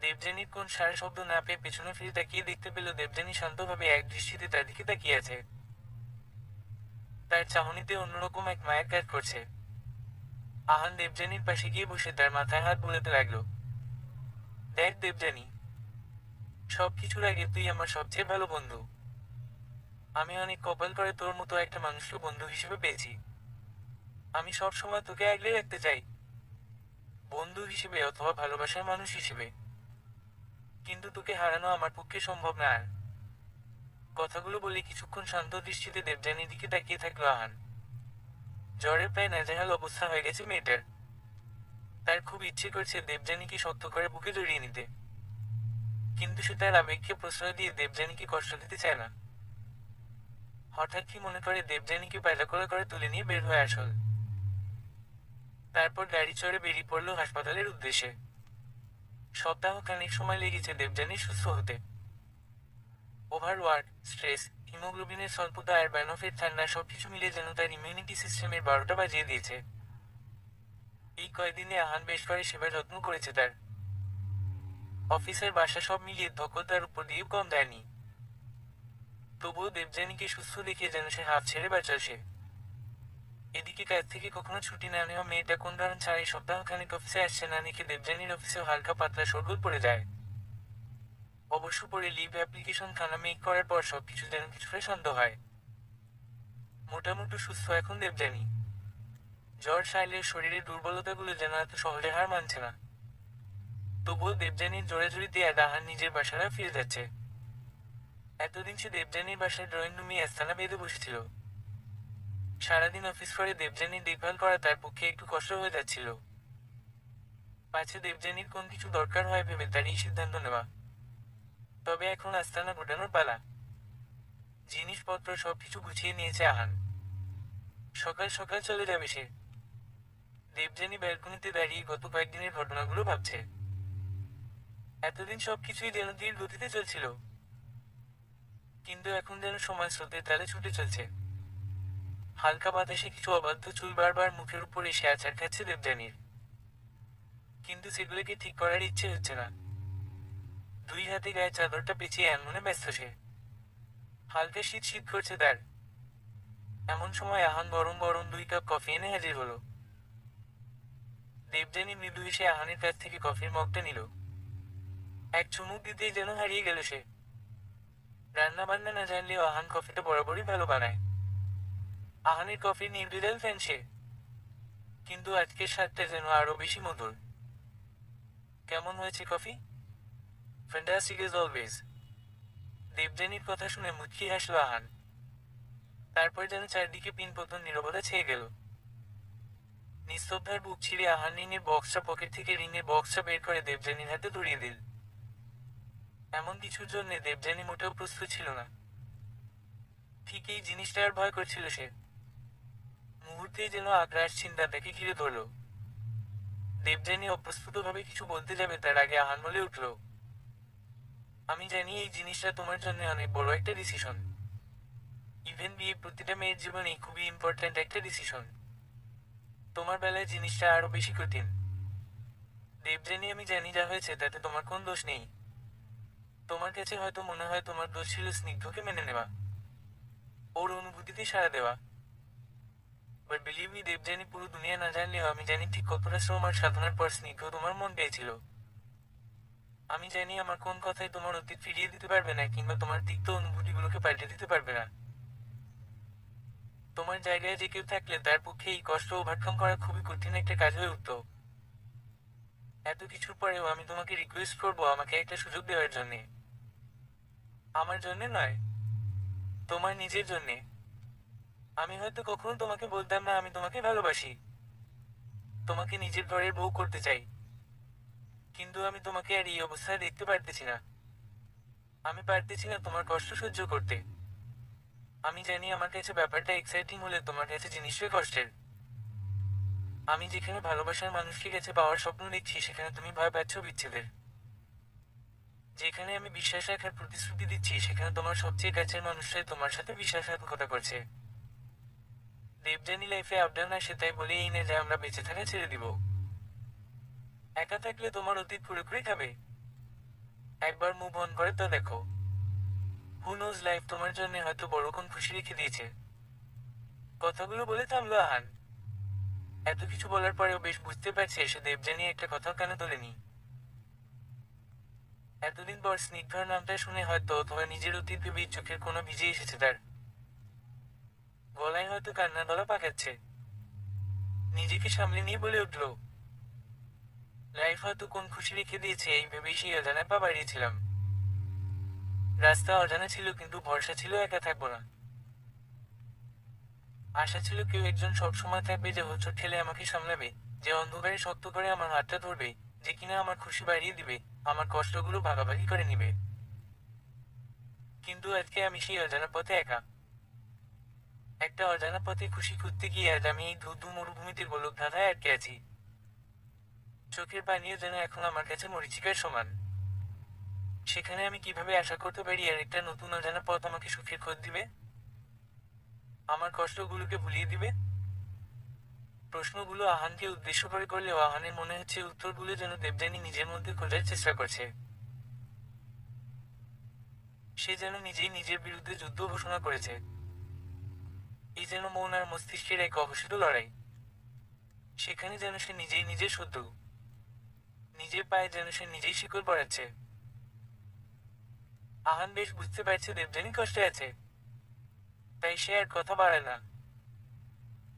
দেবযানীর কোন সারা শব্দ না পেয়ে পেছনে ফিরে তাকিয়ে দেখতে পেল দেবযানী শান্তভাবে এক দৃষ্টিতে তার দিকে তাকিয়ে আছে। তার চাহনিতে অন্যরকম এক মায়া কাজ করছে। আহান দেবযানীর পাশে গিয়ে বসে তার মাথায় হাত বুলাতে লাগলো। দেখ দেবযানী, সবকিছুর আগে তুই আমার সবচেয়ে ভালো বন্ধু। আমি অনেক কপাল করে তোর মতো একটা মানুষকে বন্ধু হিসেবে পেয়েছি। আমি সব সময় তোকে আগলে রাখতে চাই, বন্ধু হিসেবে অথবা ভালোবাসার মানুষ হিসেবে। কিন্তু তোকে হারানো আমার পক্ষে সম্ভব না আর। কথাগুলো বলে কিছুক্ষণ শান্ত দৃষ্টিতে দেবযানীর দিকে তাকিয়ে থাকলো আহান। জ্বরে প্রায় নাজেহাল অবস্থা হয়ে গেছে মেয়েটার। তার খুব ইচ্ছে করছে দেবযানীকে শক্ত করে বুকে জড়িয়ে নিতে, কিন্তু সে তার আবেগকে প্রশ্রয় দিয়ে দেবযানীকে কষ্ট দিতে চায় না। হঠাৎ কি মনে করে দেবযানীকে পায়লা করে করে তুলে নিয়ে বের হয়ে আসল। তারপর গাড়ি চড়ে বেরিয়ে পড়লো হাসপাতালের উদ্দেশ্যে। সপ্তাহখানেক সময় লেগেছে দেবযানীর সুস্থ হতে। ওভারওয়ার্ক, স্ট্রেস, হিমোগ্লোবিনের স্বল্পতা আর ব্যানফের ঠান্ডা সবকিছু মিলে যেন তার ইমিউনিটি সিস্টেমের 12টা বাজিয়ে দিয়েছে। এই কয়দিনে আহান বেশ করে সেবা যত্ন করেছে তার। অফিসের বাসা সব মিলিয়ে ধকল তার উপর দিয়েও কম দেয়নি। তবুও দেবযানীকে সুস্থ দেখে যেন সে হাফ ছেড়ে বাঁচল সে। এদিকে কাজ থেকে কখনো ছুটি না নেওয়া মেয়েটা কোন কারণ ছাড়াই সপ্তাহখানেক অফিসে আসছে না দেখে দেবযানীর অফিসেও হালকা পাতলা শোরগোল পড়ে যায়। অবশ্য পরে লিভ অ্যাপ্লিকেশন খানা মেক করার পর সবকিছু যেন কিছুটা শান্ত হয়। মোটামুটি সুস্থ এখন দেবযানী। জ্বর সাইলের শরীরের দুর্বলতাগুলো যেন এত সহজে হার মানছে না। তবুও দেবযানীর জোরাজুরি দিয়ে রাহান নিজের বাসায় ফিরে যাচ্ছে। এতদিন সে দেবযানীর বাসায় ড্রয়িং রুমে আস্তানা বেঁধে বসেছিল। সারাদিন অফিস করে দেবযানীর দেখভাল করা তার পক্ষে একটু কষ্ট হয়ে যাচ্ছিল। পাছে দেবযানীর কোন কিছু দরকার হয় ভেবে তার এই সিদ্ধান্ত নেওয়া। তবে এখন আস্তানা গোটানোর পালা। জিনিসপত্র সবকিছু গুছিয়ে নিয়েছে আহান। সকাল সকাল চলে যাবে সে। দেবযানী ব্যালকনিতে দাঁড়িয়ে গত কয়েকদিনের ঘটনাগুলো ভাবছে। এতদিন সবকিছুই যেন ধীর গতিতে চলছিল, কিন্তু এখন যেন সময় স্রোতের তালে ছুটে চলছে। হালকা বাতাসে কিছু অবাধ্য চুল বারবার মুখের উপর এসে আছাড় খাচ্ছে দেবযানীর, কিন্তু সেগুলোকে ঠিক করার ইচ্ছে হচ্ছে না। দুই হাতে গায়ে চাদরটা পেঁচিয়ে এমনে ব্যস্ত সে। হালকা শীত শীত করছে তার। এমন সময় আহান গরম গরম 2 কাপ কফি এনে হাজির হলো। দেবযানী মৃদু এসে আহানের কাছ থেকে কফির মগটা নিল। এক চুমুক দিতেই যেন হারিয়ে গেল সে। রান্না বান্না না জানলেও আহান কফিটা বরাবরই ভালো বানায়। আহানের কফির নির্বিধাল ফ্যান সে, কিন্তু আজকের স্বাদটা যেন আরো বেশি মধুর। কেমন হয়েছে কফি? Fantastic as always. দেবযানীর কথা শুনে মুচকি হাসল আহান। তারপর যেন চারদিকে পিনপতন নীরবতা ছেয়ে গেল। নিস্তব্ধার বুক ছিঁড়ে আহান রিংয়ের বক্সটা পকেট থেকে রিংয়ের বক্সটা বের করে দেবযানীর হাতে ধরিয়ে দিল। এমন কিছুর জন্য দেবযানী মোটেও প্রস্তুত ছিল না। ঠিক এই জিনিসটা আর ভয় করছিল সে। মুহূর্তেই যেন আগ্রাস চিন্তা তাকে ঘিরে ধরল। দেবযানী অপ্রস্তুতভাবে কিছু বলতে যাবে তার আগে আহান বলে উঠল, আমি জানি এই জিনিসটা তোমার জন্য অনেক বড় একটা ডিসিশন। ইভেন বিয়ে প্রতিটা মেয়ের জীবনেই খুবই ইম্পর্ট্যান্ট একটা ডিসিশন। তোমার বেলায় জিনিসটা আরো বেশি কঠিন। দেবযানী, আমি জানি যা হয়েছে তাতে তোমার কোন দোষ নেই। তোমার কাছে হয়তো মনে হয় তোমার দোষ ছিল স্নিগ্ধকে মেনে নেওয়া, ওর অনুভূতিতে সাড়া দেওয়া। বাট বিলিভ মি দেবযানী, পুরো দুনিয়া না জানলেও আমি জানি ঠিক কতটা শ্রম আর সাধনার পর স্নিগ্ধ তোমার মন পেয়েছিল। আমি জানি আমার কোন কথাই তোমার অতীত ফিরিয়ে দিতে পারবে না, কিংবা তোমার তিক্ত অনুভূতিগুলোকে পাল্টে দিতে পারবে না। তোমার জায়গায় যে কেউ থাকলে তার পক্ষে এই কষ্ট ওভারকাম করা খুবই কঠিন একটা কাজ হয়ে উঠত। এত কিছুর পরেও আমি তোমাকে রিকোয়েস্ট করবো আমাকে একটা সুযোগ দেওয়ার জন্যে। আমার জন্যে নয়, তোমার নিজের জন্যে। আমি হয়তো কখনো তোমাকে বলতাম না আমি তোমাকে ভালোবাসি, তোমাকে নিজের ঘরের বউ করতে চাই, কিন্তু আমি তোমাকে আর এই অবস্থায় দেখতে পারতেছি না। আমি পারতেছি না তোমার কষ্ট সহ্য করতে। আমি জানি আমার কাছে ব্যাপারটা এক্সাইটিং হলে তোমার কাছে জিনিসটা কষ্টের। আমি যেখানে ভালোবাসার মানুষকে কাছে পাওয়ার স্বপ্ন দেখছি সেখানে তুমি ভয় পাচ্ছ বিচ্ছেদের। যেখানে আমি বিশ্বাস রাখার প্রতিশ্রুতি দিচ্ছি সেখানে তোমার সবচেয়ে কাছের মানুষটাই তোমার সাথে বিশ্বাসঘাতকতা করছে। দেবযানী, লাইফে আপ ডাউন আসে তাই বলে এই না যে আমরা বেঁচে থাকা ছেড়ে দিব। একা থাকলে তোমার অতীত পুরোপুরি খাবে। একবার মুভ অন করে তো দেখো। হু নোজ, লাইফ তোমার জন্য হয়তো বড় কোন খুশি রেখে দিয়েছে। কথাগুলো বলে থামলো আহান। এত কিছু বলার পরেও বেশ বুঝতে পারছে সে দেবযানী একটা কথাও কানে তোলেনি। এতদিন পর স্নিগ্ধার নামটা শুনে হয়তো অথবা নিজের অতীত ভেবেই চোখের কোনো ভিজে এসেছে তার। গলায় হয়তো কান্না দলা পাকাচ্ছে। নিজেকে সামলে নিয়ে বলে উঠল, লাইফ হয়তো কোন খুশি রেখে দিয়েছে এই ভেবেই সেই অজানায় পা বাড়িয়েছিলাম। রাস্তা অজানা ছিল, কিন্তু ভরসা ছিল একা থাকবো না। আশা ছিল কেউ একজন সবসময় থাকবে যে হোঁচট ঠেলে আমাকে সামলাবে, যে অন্ধকারে শক্ত করে আমার হাতটা ধরবে, যে কিনা আমার খুশি বাড়িয়ে দিবে, আমার কষ্টগুলো ভাগাভাগি করে নিবে। কিন্তু আজকে আমি সেই অজানা পথে একা। একটা অজানা পথে খুশি খুঁজতে গিয়ে আজ আমি এই ধুধু মরুভূমিতে গোলক ধাঁধায় আটকে আছি। চোখের পানিও যেন এখন আমার কাছে মরীচিকার সমান। সেখানে আমি কিভাবে আশা করতে পারি আর একটা নতুন অজানা পথ আমাকে সুখের খোঁজ দিবে, আমার কষ্টগুলোকে ভুলিয়ে দিবে? প্রশ্নগুলো আহানকে উদ্দেশ্য করে করলেও আহানের মনে হচ্ছে উত্তরগুলো যেন দেবযানী নিজের মধ্যে খোঁজার চেষ্টা করছে। সে যেন নিজেই নিজের বিরুদ্ধে যুদ্ধ ঘোষণা করেছে। এই যেন মন আর মস্তিষ্কের এক অঘোষিত লড়াই। সেখানে যেন সে নিজেই নিজের শত্রু। নিজের পায়ে যেন সে নিজেই শিকল পড়াচ্ছে। আহান বেশ বুঝতে পারছে দেবযানী কষ্টে আছে, তাই সে আর কথা বাড়ায় না।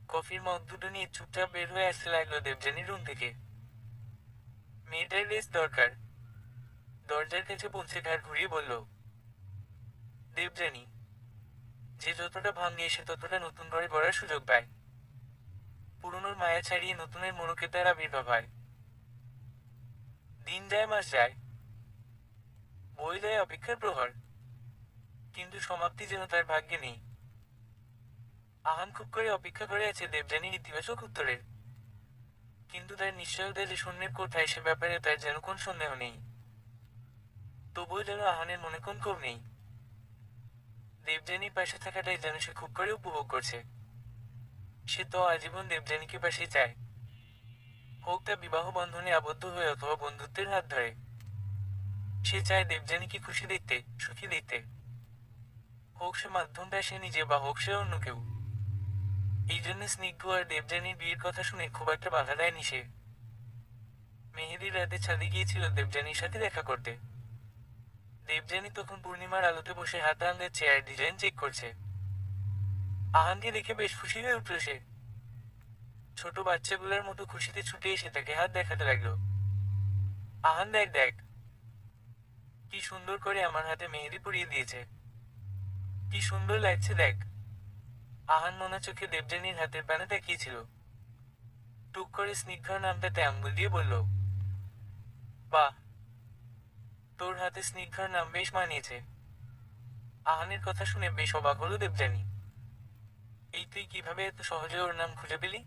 কফির মগ দুটো নিয়ে চুপচাপ বের হয়ে আসতে লাগলো দেবযানীর রুম থেকে। মেয়েটার রেস্ট দরকার। দরজার কাছে পৌঁছে ঘাড় ঘুরিয়ে বলল দেবযানী। যে যতটা ভাঙে সে ততটা নতুন করে গড়ার সুযোগ পায়। পুরনোর মায়া ছাড়িয়ে নতুনের মোড়কে তার আবির্ভাব হয়। দিন যায়, মাস যায়, বই যায় অপেক্ষার প্রহর, কিন্তু সমাপ্তি যেন তার ভাগ্যে নেই। আহান খুব করে অপেক্ষা করে আছে দেবযানীর ইতিবাচক উত্তরের, কিন্তু তার নিশ্চয়তা যে শূন্যের কোঠায় সে ব্যাপারে তার যেন কোন সন্দেহ নেই। তবুও যেন আহানের মনে কোন ক্ষোভ নেই। দেবযানীর পাশে থাকাটাই যেন সে খুব করে উপভোগ করছে। সে তো আজীবন দেবযানীকে পাশেই চায়, হোক তা বিবাহ বন্ধনে আবদ্ধ হয়ে অথবা বন্ধুত্বের হাত ধরে। সে চায় দেবযানীকে খুশি দেখতে, সুখী দেখতে, হোক সে মাধ্যমটা সে নিজে বা হোক সে অন্য কেউ। এই জন্য স্নিগ্ধ আর দেবযানীর বিয়ের কথা শুনে খুব একটা বাধা দেয়নি সে। মেহেদির রাতে ছাদে গিয়েছিল দেবযানীর সাথে দেখা করতে। দেবযানী তখন পূর্ণিমার আলোতে বসে হাত রাঙাচ্ছে চেয়ার ডিজাইন চেক করছে। আহানকে দেখে বেশ খুশি হয়ে উঠল সে। ছোট বাচ্চাগুলোর মতো খুশিতে ছুটে এসে তাকে হাত দেখাতে লাগলো। আহান, দেখ দেখ, কি সুন্দর করে আমার হাতে মেহেদি পরিয়ে দিয়েছে, কি সুন্দর লাগছে দেখ। আহান মনে চোখে দেবযানীর হাতের পানে তাকিয়েছিল। টুক করে স্নিগ্ধর নামটাতে আঙ্গুল দিয়ে বলল, বাহ, তোর হাতে স্নিগ্ধর নাম বেশ মানিয়েছে। আহানের কথা শুনে বেশ অবাক হলো দেবযানী। এই তুই কিভাবে এত সহজে ওর নাম খুঁজে পেলি?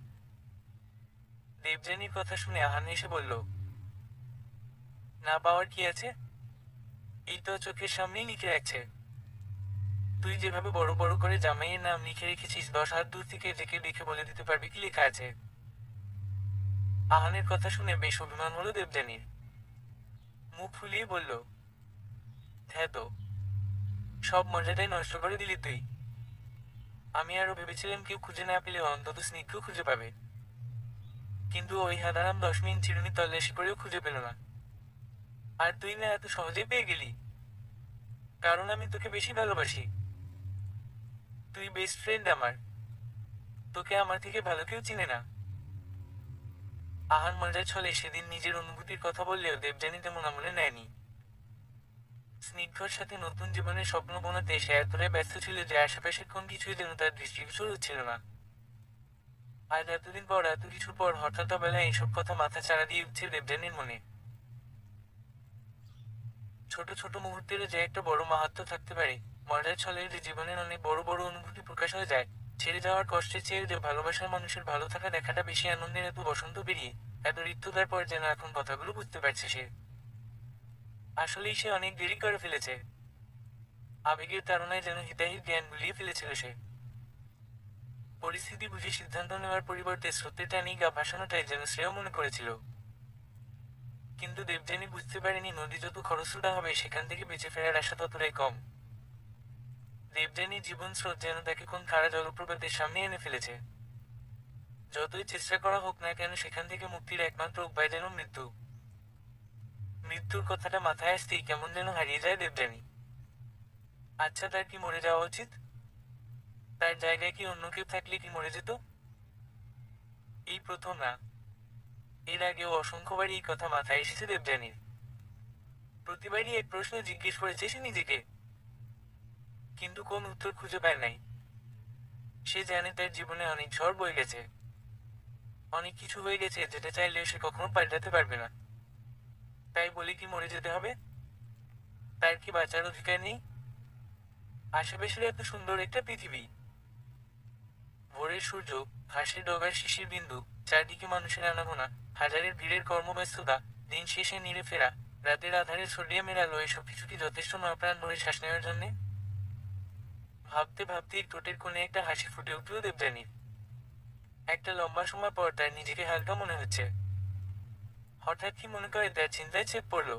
দেবযানীর কথা শুনে আহান এসে বলল, না পাওয়ার কি আছে, এই তো চোখের সামনেই লিখে রাখছে। তুই যেভাবে বড় বড় করে জামাইয়ের নাম লিখে রেখেছিস, 10 হাত দূর থেকে দেখে দেখে বলে দিতে পারবি কি লেখা আছে? আহানের কথা শুনে বেশ অভিমান হলো দেবযানীর। মুখ ফুলিয়ে বলল, হ্যাঁ তো, সব মজাটাই নষ্ট করে দিলি তুই। আমি আরো ভেবেছিলাম কেউ খুঁজে না পেলে অন্তত স্নিগ্ধ খুঁজে পাবে, কিন্তু ওই হাদারাম 10 মিনিট চিরুনি তল্লাশি করেও খুঁজে পেল না। আর তুই না এত সহজেই পেয়ে গেলি, কারণ আমি তোকে বেশি ভালোবাসি। তুই বেস্ট ফ্রেন্ড আমার, তোকে আমার থেকে ভালো কেউ চিনে না। আহান মজার ছলে সেদিন নিজের অনুভূতির কথা বললেও দেবযানী তেমন আমলে নেয়নি। স্নিগ্ধর সাথে নতুন জীবনের স্বপ্ন বোনাতে সে এতটাই ব্যস্ত ছিল যে আশেপাশের কোন কিছুই যেন তার দৃষ্টিগোচর হচ্ছিল না। আজ এতদিন পর, এত কিছুর পর হঠাৎ বেলায় এইসব কথা মাথা চাড়া দিয়ে উঠছে দেবযানীর মনে। ছোট ছোট মুহূর্তের যে একটা বড় মাহাত্ম্য থাকতে পারে, মজার ছলে যে জীবনের অনেক বড় বড় অনুভূতি প্রকাশ হয়ে যায়। ছেড়ে যাওয়ার কষ্টের চেয়ে যে ভালোবাসার মানুষের ভালো থাকা দেখাটা বেশি আনন্দের। এত বসন্ত বেরিয়ে, এত ঋতুতার পর যেন এখন কথাগুলো বুঝতে পারছে সে। আসলেই সে অনেক দেরি করে ফেলেছে। আবেগের তাড়নায় যেন হিতাহিত জ্ঞান গুলিয়ে ফেলেছিল সে। পরিস্থিতি বুঝে সিদ্ধান্ত নেওয়ার পরিবর্তে স্রোতের টানি গা ভাসানোটাই যেন শ্রেয় মনে করেছিল। কিন্তু দেবযানী বুঝতে পারেনি নদী যত খরস্রোতা হবে সেখান থেকে বেঁচে ফেরার আশা ততটাই কম। দেবযানীর জীবন স্রোত যেন তাকে কোন খাড়া জলপ্রপাতের সামনে এনে ফেলেছে। যতই চেষ্টা করা হোক না কেন সেখান থেকে মুক্তির একমাত্র উপায় যেন মৃত্যু। মৃত্যুর কথাটা মাথায় আসতেই কেমন যেন হারিয়ে যায় দেবযানী। আচ্ছা, তার কি মরে যাওয়া উচিত? তার জায়গায় কি অন্য কেউ থাকলে কি মরে যেত? এই প্রথম না, এর আগেও অসংখ্যবার এই কথা মাথায় এসেছে দেবযানীর। প্রতিবারই এক প্রশ্ন জিজ্ঞেস করেছে সে নিজেকে, কিন্তু কোন উত্তর খুঁজে পায় নাই। সে জানে তার জীবনে অনেক ঝড় বয়ে গেছে, অনেক কিছু হয়ে গেছে যেটা চাইলেও সে কখনো পাল্টাতে পারবে না। তাই বলে কি মরে যেতে হবে? তার কি বাঁচার অধিকার নেই? আশেপাশের এত সুন্দর একটা পৃথিবী, ভোরের সূর্য, ঘাসের ডগার শিশির বিন্দু, চারদিকে মানুষের আনাগোনা, হাজারের ভিড়ের কর্মব্যস্ততা, দিন শেষে নিরে ফেরা, রাতের আধারে ছড়িয়ে মেলালো, এসব কিছু কি যথেষ্ট নয় প্রাণ ভরে শ্বাস নেওয়ার জন্যে? ভাবতে ভাবতেই ঠোঁটের কোণে একটা হাসি ফুটে উঠল দেবযানীর। একটা লম্বা সময় পর তার নিজেকে হালকা মনে হচ্ছে। হঠাৎ কি মনে করে তার চিন্তায় ছেদ পড়ল।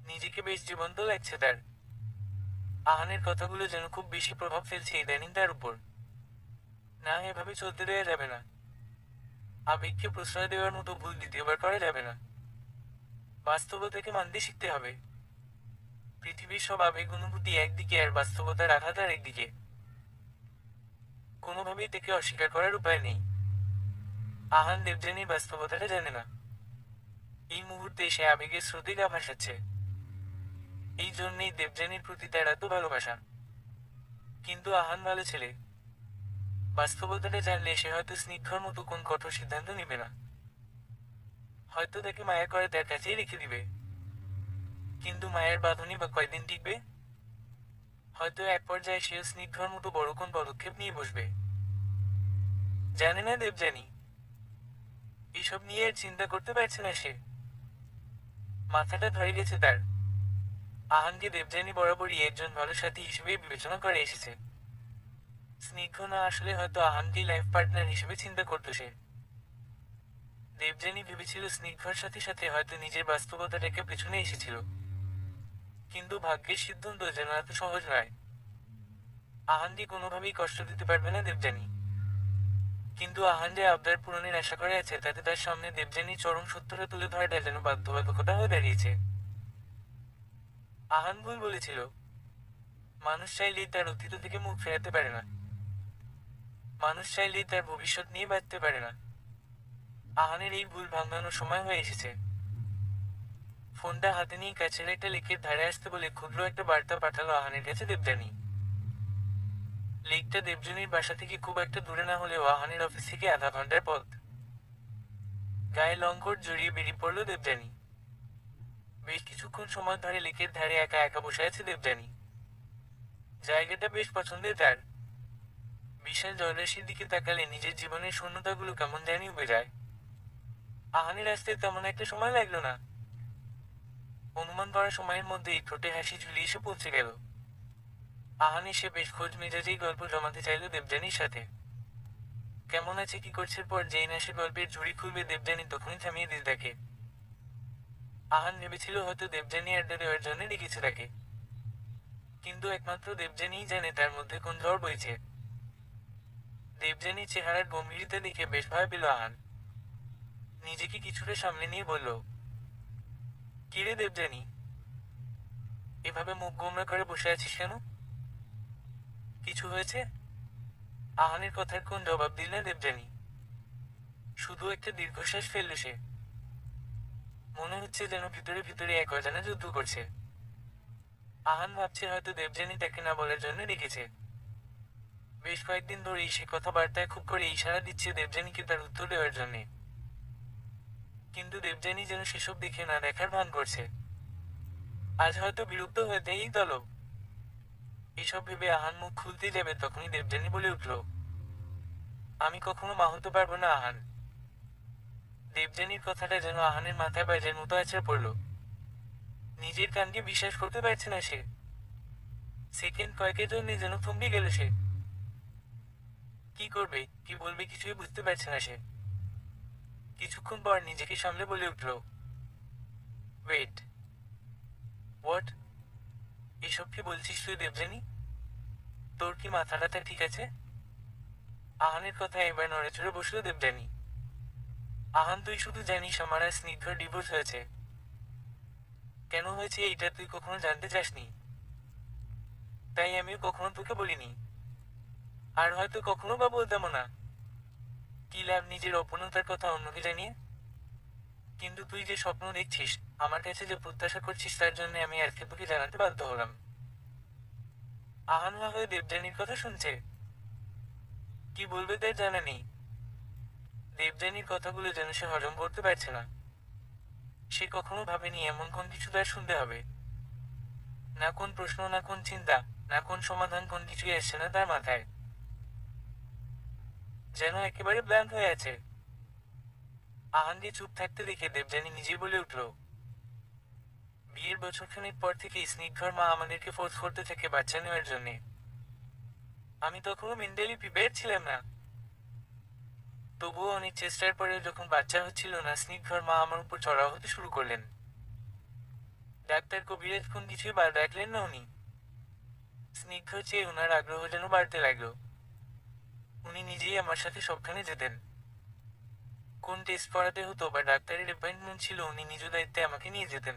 নিজেকে বেশ জীবন্ত লাগছে তার। আহানের কথাগুলো যেন খুব বেশি প্রভাব ফেলছে ইদানিং তার উপর। না, এভাবে চলতে দেওয়া যাবে না। আবেগকে প্রশ্রয় দেওয়ার মতো ভুল দ্বিতীয়বার করা যাবে না। বাস্তবতাকে মানতে শিখতে হবে। পৃথিবীর সব আবেগ অনুভূতি একদিকে আর বাস্তবতার আঘাত আর একদিকে। কোনোভাবেই তাকে অস্বীকার করার উপায় নেই। আহান দেবযানীর বাস্তবতাটা জানে না। এই মুহূর্তে সে আবেগের স্রোতে গা ভাসাচ্ছে। এই জন্যেই দেবযানীর প্রতি তার এত ভালোবাসা। কিন্তু আহান ভালো ছেলে। বাস্তবতাটা জানলে সে হয়তো স্নিগ্ধর মতো কোন কঠোর সিদ্ধান্ত নিবে না। হয়তো তাকে মায়া করে তার কাছেই রেখে দিবে। কিন্তু মায়ের বাঁধনই বা কয়দিন টিকবে? হয়তো এক পর্যায়ে সেও স্নিগ্ধর মতো বড় কোন পদক্ষেপ নিয়ে বসবে। জানে না দেবযানী এসব নিয়ে আর চিন্তা করতে পারছে না সে। মাথাটা ধরে গেছে তার। আহানকে দেবযানী বরাবরই একজন ভালো সাথী হিসেবে বিবেচনা করে এসেছে। স্নিগ্ধ না আসলে হয়তো আহানকেই লাইফ পার্টনার হিসেবে চিন্তা করতো সে। দেবযানী ভেবেছিল স্নিগ্ধর সাথে সাথে হয়তো নিজের বাস্তবতাটাকে পেছনে এসেছিল। কিন্তু ভাগ্যের সিদ্ধান্ত যেন এত সহজ নয়। আহানকে কোনোভাবেই কষ্ট দিতে পারবে না দেবযানী। কিন্তু আহান যে আবদার পূরণের আশা করে আছে তাতে তার সামনে দেবযানী চরম সত্যটা তুলে ধরাটা যেন বাধ্যবাধকতা হয়ে দাঁড়িয়েছে। আহান ভুল বলেছিল। মানুষ চাইলেই তার অতীত থেকে মুখ ফেরাতে পারে না। মানুষ চাইলেই তার ভবিষ্যৎ নিয়ে বাঁচতে পারে না। আহানের এই ভুল ভাঙানোর সময় হয়ে এসেছে। ফোনটা হাতে নিয়ে কাছের একটা লেকের ধারে আসতে বলে ক্ষুদ্র একটা বার্তা পাঠালো আহানের কাছে দেবযানী। লেকটা দেবযানীর বাসা থেকে খুব একটা দূরে না হলেও আহানের অফিস থেকে আধা ঘন্টার পথ। গায়ে লং কোট জড়িয়ে বেরিয়ে পড়ল দেবযানী। বেশ কিছুক্ষণ সময় ধরে লেকের ধারে একা একা বসে আছে দেবযানী। জায়গাটা বেশ পছন্দের তার। বিশাল জলরাশির দিকে তাকালে নিজের জীবনের শূন্যতাগুলো কেমন জানি উবে যায়। আহানের আসতে তেমন একটা সময় লাগলো না। অনুমান করা সময়ের মধ্যেই ঠোঁটে হাসি ঝুলিয়ে এসে পৌঁছে গেল। আহান এসে বেশ খোঁজ মেজাজেই গল্প জমাতে চাইল দেবযানীর সাথে। কেমন আছে কি করছে পর যেই না সে গল্পের ঝুড়ি খুলবে দেবযানী তখনই থামিয়ে দিল তাকে। আহান ভেবেছিল হয়তো দেবযানী আড্ডা দেওয়ার জন্য ডেকেছে তাকে। কিন্তু একমাত্র দেবযানীই জানে তার মধ্যে কোন ঝড় বইছে। দেবযানীর চেহারার গম্ভীরতা দেখে বেশ ভয় পেল আহান। নিজেকে কিছুটা সামলে নিয়ে বলল, কিরে দেবযানী, এভাবে মুখ গোমড়া করে বসে আছিস কেন? কিছু হয়েছে? আহানের কথার কোন জবাব দিল না দেবযানী। শুধু একটা দীর্ঘশ্বাস ফেলল সে। মনে হচ্ছে যেন ভিতরে ভিতরে এক অজানা যুদ্ধ করছে। আহান ভাবছে হয়তো দেবযানী তাকে না বলার জন্য রেখেছে। বেশ কয়েকদিন ধরেই সে কথাবার্তায় খুব করে ইশারা দিচ্ছে দেবযানীকে তার উত্তর দেওয়ার জন্যে। কিন্তু দেবযানী যেন সেসব দেখে না দেখার ভান করছে। আজ হয়তো বিরক্ত হতেই তলব। এসব ভেবে আহান মুখ খুলতে যাবে তখনই দেবযানী বলে উঠল, আমি কখনো মা হতে পারবো না আহান। দেবযানীর কথাটা যেন আহানের মাথায় বাজের মতো আছড়ে পড়ল। নিজের কানকে বিশ্বাস করতে পারছে না সে। সেকেন্ড কয়েকের জন্য যেন থমকে গেল সে। কি করবে কি বলবে কিছুই বুঝতে পারছে না সে। কিছুক্ষণ পর নিজেকে সামলে বলে উঠল, ওয়েট, হোয়াট? এসব কি বলছিস তুই দেবযানী? তোর কি মাথাটা ঠিক আছে? আহানের কথা এবার নড়েচড়ে বসলো দেবযানী। আহান, তুই শুধু জানিস আমার আর স্নিগ্ধর ডিভোর্স হয়েছে। কেন হয়েছে এইটা তুই কখনো জানতে চাসনি। তাই আমিও কখনো তোকে বলিনি। আর হয়তো কখনো বা বলতামও না। কি লাভ নিজের অপূর্ণতার কথা অন্যকে জানিয়ে? কিন্তু তুই যে স্বপ্ন দেখছিস, আমার কাছে যে প্রত্যাশা করছিস তার জন্য আমি আজকে তোকে জানাতে বাধ্য হলাম। আহান হয়ে দেবযানীর কথা শুনছে। কি বলবে তার জানা নেই। দেবযানীর কথাগুলো যেন সে হজম করতে পারছে না। সে কখনো ভাবেনি এমন কোন কিছু তার শুনতে হবে। না কোন প্রশ্ন, না কোন চিন্তা, না কোন সমাধান, কোন কিছুই আসছে না তার মাথায়। যেন একেবারে ব্ল্যাঙ্ক হয়ে আছে। আহানকে চুপ থাকতে দেখে দেবযানী নিজেই বলে উঠল, বিয়ের বছরখানেক পর থেকে স্নিগ্ধর মা আমাদেরকে ফোর্স করতে থাকে বাচ্চা নেওয়ার জন্যে। আমি তখনও মেন্টালি প্রিপেয়ার ছিলাম না। তবুও অনেক চেষ্টার পরেও যখন বাচ্চা হচ্ছিল না, স্নিগ্ধর মা আমার উপর চড়াও হতে শুরু করলেন। ডাক্তার কবিরাজ কোন কিছুই বার রাখলেন না উনি। স্নিগ্ধর চেয়ে ওনার আগ্রহ যেন বাড়তে লাগলো। উনি নিজেই আমার সাথে সবখানে যেতেন। কোন টেস্ট করাতে হতো বা ডাক্তারের অ্যাপয়েন্টমেন্ট ছিল উনি নিজ দায়িত্বে আমাকে নিয়ে যেতেন।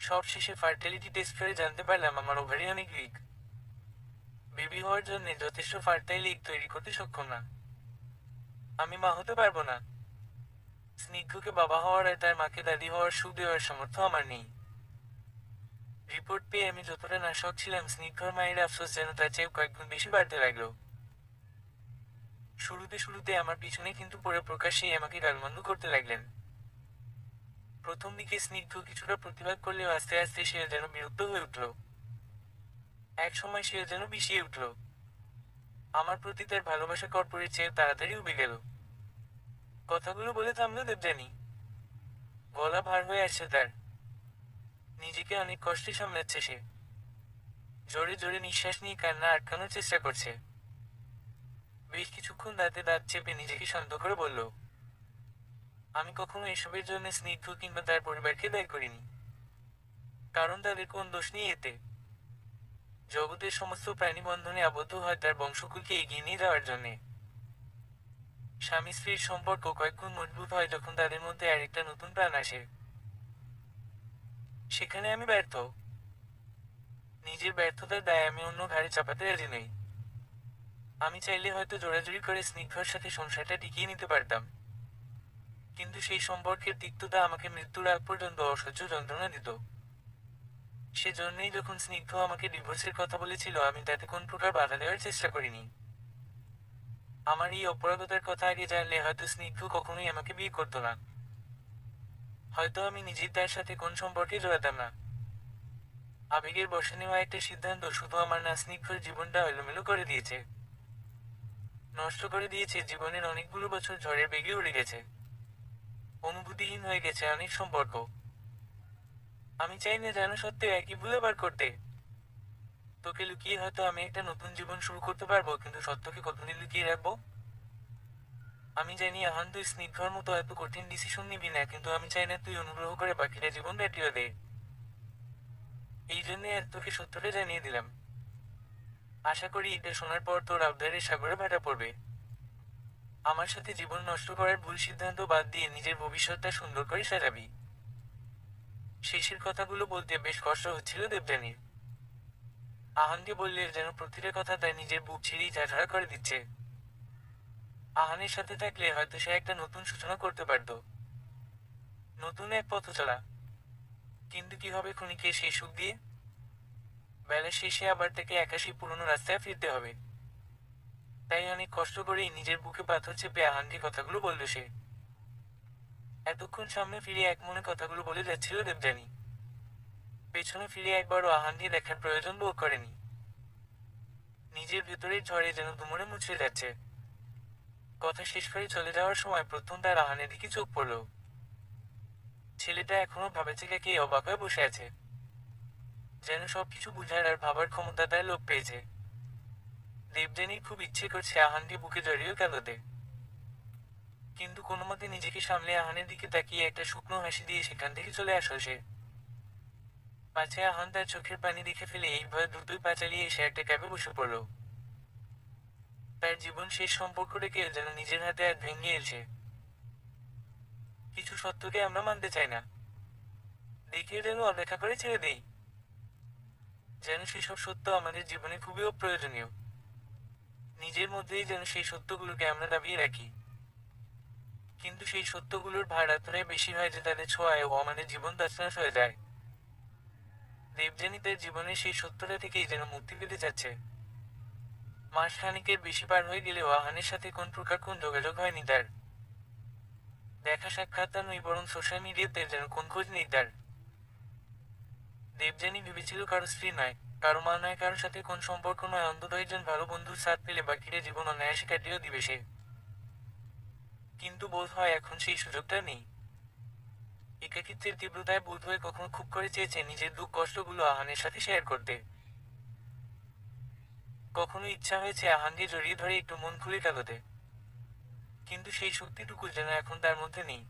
সবশেষে ফার্টিলিটি টেস্ট করে জানতে পারলাম আমার ওভারি অনেক উইক। বেবি হওয়ার জন্য যথেষ্ট ফার্টাইল এগ তৈরি করতে সক্ষম না। আমি মা হতে পারবো না। স্নিগ্ধকে বাবা হওয়ার আর তার মাকে দাদি হওয়ার সুখ দেওয়ার সামর্থ্য আমার নেই। রিপোর্ট পেয়ে আমি যতটা নাশক ছিলাম, স্নিগ্ধর মায়ের আফসোস যেন তার চেয়ে কয়েকগুণ বেশি বাড়তে লাগলো। শুরুতে আমার পিছনে কিন্তু পরে প্রকাশ্যেই আমাকে গালমন্দ করতে লাগলেন। প্রথম দিকে স্নিগ্ধ কিছুটা প্রতিবাদ করলেও আস্তে আস্তে সে যেন বিরক্ত হয়ে উঠল। এক সময় সে যেন বিষিয়ে উঠল। আমার প্রতি তার ভালোবাসা কর্পূরের চেয়ে তাড়াতাড়ি উবে গেল। কথাগুলো বলে থামলো দেবযানী। গলা ভার হয়ে আসছে তার। নিজেকে অনেক কষ্টে সামলাচ্ছে সে। জোরে জোরে নিঃশ্বাস নিয়ে কান্না আটকানোর চেষ্টা করছে। বেশ কিছুক্ষণ দাঁতে দাঁত চেপে নিজেকে শান্ত করে বলল, আমি কখনো এসবের জন্য স্নিগ্ধ কিংবা তার পরিবারকে দায়ী করিনি। কারণ তাদের কোন দোষ নেই এতে। জগতের সমস্ত প্রাণী বন্ধনে আবদ্ধ হয় তার বংশকুলকে এগিয়ে নিয়ে যাওয়ার জন্যে। স্বামী স্ত্রীর সম্পর্ক কয়েকগুণ মজবুত হয় যখন তাদের মধ্যে আরেকটা নতুন প্রাণ আসে। সেখানে আমি ব্যর্থ। নিজের ব্যর্থতার দায় আমি অন্য ঘাড়ে চাপাতে রাজি নই। আমি চাইলে হয়তো জোরাজুরি করে স্নিগ্ধর সাথে সংসারটা টিকিয়ে নিতে পারতাম, কিন্তু সেই সম্পর্কের তিক্ততা আমাকে মৃত্যুর আগ পর্যন্ত অসহ্য যন্ত্রণা দিত। সেজন্যই যখন স্নিগ্ধ আমাকে ডিভোর্সের কথা বলেছিল, আমি তাতে কোন প্রকার বাধা দেওয়ার চেষ্টা করিনি। আমার এই অপরাধতার কথা আগে জানলে হয়তো স্নিগ্ধ কখনোই আমাকে বিয়ে করতো না। হয়তো আমি নিজেই তার সাথে কোন সম্পর্কে জড়াতাম না। আবেগের বশে নেওয়া একটা সিদ্ধান্ত শুধু আমার না, স্নিগ্ধর জীবনটা এলোমেলো করে দিয়েছে। নষ্ট করে দিয়েছে জীবনের অনেকগুলো বছর ঝড়ের বেগে উড়ে গেছে। অনুভূতিহীন হয়ে গেছে অনেক সম্পর্ক। আমি চাই না যেন সত্ত্বেও একই ভুল আবার করতে। তোকে লুকিয়ে হয়তো আমি একটা নতুন জীবন শুরু করতে পারবো, কিন্তু সত্যকে কতদিন লুকিয়ে রাখবো? আমি জানি আহান, তুই স্নিগ্ধর মতো এত কঠিন ডিসিশন নিবি না, কিন্তু আমি চাই না তুই অনুগ্রহ করে বাকিটা জীবন কাটিয়ে দে। এই জন্যে আজ তোকে সত্যটা জানিয়ে দিলাম। আশা করি এটা শোনার পর তোর আবদারের সাগরে ভাটা পড়বে। আমার সাথে জীবন নষ্ট করার ভুল সিদ্ধান্ত বাদ দিয়ে নিজের ভবিষ্যৎটা সুন্দর করে সাজাবি। শেষের কথাগুলো বলতে বেশ কষ্ট হচ্ছিল দেবযানীর। আহানকে বললে যেন প্রতিটা কথা তার নিজের বুক ছিঁড়েই ঝাড়ঝাড় করে দিচ্ছে। আহানের সাথে থাকলে হয়তো সে একটা নতুন সূচনা করতে পারত, নতুন এক পথ চলা। কিন্তু কি হবে ক্ষণিকে সেই সুখ দিয়ে? বেলা শেষে আবার তাকে একা সেই পুরনো রাস্তায় ফিরতে হবে। তাই অনেক কষ্ট করেই নিজের বুকে পাথর চেপে আহানকে কথাগুলো বলল সে। এতক্ষণ সামনে ফিরে এক মনে কথাগুলো বলে যাচ্ছিল দেবযানী। পেছনে ফিরে একবারও আহানকে দেখার প্রয়োজন বোধ করেনি। নিজের ভেতরের ঝড়ে যেন দুমড়ে মুচড়ে যাচ্ছে। কথা শেষ করে চলে যাওয়ার সময় প্রথম তার আহানের দিকে চোখ পড়ল। ছেলেটা এখনো ভাবেচিকাকে অবাক হয়ে বসে আছে, যেন সবকিছু বুঝার আর ভাবার ক্ষমতা তার লোপ পেয়েছে। দেবযানীর খুব ইচ্ছে করছে আহানকে বুকে জড়িয়ে কাঁদতে, কিন্তু কোনো মতে নিজেকে সামলে আহানের দিকে তাকিয়ে একটা শুকনো হাসি দিয়ে সেখান থেকে চলে আসলো সে। পাছে আহান তার চোখের পানি দেখে ফেলে এই ভয়ে দ্রুতই পা চালিয়ে এসে একটা ক্যাবে বসে পড়ল। তার জীবন শেষ সম্পর্ক রেখে যেন নিজের হাতে আর ভেঙে এলছে। কিছু সত্যকে আমরা মানতে চাই না, দেখে যেন অপেক্ষা করে ছেড়ে দেই। যেন সেসব সত্য আমাদের জীবনে খুবই অপ্রয়োজনীয়। নিজের মধ্যেই যেন সেই সত্যগুলোকে আমরা দাবিয়ে রাখি, কিন্তু সেই সত্যগুলোর ভার এতটাই বেশি হয় যে তাদের ছোঁয়ায়ও আমাদের জীবন তছনছ হয়ে যায়। দেবযানী তার জীবনের সেই সত্যটা থেকেই যেন মুক্তি পেতে যাচ্ছে। মাস খানিকের বেশি পার হয়ে গেলেও আহানের সাথে কোন প্রকার কোন যোগাযোগ হয়নি তার। দেখা সাক্ষাৎ তা নয়, বরং সোশ্যাল মিডিয়াতে যেন কোন খোঁজ নেই তার। দেবযানী ভেবেছিল কারো স্ত্রী নয়, কারো মা নয়, কারোর সাথে কোন সম্পর্ক নয়, অন্তত একজন ভালো বন্ধুর সাথ পেলে বাকিটা জীবন অনায়াসে কাটিয়েও দিবে সে। কিন্তু বোধ হয় এখন সেই সুযোগটা নেই। একাকিত্বের তীব্রতায় বোধ হয়ে কখনো খুব করে চেয়েছে নিজের দুঃখ কষ্টগুলো আহানের সাথে শেয়ার করতে। কখনো ইচ্ছা হয়েছে আহানকে জড়িয়ে ধরে একটু মন খুলে কাঁদতে, কিন্তু সেই শক্তিটুকু যেন এখন তার মধ্যে নেই।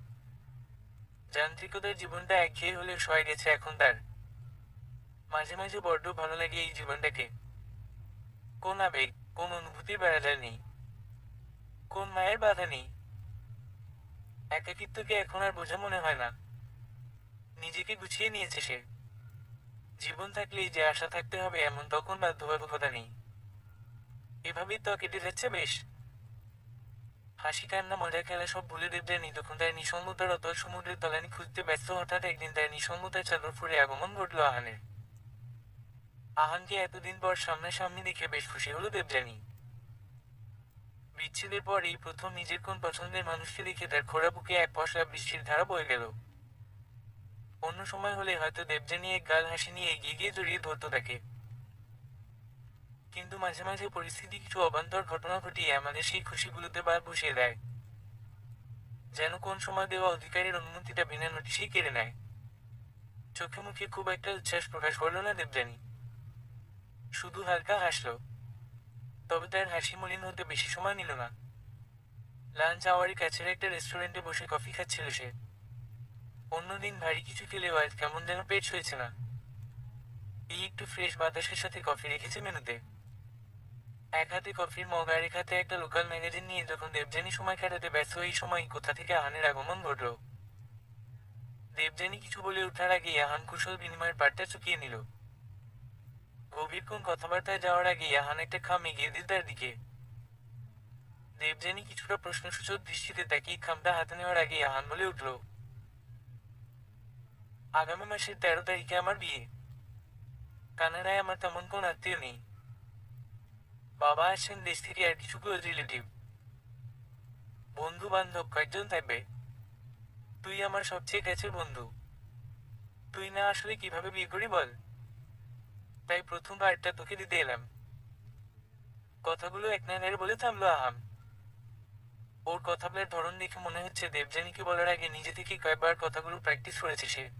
যান্ত্রিকতার জীবনটা একঘেয়ে হলেও সয়ে গেছে এখন তার। মাঝে মাঝে বড্ড ভালো লাগে এই জীবনটাকে। কোন আবেগ, কোন অনুভূতির বেড়াজাল নেই, কোন মায়ের বাধা নেই। একাকিত্বকে এখন আর বোঝা মনে হয় না। নিজেকে গুছিয়ে নিয়েছে সে। জীবন থাকলেই যে আশা থাকতে হবে এমন তখন বাধ্যবাধকতা নেই। এভাবেই তো কেটে যাচ্ছে বেশ। হাসি কান্না মজা খেলা সব ভুলে দেবযানী তখন তার নিঃসঙ্গতার অতল সমুদ্রের তলানি খুঁজতে ব্যস্ত। হঠাৎ একদিন তার নিঃসঙ্গতার চাদর ফুঁড়ে আগমন ঘটল আহানের। আহানকে এতদিন পর সামনাসামনি দেখে বেশ খুশি হলো দেবযানী। বিচ্ছেদের পর এই প্রথম নিজের কোন পছন্দের মানুষকে দেখে তার খোঁড়া বুকে এক পশলা বৃষ্টির ধারা বয়ে গেল। অন্য সময় হলে হয়তো দেবযানী এক গাল হাসি নিয়ে এগিয়ে গিয়ে জড়িয়ে ধরত তাকে। কিন্তু মাঝে মাঝে পরিস্থিতি কিছু অবান্তর ঘটনা ঘটিয়ে আমাদের সেই খুশিগুলোতে বার বসিয়ে দেয়। যেন কোন সময় দেওয়া অধিকারের অনুমতিটা বিনা নোটিশেই কেড়ে নেয়। চোখে মুখে খুব একটা উচ্ছ্বাস প্রকাশ করল না দেবযানী, শুধু হালকা হাসল। তবে তার হাসি মলিন হতে বেশি সময় নিল না। লাঞ্চ আওয়ারে কাছের একটা রেস্টুরেন্টে বসে কফি খাচ্ছিল সে। অন্যদিন ভারী কিছু খেলেও আজ কেমন যেন পেট সইছে না। এই একটু ফ্রেশ বাতাসের সাথে কফি রেখেছে মেনুতে। এক হাতে কফির মগ আর এক হাতে একটা লোকাল ম্যাগাজিন নিয়ে যখন দেবযানী সময় কাটাতে ব্যস্ত, এই সময় কোথা থেকে আহানের আগমন ঘটল। দেবযানী কিছু বলে ওঠার আগেই আহান কুশল বিনিময়ের পাটটা চুকিয়ে নিল। গভীর কোন কথাবার্তায় যাওয়ার আগেই আহান একটা খাম এগিয়ে দিল তার দিকে। দেবযানী কিছুটা প্রশ্নসূচক দৃষ্টিতে তাকিয়ে খামটা হাতে নেওয়ার আগেই আহান বলে উঠল, আগামী মাসের 13 তারিখে আমার বিয়ে। কানাডায় আমার তেমন কোন আত্মীয় নেই। বাবা আসছেন দেশ থেকে, আর কিছু ক্লোজ রিলেটিভ। বন্ধু বান্ধব কয়েকজন থাকবে। তুই আমার সবচেয়ে কাছের বন্ধু। তুই না আসলে কিভাবে বিয়ে করি বল। তাই প্রথম কার্ডটা তোকে দিতে এলাম। কথাগুলো এক নাগাড়ে বলে থামলো আহাম। ওর কথা বলার ধরন দেখে মনে হচ্ছে দেবযানীকে বলার আগে নিজে থেকে কয়েকবার কথাগুলো প্র্যাকটিস করেছে সে।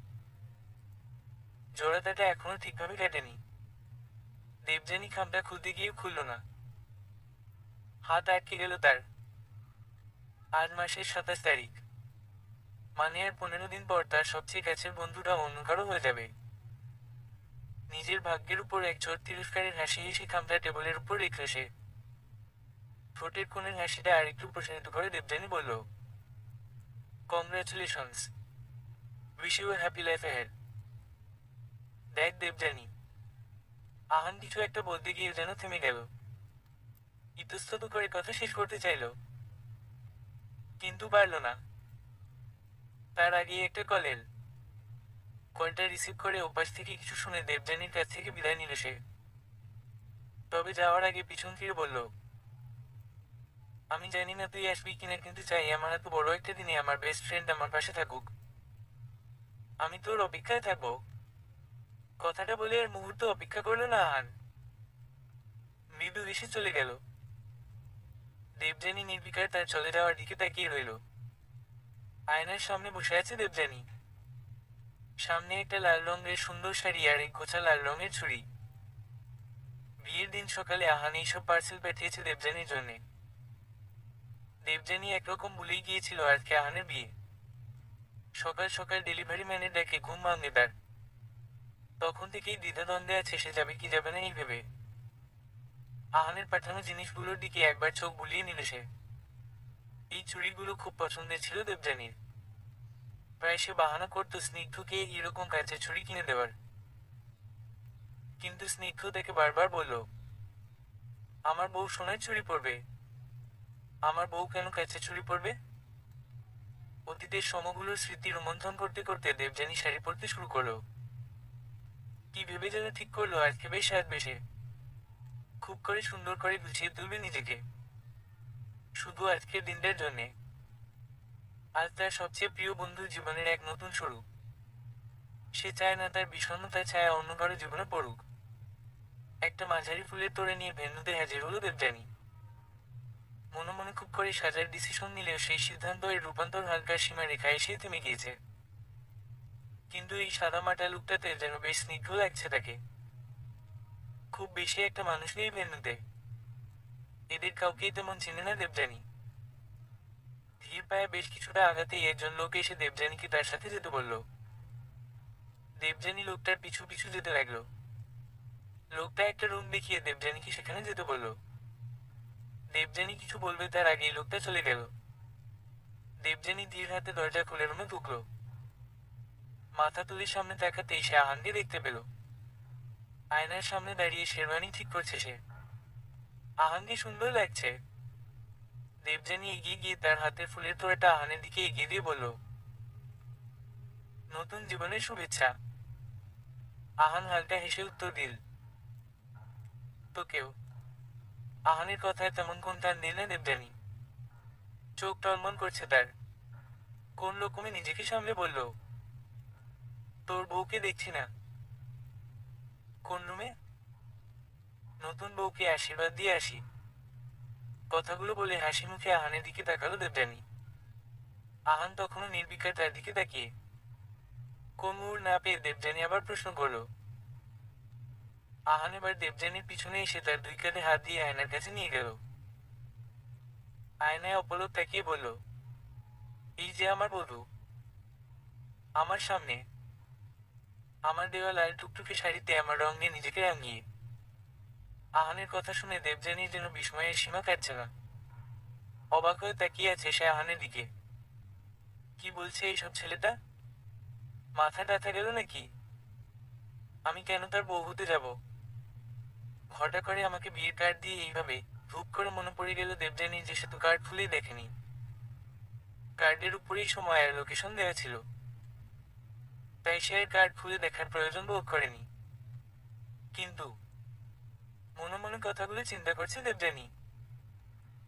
জোড়াতাটা এখনো ঠিকভাবে কাটেনি। দেবযানী খামটা খুলতে গিয়ে খুলল না। হাত আটকে গেল তার। আজ মাসের 27 তারিখ, মানে আর 15 দিন পর তার সবচেয়ে কাছের বন্ধুটা অন্য কারো হয়ে যাবে। নিজের ভাগ্যের উপর এক ছোট তিরস্কারের হাসি হেসে খামটা টেবিলের উপর রেখে সে ঠোঁটের কোণের হাসিটা আর একটু প্রসারিত করে দেবযানী বলল, congratulations, wish you happy life ahead. দেখ দেবযানী, আহান কিছু একটা বলতে গিয়ে যেন থেমে গেল। ইতস্তত করে কথা শেষ করতে চাইল, কিন্তু পারল না। তার আগেই একটা কল এল। কলটা রিসিভ করে ওপাশ থেকে কিছু শুনে দেবযানীর কাছ থেকে বিদায় নিল সে। তবে যাওয়ার আগে পিছন ফিরে বলল, আমি জানি না তুই আসবি কিনা, কিন্তু চাই আমার এত বড় একটা দিনে আমার বেস্ট ফ্রেন্ড আমার পাশে থাকুক। আমি তোর অপেক্ষায় থাকবো। কথাটা বলে আর মুহূর্ত অপেক্ষা করলো না আহান। মৃদু হেসে চলে গেল। দেবযানী নির্বিকার তার চলে যাওয়ার দিকে তাকিয়ে রইল। আয়নার সামনে বসে আছে দেবযানী। সামনে একটা লাল রঙের সুন্দর শাড়ি আর এক গোছা লাল রঙের ছুরি। বিয়ের দিন সকালে আহান এইসব পার্সেল পাঠিয়েছে দেবযানীর জন্যে। দেবযানী একরকম ভুলেই গিয়েছিল আজকে আহানের বিয়ে। সকাল সকাল ডেলিভারি ম্যানের ডাকে ঘুম ভাঙে তার। তখন থেকেই দ্বিধাদ্বন্দ্বে আছে সে যাবে কি যাবে না এই ভেবে। আহানের পাঠানো জিনিসগুলোর দিকে একবার চোখ বুলিয়ে নিল সে। এই চুড়িগুলো খুব পছন্দের ছিল দেবযানীর। প্রায় সে বাহানা করত স্নিগ্ধকে এরকম কাঁচের ছুরি কিনে দেওয়ার। কিন্তু স্নিগ্ধ তাকে বারবার বলল, আমার বউ সোনার চুড়ি পরবে। আমার বউ কেন কাঁচের ছুরি পরবে। অতীতের সময়গুলোর স্মৃতি রোমন্থন করতে করতে দেবযানী শাড়ি পরতে শুরু করলো। কি ভেবে যেন ঠিক করলো আজকে বেশ সাজবে সে। খুব করে সুন্দর করে গুছিয়ে তুলবে নিজেকে, শুধু আজকের দিনটার জন্যে। আজ তার সবচেয়ে প্রিয় বন্ধুর জীবনের এক নতুন শুরু। সে চায় না তার বিষণ্ণতার ছায়া অন্য কারো জীবনে পড়ুক। একটা মাঝারি ফুলের তোড়ে নিয়ে ভেন্যুতে হাজির হলো দেবযানী। মনে মনে খুব করে সাজার ডিসিশন নিলেও সেই সিদ্ধান্ত এর রূপান্তর হালকা সীমা রেখায় এসে থেমে গিয়েছে। কিন্তু এই সাদামাটা লুকটাতে যেন বেশ স্নিগ্ধ লাগছে তাকে। খুব বেশি একটা মানুষ নেই ভেন্যুতে। এদের কাউকেই তেমন চেনে না দেবযানী। ধীর পায়ে বেশ কিছুটা আঘাতেই একজন লোক এসে দেবযানীকে তার সাথে যেতে বলল। দেবযানী লোকটার পিছু পিছু যেতে লাগলো। লোকটা একটা রুম দেখিয়ে দেবযানীকে সেখানে যেতে বলল। দেবযানী কিছু বলবে তার আগেই লোকটা চলে গেল। দেবযানী ধীর হাতে দরজা খুলে রুমে ঢুকলো। মাথা তুলে সামনে তাকাতেই সে আহানকে দেখতে পেল। আয়নার সামনে দাঁড়িয়ে শেরওয়ানি ঠিক করছে সে। আহানকে সুন্দর লাগছে। দেবযানী এগিয়ে গিয়ে তার হাতের ফুলের তোড়াটা আহানের দিকে এগিয়ে দিয়ে বলল, নতুন জীবনের শুভেচ্ছা। আহান হালকা হেসে উত্তর দিল, তোকেও। আহানের কথায় তেমন কোন তার নিলে দেবযানী। চোখ টলমল করছে তার। কোন রকমে নিজেকে সামলে বলল, তোর বউকে দেখছি না। কোন রুমে? নতুন বউকে আশীর্বাদ দিয়ে আসি। কথাগুলো বলে হাসি মুখে আহানের দিকে তাকালো দেবযানী। আহান তখনও নির্বিকার তার দিকে তাকিয়ে। কোন মুহূর্ত না পেয়ে দেবযানী আবার প্রশ্ন করল। আহান এবার দেবযানীর পিছনে এসে তার দুই কাঁধে হাত দিয়ে আয়নার কাছে নিয়ে গেল। আয়নায় অপলক তাকিয়ে বলল, এই যে আমার বধূ, আমার সামনে, আমার দেওয়া লাল টুকটুকে শাড়িতে আমার রং নিয়ে নিজেকে রাঙিয়ে। আহানের কথা শুনে দেবযানীর যেন বিস্ময়ের সীমা কাটছে না। অবাক হয়ে তাকিয়ে আছে সে আহানের দিকে। কি বলছে এইসব ছেলেটা? মাথা ব্যথা গেল নাকি? আমি কেন তার বউ হতে যাব? ঘটা করে আমাকে বিয়ের কার্ড দিয়ে এইভাবে। ধূপ করে মনে পড়ে গেল দেবযানী যে সে তো কার্ড খুলেই দেখেনি। কার্ডের উপরেই সময় আর লোকেশন দেওয়া ছিল। তাই সে আর কার্ড খুলে দেখার প্রয়োজন বোধ করেনি। কিন্তু মনে মনে কথাগুলো চিন্তা করছে দেবযানী।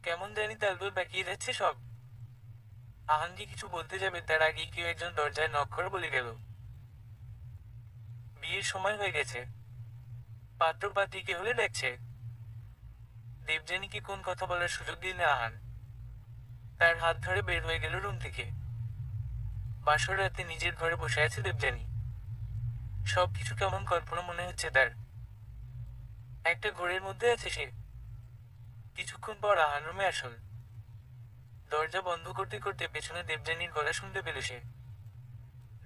কেমন জানি তালগোল বাকিয়ে যাচ্ছে সব। আহানজি কিছু বলতে যাবে তার আগেই কেউ একজন দরজায় নক করে বলে গেল, বিয়ের সময় হয়ে গেছে। পাত্র পাত্রীকে হলে দেখছে। দেবযানীকে কোন কথা বলার সুযোগ দিল না আহান। তার হাত ধরে বের হয়ে গেল রুম থেকে। বাসর রাতে নিজের ঘরে বসে আছে দেবযানী। সবকিছু কেমন কল্পনা মনে হচ্ছে তার। একটা ঘোরের মধ্যে আছে সে। কিছুক্ষণ পর আহান রুমে আসল। দরজা বন্ধ করতে করতে পেছনে দেবযানীর গলা শুনতে পেল সে।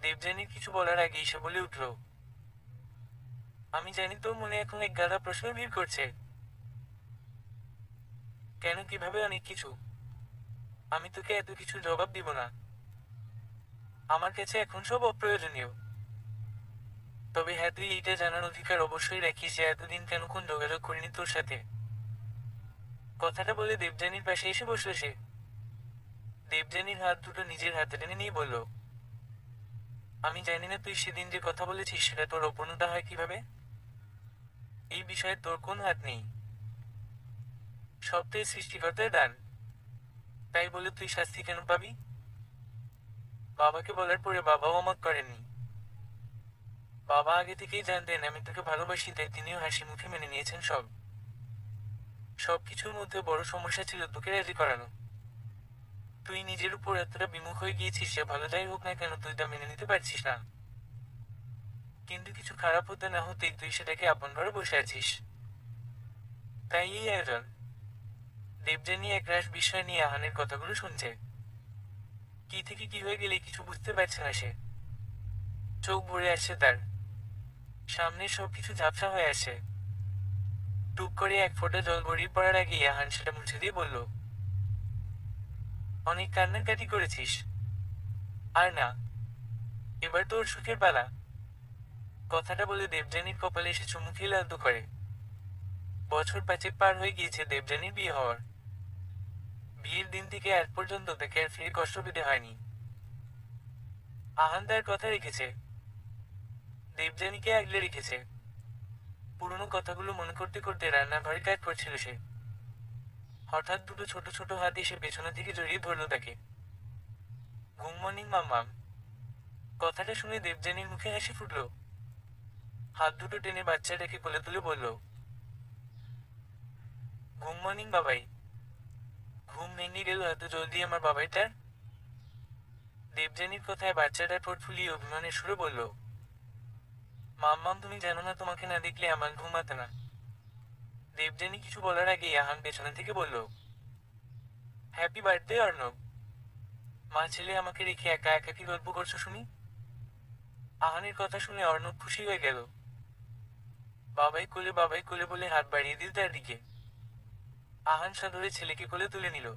দেবযানীর কিছু বলার আগেই সে বলে উঠল, আমি জানি তোর মনে এখন এক গাদা প্রশ্ন ভিড় করছে। কেন, কিভাবে, অনেক কিছু। আমি তোকে এত কিছু জবাব দিব না। আমার কাছে এখন সব অপ্রয়োজনীয়। তবে হ্যাঁ, তুই এইটা জানার অধিকার অবশ্যই রাখিস যে এতদিন কেন কোন যোগাযোগ করিনি তোর সাথে। কথাটা বলে দেবযানীর পাশে এসে বসল সে। দেবযানীর হাত দুটো নিজের হাতে টেনে নিয়ে বলল, আমি জানি না তুই সেদিন যে কথা বলেছিস সেটা তোর অপূর্ণতা হয় কিভাবে। এই বিষয়ে তোর কোন হাত নেই। সবটাই সৃষ্টিকর্তার দান। তাই বলে তুই শাস্তি কেন পাবি? বাবাকে বলার পরে বাবাও অমত করেননি। বাবা আগে থেকেই জানতেন আমি তোকে ভালোবাসি, তাই তিনিও হাসি মুখে মেনে নিয়েছেন সব। সবকিছুর মধ্যে বড় সমস্যা ছিল তোকে রাজি করানো। তুই নিজের উপর এতটা বিমুখ হয়ে গিয়েছিস যে ভালো যাই হোক না কেন তুই তা মেনে নিতে পারছিস না। কিন্তু কিছু খারাপ হতে না হতেই তুই সেটাকে আপন ঘরে বসে আছিস। তাই এই আয়োজন। দেবযানী একরাশ বিস্ময় নিয়ে আহানের কথাগুলো শুনছে। কি থেকে কি হয়ে গেলে কিছু বুঝতে পারছে না সে। চোখ ভরে আসছে তার। সামনের সবকিছু ঝাপসা হয়ে আসে। টুক করে এক ফোঁটা জল গড়িয়ে পড়ার আগেই আহান সেটা মুছে দিয়ে বলল, অনেক কান্নাকাটি করেছিস। আর না, এবার তোর সুখের পালা। কথাটা বলে দেবযানীর কপালে এসে চুমু খেয়ে আলতো করে। বছর 5 পার হয়ে গিয়েছে দেবযানীর বিয়ে হওয়ার। বিয়ের দিন থেকে আজ পর্যন্ত তাকে আর ফিরে কষ্ট পেতে হয়নি। আহান তার কথা রেখেছে। দেবযানীকে আগলে রেখেছে। পুরনো কথাগুলো মনে করতে করতে রান্নাঘরে কাজ করছিল সে। হঠাৎ দুটো ছোট ছোট হাত এসে পেছনে থেকে জড়িয়ে ধরল তাকে। গুড মর্নিং মাম্মাম। কথাটা শুনে দেবযানীর মুখে হাসি ফুটল। হাত দুটো টেনে বাচ্চাটাকে কোলে তুলে বলল, গুড মর্নিং বাবাই। ঘুম ভেঙে গেল এত জলদি আমার বাবাইটার। দেবযানীর কথায় বাচ্চাটা ঠোঁট ফুলিয়ে অভিমানের সুরে বলল, মাম্মাম তুমি জানো না তোমাকে না দেখলে আমার ঘুমাতে না। দেবযানী কিছু বলার আগেই আহান পেছনে থেকে বলল, হ্যাপি বার্থডে অর্ণব। মা ছেলে আমাকে রেখে একা একা কি গল্প করছো শুনি। আহানের কথা শুনে অর্ণব খুশি হয়ে গেল। বাবাই কোলে বলে হাত বাড়িয়ে দিল তার দিকে। আহান সাদরে ছেলেকে কোলে তুলে নিল।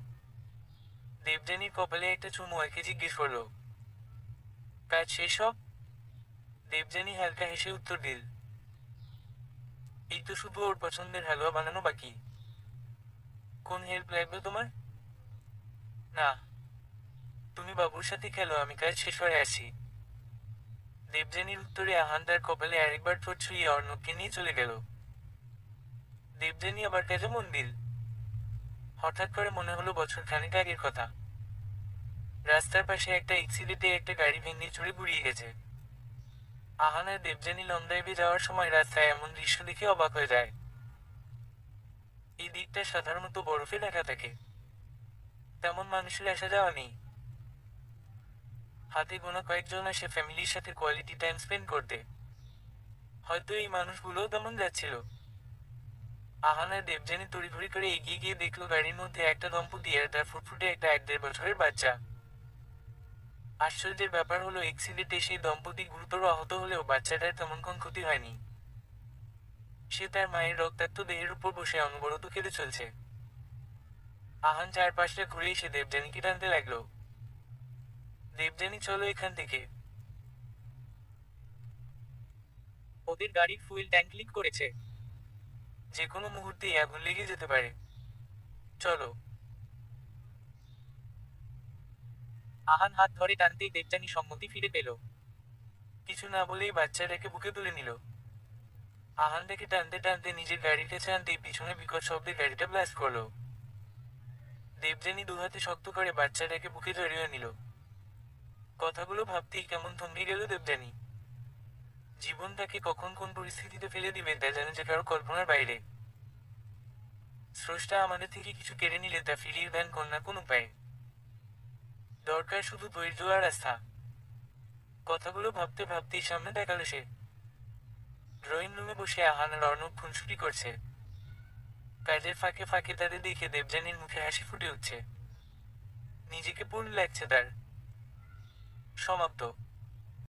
দেবযানীর কপালে একটা চুমু একে জিজ্ঞেস করল, কাজ শেষ সব? দেবযানী হালকা হেসে উত্তর দিল, এই তো শুধু ওর পছন্দের হালুয়া বানানো বাকি। কোন হেল্প লাগবে তোমার? না, তুমি বাবুর সাথে খেলো, আমি কাজ শেষ হয়ে আসি। দেবযানীর উত্তরে আহান তার কপালে আরেকবার ঠোঁট ছুঁয়ে অর্ণবকে নিয়ে চলে গেল। দেবযানী আবার কাজে মন দিল। হঠাৎ করে মনে হলো বছর খানেক আগের কথা। রাস্তার পাশে একটা এক্সিডেন্টে একটা গাড়ি ভেঙে চুরে গুড়িয়ে গেছে। আহান আর দেবযানী লন্ডাইবে যাওয়ার সময় রাস্তায় এমন দৃশ্য দেখে অবাক হয়ে যায়। এই দিকটা সাধারণত বরফে ঢাকা থাকে, তেমন মানুষের আসা যাওয়া নেই। হাতে গোনা কয়েকজন আসে ফ্যামিলির সাথে কোয়ালিটি টাইম স্পেন্ড করতে। হয়তো এই মানুষগুলোও তেমন যাচ্ছিল। আহান আর দেবযানী তড়িঘড়ি করে এগিয়ে গিয়ে দেখলো গাড়ির মধ্যে একটা দম্পতি আর তার ফুটফুটে একটা 1-1.5 বছরের বাচ্চা। আশ্চর্যের ব্যাপার হলো এক্সিডেন্টে সেই দম্পতি গুরুতর আহত হলেও বাচ্চাটার তেমন কোন ক্ষতি হয়নি। সে তার মায়ের রক্তাক্ত দেহের উপর বসে অনবরত কেঁদে চলছে। আহান চারপাশটা ঘুরে এসে দেবযানীকে টানতে লাগলো। দেবযানী, চলো এখান থেকে। ওদের গাড়ির ফুয়েল ট্যাঙ্ক লিক করেছে, যে কোনো মুহূর্তেই আগুন লেগে যেতে পারে। চলো। আহান হাত ধরে টানতেই দেবযানী সম্মতি ফিরে পেল। কিছু না বলেই বাচ্চাটাকে বুকে তুলে নিল। আহান দেখে টানতে টানতে নিজের গাড়ির কাছে আনতেই পিছনে বিকট শব্দে গাড়িটা ব্লাস্ট করলো। দেবযানী দুহাতে শক্ত করে বাচ্চাটাকে বুকে জড়িয়ে নিল। কথাগুলো ভাবতেই কেমন থমকে গেল দেবযানী। জীবন তাকে কখন কোন পরিস্থিতিতে ফেলে দিবে তা যেন যে কারো কল্পনার বাইরে। স্রষ্টা আমাদের থেকে কিছু কেড়ে নিলে তা ফিরিয়ে দেন কোন না কোন উপায়ে। দরকার শুধু ধৈর্য আর আস্থা। কথাগুলো ভাবতে ভাবতেই সামনে দেখালো সে। ড্রয়িং রুমে বসে আহান আর অর্ণব খুনসুটি করছে। কাজের ফাঁকে ফাঁকে তাদের দেখে দেবযানীর মুখে হাসি ফুটে উঠছে। নিজেকে পূর্ণ লাগছে তার। সমাপ্ত।